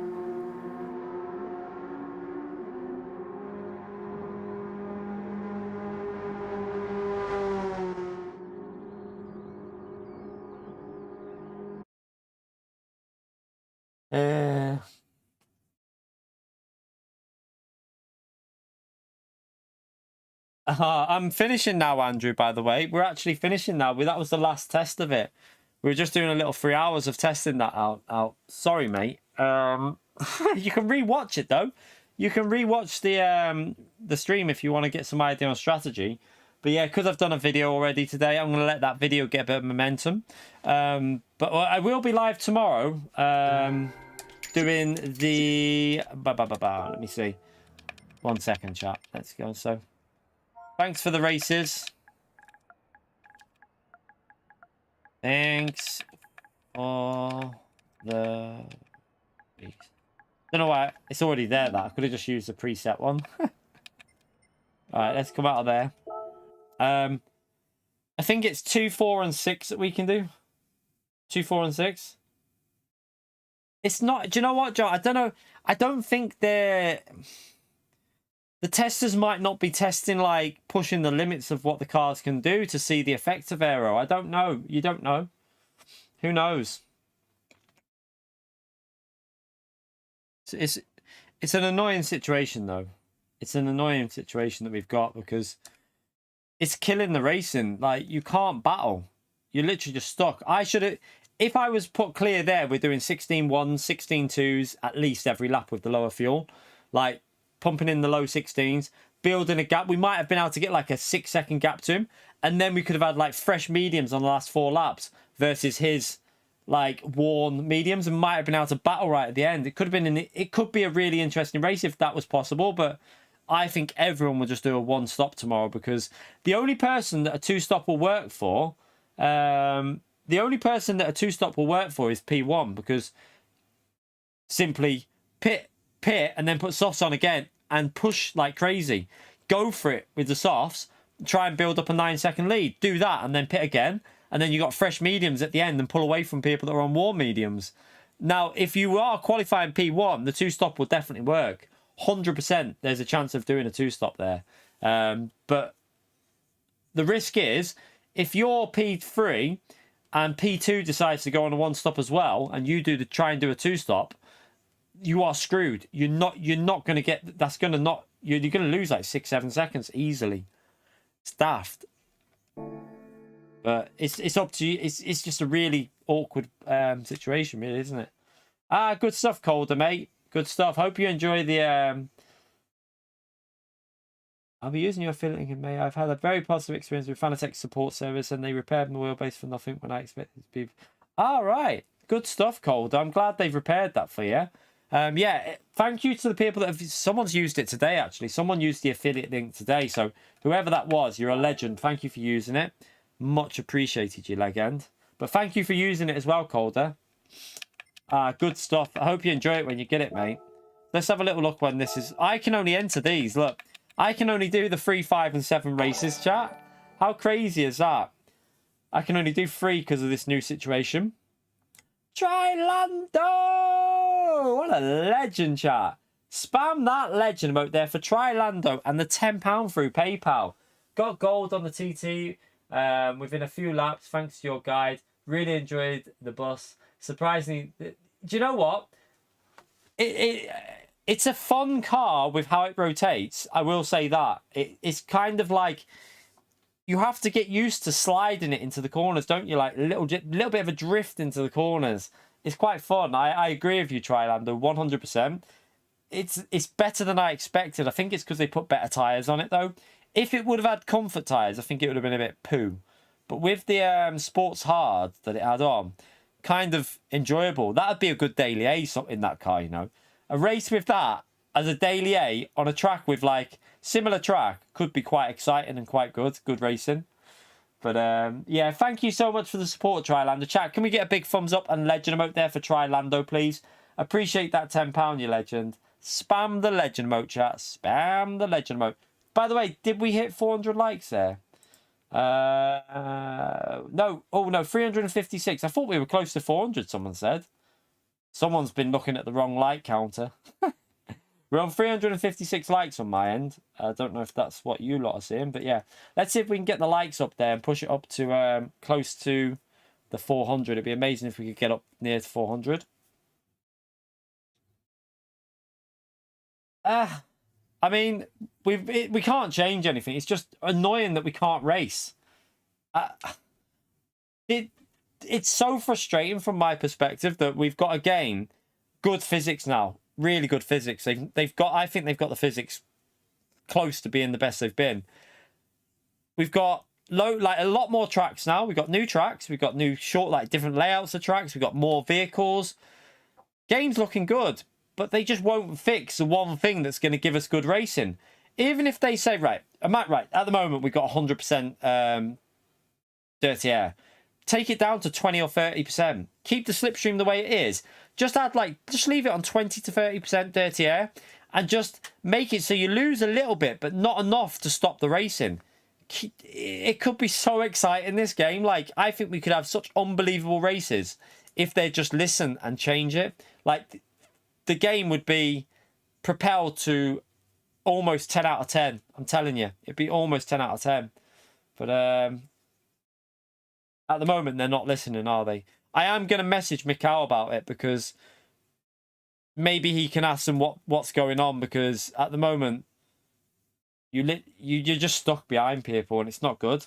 I'm finishing now, Andrew, by the way. We're actually finishing now. That was the last test of it. We were just doing a little 3 hours of testing that out. Sorry, mate. You can rewatch it, though. You can rewatch the stream if you want to get some idea on strategy. But yeah, because I've done a video already today, I'm going to let that video get a bit of momentum. But I will be live tomorrow doing the... Let me see. 1 second, chat. Let's go. So, thanks for the races. Thanks for the race. Don't know why it's already there. That I could have just used the preset one. All right, let's come out of there. I think it's 2, 4, and 6 that we can do. 2, 4, and 6. It's not. Do you know what, John? I don't know. I don't think they're. The testers might not be testing, like, pushing the limits of what the cars can do to see the effect of aero. I don't know. You don't know. Who knows? It's an annoying situation, though. It's an annoying situation that we've got because it's killing the racing. Like, you can't battle. You're literally just stuck. I should have... If I was put clear there, we're doing 16 1s, 16 2s, at least every lap with the lower fuel. Like, pumping in the low 16s, building a gap. We might have been able to get like a 6-second gap to him. And then we could have had like fresh mediums on the last 4 laps versus his like worn mediums and might have been able to battle right at the end. It could have been it could be a really interesting race if that was possible, but I think everyone will just do a one stop tomorrow, because the only person that a two stop will work for, is P1, because simply pit and then put softs on again and push like crazy. Go for it with the softs, try and build up a 9-second lead. Do that and then pit again, and then you got fresh mediums at the end and pull away from people that are on warm mediums. Now, if you are qualifying P1, the two stop will definitely work. 100% there's a chance of doing a two stop there. But the risk is, if you're P3 and P2 decides to go on a one stop as well, and you try and do a two stop, you are screwed. You're not going to get, that's going to not, you're going to lose like 6-7 seconds easily. It's daft. But it's up to you. It's just a really awkward situation, really, isn't it? Good stuff, Calder, mate. Good stuff. Hope you enjoy the I'll be using your affiliate link in May. I've had a very positive experience with Fanatec support service, and they repaired my wheelbase for nothing when I expected it to be. All right. Good stuff, Calder. I'm glad they've repaired that for you. Yeah, thank you to the people that have... Someone's used it today, actually. Someone used the affiliate link today. So whoever that was, you're a legend. Thank you for using it. Much appreciated, you legend. But thank you for using it as well, Calder. Good stuff. I hope you enjoy it when you get it, mate. Let's have a little look when this is... I can only enter these. Look, I can only do the 3, 5, and 7 races, chat. How crazy is that? I can only do 3 because of this new situation. Trilando! What a legend, chat. Spam that legend emote there for Trilando and the £10 through PayPal. Got gold on the TT within a few laps, thanks to your guide. Really enjoyed the bus. Surprisingly, do you know what? It's a fun car with how it rotates. I will say that. It's kind of like, you have to get used to sliding it into the corners, don't you? Like a little bit of a drift into the corners. It's quite fun. I agree with you, Trilando, 100%. It's better than I expected. I think it's because they put better tyres on it, though. If it would have had comfort tyres, I think it would have been a bit poo. But with the sports hard that it had on, kind of enjoyable. That would be a good daily A in that car, you know. A race with that as a daily A on a track with like similar track could be quite exciting and quite good. Good racing. But yeah, thank you so much for the support, Trilando. Chat, can we get a big thumbs up and legend emote there for Trilando, please? Appreciate that £10, you legend. Spam the legend emote, chat. Spam the legend emote. By the way, did we hit 400 likes there? No. Oh, no, 356. I thought we were close to 400, someone said. Someone's been looking at the wrong like counter. We're on 356 likes on my end. I don't know if that's what you lot are seeing, but yeah. Let's see if we can get the likes up there and push it up to close to the 400. It'd be amazing if we could get up near to 400. I mean, we can't change anything. It's just annoying that we can't race. It's so frustrating from my perspective that we've got a game, good physics now, really good physics. I think they've got the physics close to being the best they've been. We've got a lot more tracks now. We've got new tracks. We've got new different layouts of tracks. We've got more vehicles. Game's looking good, but they just won't fix the one thing that's going to give us good racing. Even if they say, right, at the moment we've got 100% dirty air. Take it down to 20 or 30%. Keep the slipstream the way it is. Just leave it on 20 to 30% dirty air, and just make it so you lose a little bit, but not enough to stop the racing. It could be so exciting, this game. Like, I think we could have such unbelievable races if they just listen and change it. Like, the game would be propelled to almost 10 out of 10. I'm telling you, it'd be almost 10 out of 10. But at the moment, they're not listening, are they? I am going to message Mikhail about it, because maybe he can ask them what's going on, because at the moment, you're just stuck behind people, and it's not good.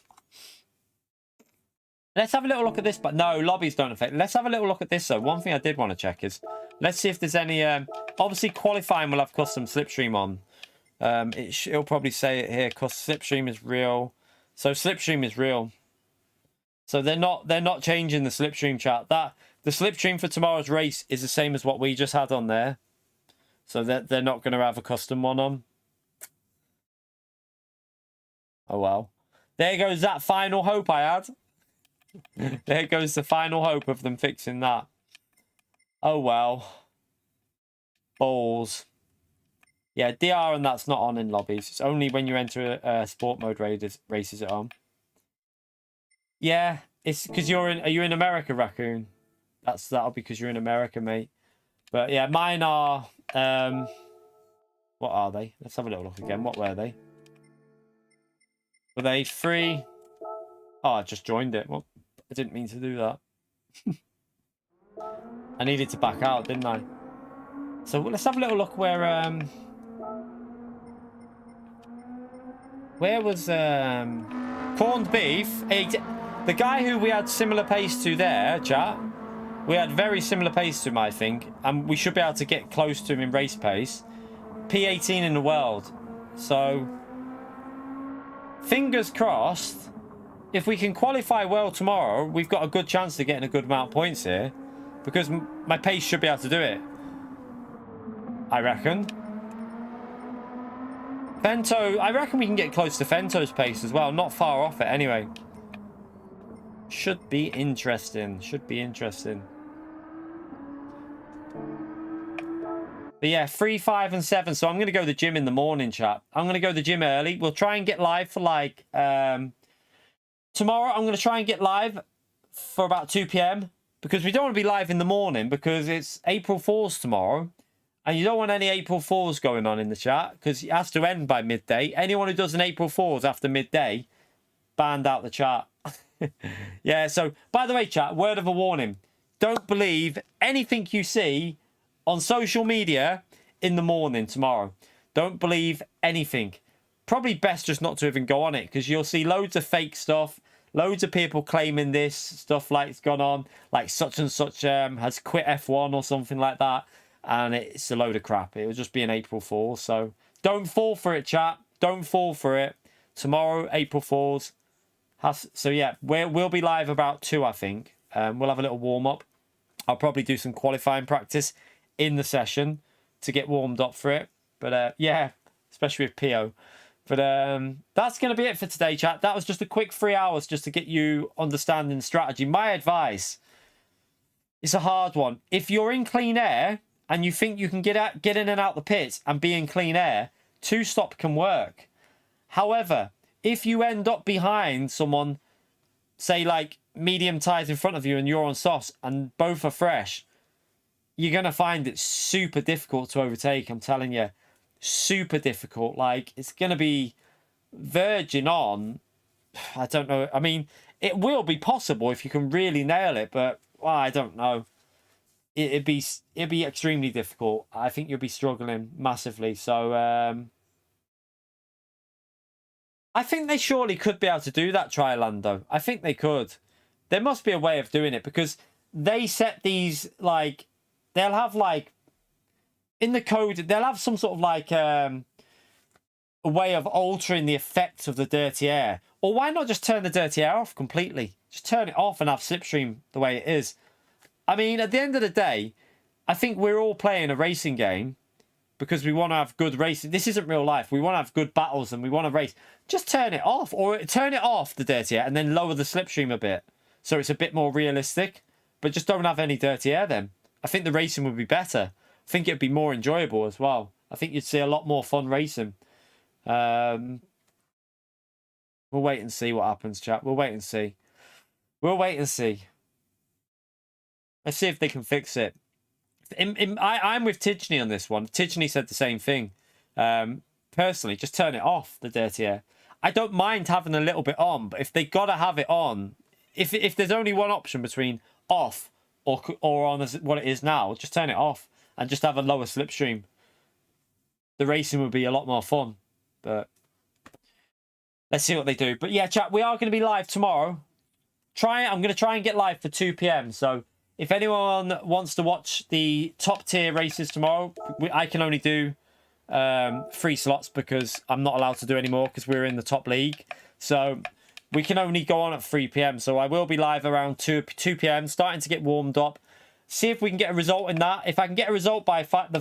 Let's have a little look at this. But no, lobbies don't affect. Let's have a little look at this, though. One thing I did want to check is, let's see if there's any... obviously, qualifying will have custom slipstream on. It'll probably say it here, because slipstream is real. So slipstream is real. So they're not changing the slipstream, chat. The slipstream for tomorrow's race is the same as what we just had on there. So they're not going to have a custom one on. Oh, well. There goes that final hope I had. There goes the final hope of them fixing that. Oh, well. Balls. Yeah, DR and that's not on in lobbies. It's only when you enter sport mode races it on. Yeah, it's because you're in... Are you in America, Raccoon? That'll be because you're in America, mate. But yeah, mine are... what are they? Let's have a little look again. What were they? Were they free? Oh, I just joined it. Well, I didn't mean to do that. I needed to back out, didn't I? So let's have a little look where was corned beef? The guy who we had similar pace to there, chat. We had very similar pace to him, I think, and we should be able to get close to him in race pace. P18 in the world. So fingers crossed. If we can qualify well tomorrow, we've got a good chance of getting a good amount of points here, because my pace should be able to do it, I reckon. Fento, I reckon we can get close to Fento's pace as well. Not far off it anyway. Should be interesting. Should be interesting. But yeah, 3, 5, and 7. So I'm going to go to the gym in the morning, chat. I'm going to go to the gym early. We'll try and get live for like... tomorrow, I'm going to try and get live for about 2 p.m. because we don't want to be live in the morning because it's April Fool's tomorrow. And you don't want any April Fools going on in the chat because it has to end by midday. Anyone who does an April Fools after midday, banned out the chat. Yeah, so, by the way, chat, word of a warning. Don't believe anything you see on social media in the morning tomorrow. Don't believe anything. Probably best just not to even go on it because you'll see loads of fake stuff. Loads of people claiming this stuff like it's gone on. Like such and such has quit F1 or something like that. And it's a load of crap. It'll just be an April Fool. So don't fall for it, chat. Don't fall for it. Tomorrow, April Fools. So yeah, we'll be live about 2, I think. We'll have a little warm-up. I'll probably do some qualifying practice in the session to get warmed up for it. But yeah, especially with PO. But that's going to be it for today, chat. That was just a quick 3 hours just to get you understanding strategy. My advice, it's a hard one. If you're in clean air... and you think you can get in and out the pits and be in clean air, 2-stop can work. However, if you end up behind someone, say like medium tyres in front of you and you're on softs and both are fresh, you're going to find it super difficult to overtake, I'm telling you. Super difficult. Like, it's going to be verging on, I don't know. I mean, it will be possible if you can really nail it, but well, I don't know. It'd be extremely difficult. I think you'll be struggling massively. So I think they surely could be able to do that, Trilando. I think they could. There must be a way of doing it because they set these like they'll have like in the code they'll have some sort of like a way of altering the effects of the dirty air. Or why not just turn the dirty air off completely? Just turn it off and have slipstream the way it is. I mean, at the end of the day, I think we're all playing a racing game because we want to have good racing. This isn't real life. We want to have good battles and we want to race. Just turn it off or turn it off, the dirty air, and then lower the slipstream a bit so it's a bit more realistic. But just don't have any dirty air then. I think the racing would be better. I think it'd be more enjoyable as well. I think you'd see a lot more fun racing. We'll wait and see what happens, chat. We'll wait and see. We'll wait and see. Let's see if they can fix it. I'm with Tidgney on this one. Tidgney said the same thing. Personally, just turn it off, the dirty air. I don't mind having a little bit on, but if they got to have it on, if there's only one option between off or on as what it is now, just turn it off and just have a lower slipstream. The racing would be a lot more fun. But let's see what they do. But yeah, chat, we are going to be live tomorrow. I'm going to try and get live for 2 p.m. So if anyone wants to watch the top tier races tomorrow, I can only do 3 slots because I'm not allowed to do any more because we're in the top league. So we can only go on at 3 p.m. So I will be live around 2 p.m. starting to get warmed up. See if we can get a result in that. If I can get a result by 5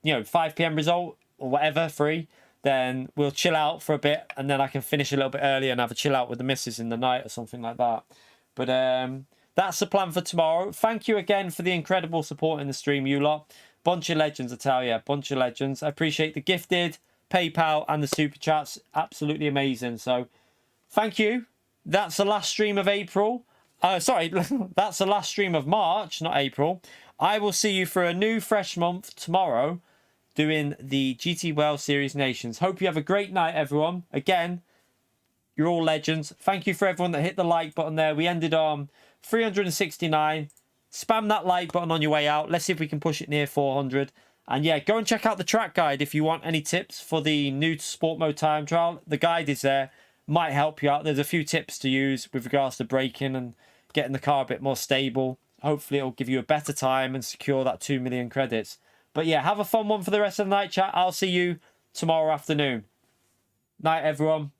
p.m. result or whatever, free, then we'll chill out for a bit, and then I can finish a little bit earlier and have a chill out with the missus in the night or something like that. But that's the plan for tomorrow. Thank you again for the incredible support in the stream, you lot. Bunch of legends, I tell you. Bunch of legends. I appreciate the gifted, PayPal, and the super chats. Absolutely amazing. So thank you. That's the last stream of April. Sorry, that's the last stream of March, not April. I will see you for a new fresh month tomorrow doing the GT World Series Nations. Hope you have a great night, everyone. Again, you're all legends. Thank you for everyone that hit the like button there. We ended on 369. Spam that like button on your way out. Let's see if we can push it near 400. And yeah, go and check out the track guide if you want any tips for the new to sport mode time trial. The guide is there. Might help you out. There's a few tips to use with regards to braking and getting the car a bit more stable. Hopefully it'll give you a better time and secure that 2 million credits. But yeah, have a fun one for the rest of the night, chat. I'll see you tomorrow afternoon. Night, everyone.